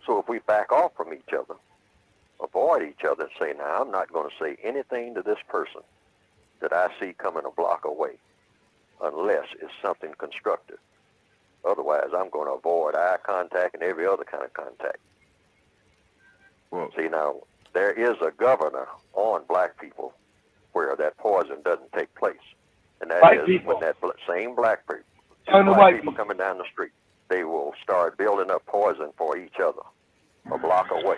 So if we back off from each other, avoid each other, and say, now I'm not going to say anything to this person that I see coming a block away unless it's something constructive. Otherwise, I'm going to avoid eye contact and every other kind of contact. Well, see, now, there is a governor on black people where that poison doesn't take place. And that White is people. when that same black people, Turn to black white people coming down the street, they will start building up poison for each other a block away.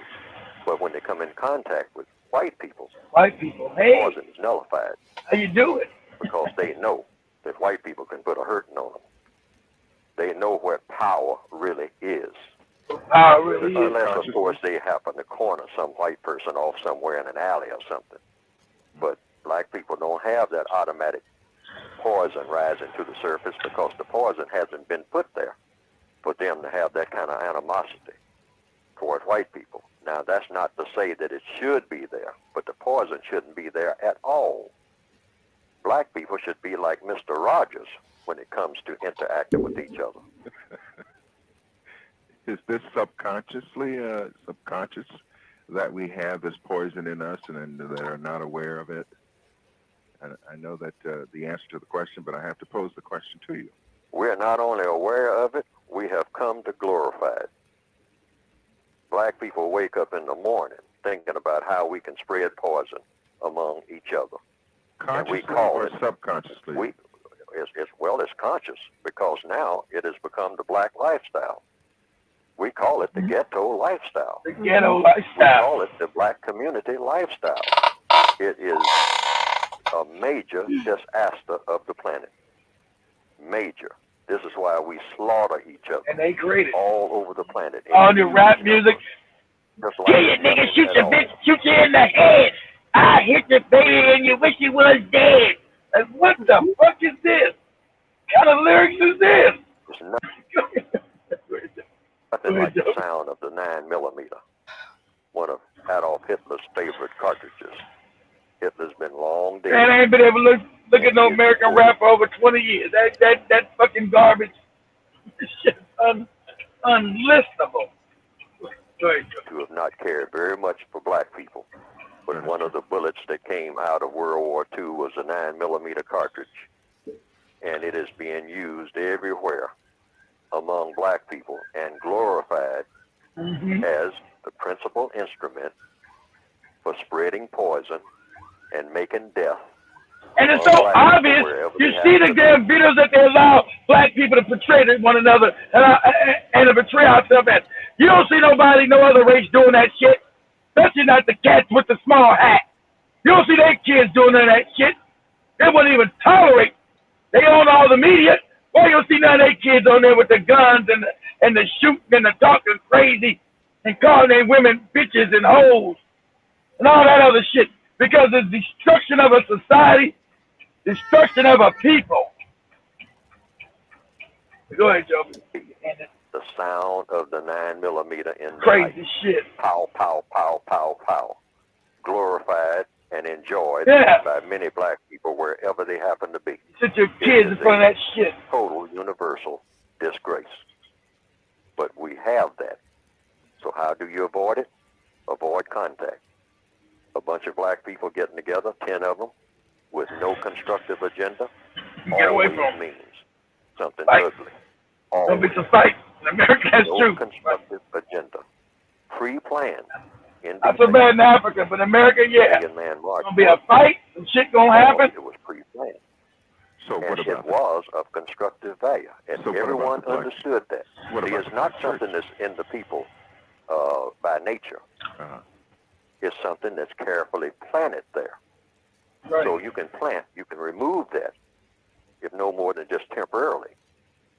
But when they come in contact with white people, Hey, poison is nullified. how you doing? Because they know that white people can put a hurting on them. They know what power really is. Power really is. Unless, of course, they happen to corner some white person off somewhere in an alley or something. But black people don't have that automatic poison rising to the surface because the poison hasn't been put there for them to have that kind of animosity toward white people. Now, that's not to say that it should be there, but the poison shouldn't be there at all. Black people should be like Mr. Rogers when it comes to interacting with each other. Is this subconscious that we have this poison in us and that are not aware of it? I know that the answer to the question, but I have to pose the question to you. We're not only aware of it, we have come to glorify it. Black people wake up in the morning thinking about how we can spread poison among each other. And we Consciously call or it subconsciously? It's conscious because now it has become the black lifestyle. We call it the ghetto lifestyle. The ghetto We lifestyle. call it the black community lifestyle. It is a major disaster of the planet. Major. This is why we slaughter each other. And they created all over the planet. all the rap music. Just Yeah, you nigga, shoot your bitch, shoot you in the head. I hit the baby and you wish you was dead. Like, what the fuck is this? What kind of lyrics is this? It's nothing like the sound of the 9mm, one of Adolf Hitler's favorite cartridges. Hitler's been long dead. Man, I ain't been able to look at no American rap for over 20 years. That fucking garbage. This shit's unlistenable. To have not cared very much for black people. But one of the bullets that came out of World War II was a 9mm cartridge. And it is being used everywhere among black people and glorified as the principal instrument for spreading poison and making death. And it's so obvious. You see the damn videos that they allow black people to portray one another and to portray ourselves as. You don't see nobody, no other race doing that shit. Especially not the cats with the small hat. You don't see their kids doing none of that shit. They wouldn't even tolerate. They own all the media. Why you don't see none of their kids on there with the guns and the shooting and the talking crazy and calling their women bitches and hoes and all that other shit? Because it's destruction of a society, destruction of a people. Go ahead, Joe. The sound of the 9mm in the Crazy night. shit. Pow, pow, pow, pow, pow. Glorified and enjoyed by many black people wherever they happen to be. Sit your kids in front of that shit. Total universal disgrace. But we have that. So how do you avoid it? Avoid contact. A bunch of black people getting together, 10 of them, with no constructive agenda, Get away always from means something Fight. ugly. Don't be some fight. In America, that's No true. constructive agenda. Pre-planned. Not so bad in Africa, but in America, yeah. Man march. Gonna be a fight. Some shit gonna happen. It was pre-planned. So and what about it was of constructive value. And So what about everyone the black- understood that. what See, about it's the not black something that's in the people by nature. It's something that's carefully planted there. Right. So you can plant, you can remove that, if no more than just temporarily,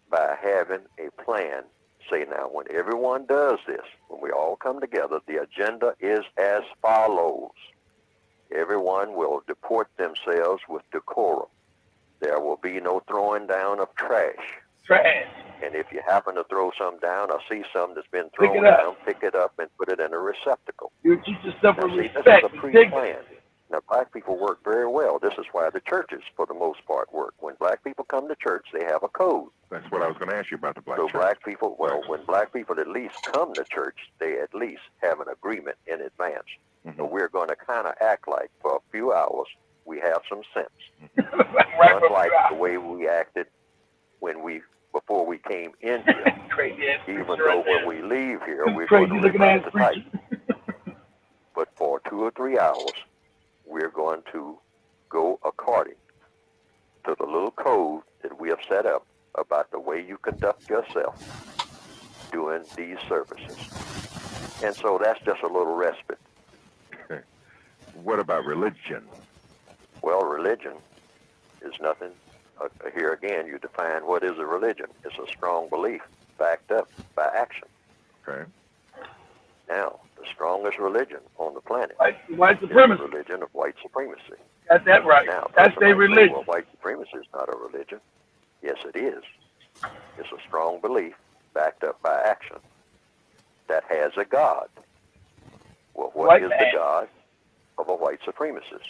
by having a plan. Say now, when everyone does this, when we all come together, the agenda is as follows. Everyone will deport themselves with decorum. There will be no throwing down of trash. Trash. And if you happen to throw some down or see some that's been Pick thrown it up. down, pick it up and put it in a receptacle. You teach yourself Now, with see, this respect. is a pre-plan. Now, black people work very well. This is why the churches, for the most part, work. When black people come to church, they have a code. That's what I was going to ask you about the black So church. black people, well, when black people at least come to church, they at least have an agreement in advance. So we're going to kind of act like for a few hours we have some sense. Unlike the way we acted before we came in here. Even though when we leave here, we're going to live out the type. But for 2 or 3 hours, we're going to go according to the little code that we have set up about the way you conduct yourself during these services. And so that's just a little respite. What about religion? Well, religion is nothing. Here again, you define what is a religion. It's a strong belief backed up by action. Okay. Now, the strongest religion on the planet White is supremacy. the religion of white supremacy. Got that right. Now, That's person their might say, religion. well, white supremacy is not a religion. Yes, it is. It's a strong belief backed up by action that has a God. Well, what is the God of a white supremacist?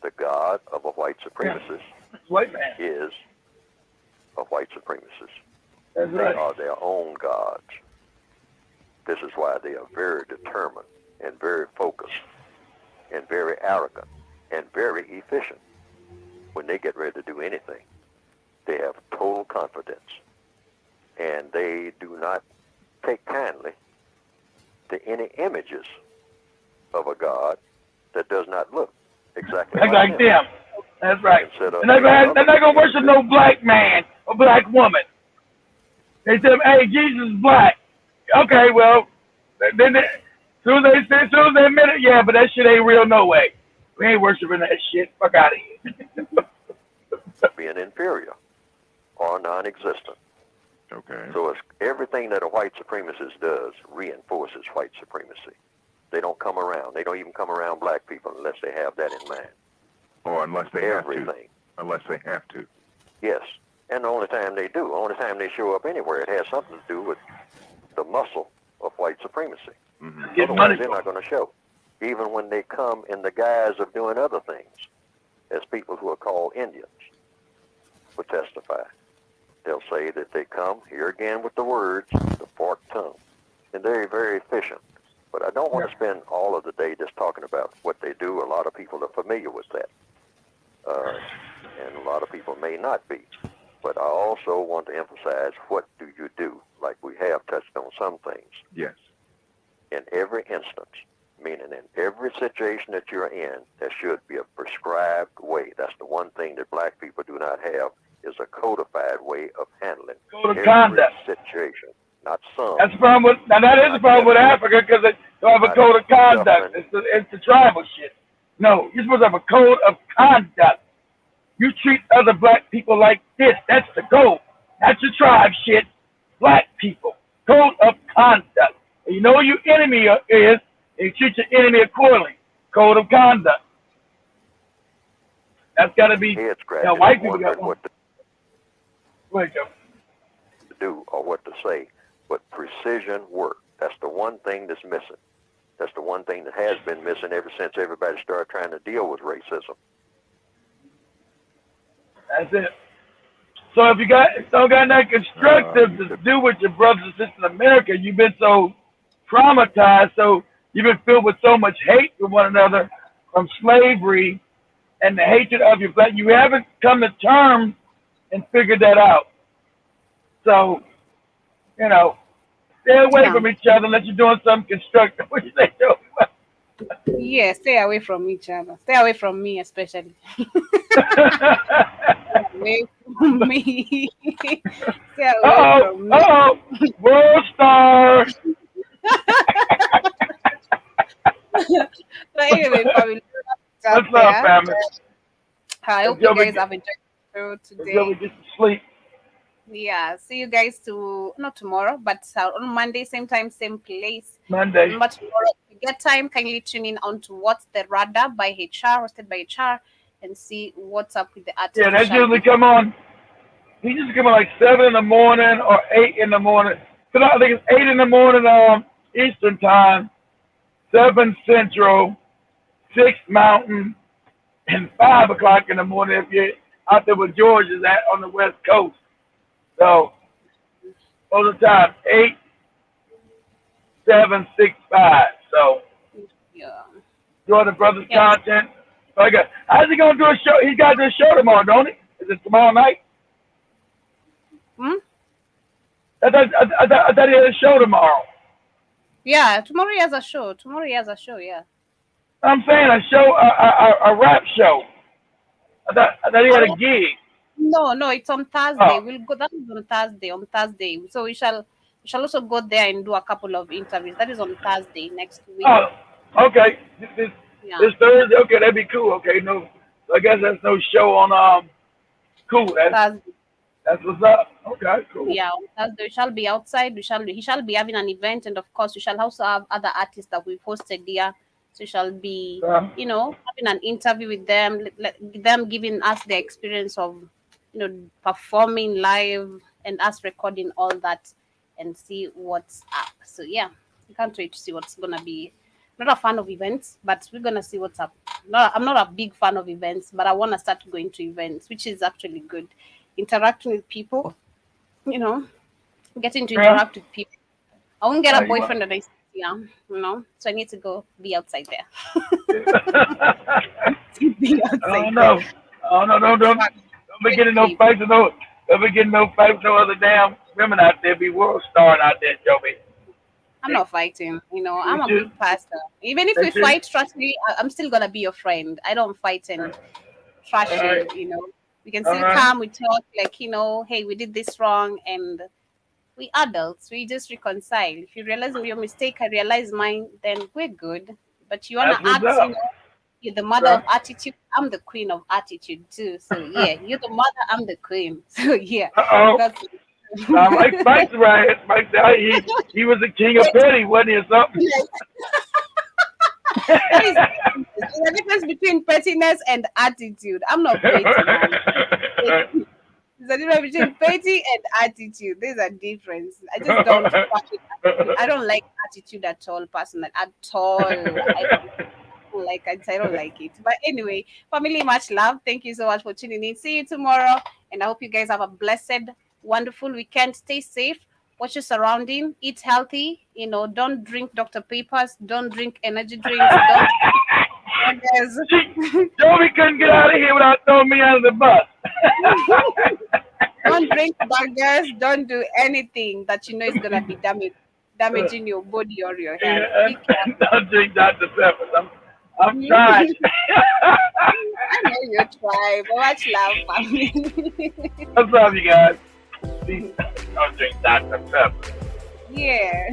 The God of a white supremacist White man. is a white supremacist. That's They right. are their own gods. This is why they are very determined and very focused and very arrogant and very efficient. When they get ready to do anything, they have total confidence. And they do not take kindly to any images of a God that does not look exactly Like them. That's right. Instead of And they're not going to worship no black man or black woman. They said, hey, Jesus is black. Okay, well, then as soon as they admit it, yeah, but that shit ain't real no way. We ain't worshiping that shit. Fuck out of here. being inferior or non-existent. Okay. So it's everything that a white supremacist does reinforces white supremacy. They don't come around. They don't even come around black people unless they have that in mind. Or unless they Everything. have to. Unless they have to. Yes. And the only time they do, the only time they show up anywhere, it has something to do with the muscle of white supremacy. Get money Otherwise, they're not going to show. Even when they come in the guise of doing other things, as people who are called Indians will testify. They'll say that they come, here again with the words, the forked tongue. And they're very efficient. But I don't want to spend all of the day just talking about what they do. A lot of people are familiar with that. And a lot of people may not be. But I also want to emphasize, what do you do? Like we have touched on some things. Yes. In every instance, meaning in every situation that you're in, there should be a prescribed way. That's the one thing that black people do not have, is a codified way of handling Code of every conduct. situation. Not some. That's the problem with, now that is the problem with Africa, because they don't have a code of conduct. It's the tribal shit. No, you're supposed to have a code of conduct. You treat other black people like this. That's the goal. That's your tribe shit. Black people. Code of conduct. And you know who your enemy is, and you treat your enemy accordingly. Code of conduct. That's got to be, now white people got one. Wait, Joe. To do or what to say, but precision work. That's the one thing that's missing. That's the one thing that has been missing ever since everybody started trying to deal with racism. That's it. So if you don't got nothing constructive to do with your brothers and sisters in America, you've been so traumatized, so you've been filled with so much hate for one another from slavery and the hatred of your black. You haven't come to terms and figured that out. So, stay away from each other unless you're doing something constructive. What you say, Joe? Yeah, stay away from each other. Stay away from me, especially. Away from me. Stay away from me. World star. So anyway, family, What's up, family? I hope you guys have enjoyed the show today. Until we get to sleep. Yeah, see you guys not tomorrow, but on Monday, same time, same place. Monday. Remember, tomorrow, if you get time, kindly tune in on to What's the Radar by HR, hosted by HR, and see what's up with the artist. Yeah, that's usually come on He used to come at like 7 in the morning or 8 in the morning. So I think it's 8 in the morning Eastern time, 7 Central, 6 Mountain, and 5 o'clock in the morning if you're out there where George is at on the West Coast. So all the time, 8, 7, 6, 5. So doing the brother's content. So how's he gonna do a show? He's got to do a show tomorrow, don't he? Is it tomorrow night? I thought he had a show tomorrow. Yeah, tomorrow he has a show. Yeah. I'm saying a show, a rap show. I thought he had a gig. No, it's on Thursday. Oh. We'll go. That is on Thursday. So we shall also go there and do a couple of interviews. That is on Thursday next week. Oh, okay. This Thursday. Okay, that'd be cool. Okay, no. So I guess that's no show on cool. Thursday. That's what's up. Okay, cool. Yeah, on Thursday we shall be outside. He shall be having an event, and of course we shall also have other artists that we've hosted there. So we shall be, having an interview with them, them giving us the experience of, performing live and us recording all that and see what's up. So yeah, I can't wait to see what's gonna be. Not a fan of events, but we're gonna see what's up. I'm not a big fan of events, but I want to start going to events, which is actually good. Interacting with people, getting to interact with people. I won't get a boyfriend that I see, so I need to go be outside there. Don't be getting no fights with no other damn women out there. Be world starring out there, Joby. I'm not fighting, I'm a good pastor. Even if we fight, trust me, I'm still gonna be your friend. I don't fight and trash you, We can still come, we talk like, hey, we did this wrong, and we adults, we just reconcile. If you realize your mistake, I realize mine, then we're good. But you want to act, you're the mother of attitude, I'm the queen of attitude too. So yeah, you're the mother, I'm the queen. So yeah. Mike's right. Mike, he was the king of petty, wasn't he, or something? There's a difference between pettiness and attitude. I'm not petty, man. There's a difference between petty and attitude. There's a difference. I just don't I don't like attitude at all, personally. At all. I don't like it. But anyway, family, much love. Thank you so much for tuning in. See you tomorrow. And I hope you guys have a blessed, wonderful weekend. Stay safe. Watch your surrounding. Eat healthy. Don't drink Dr. Peppers. Don't drink energy drinks. Joey couldn't get out of here without throwing me under the bus. Don't drink burgers. Don't do anything that is gonna be damaging your body or your health. Don't drink Dr. Peppers. I'm trying. I know you're trying, but much love, family. What's up, you guys? Don't drink Dr. Pepper. Yeah.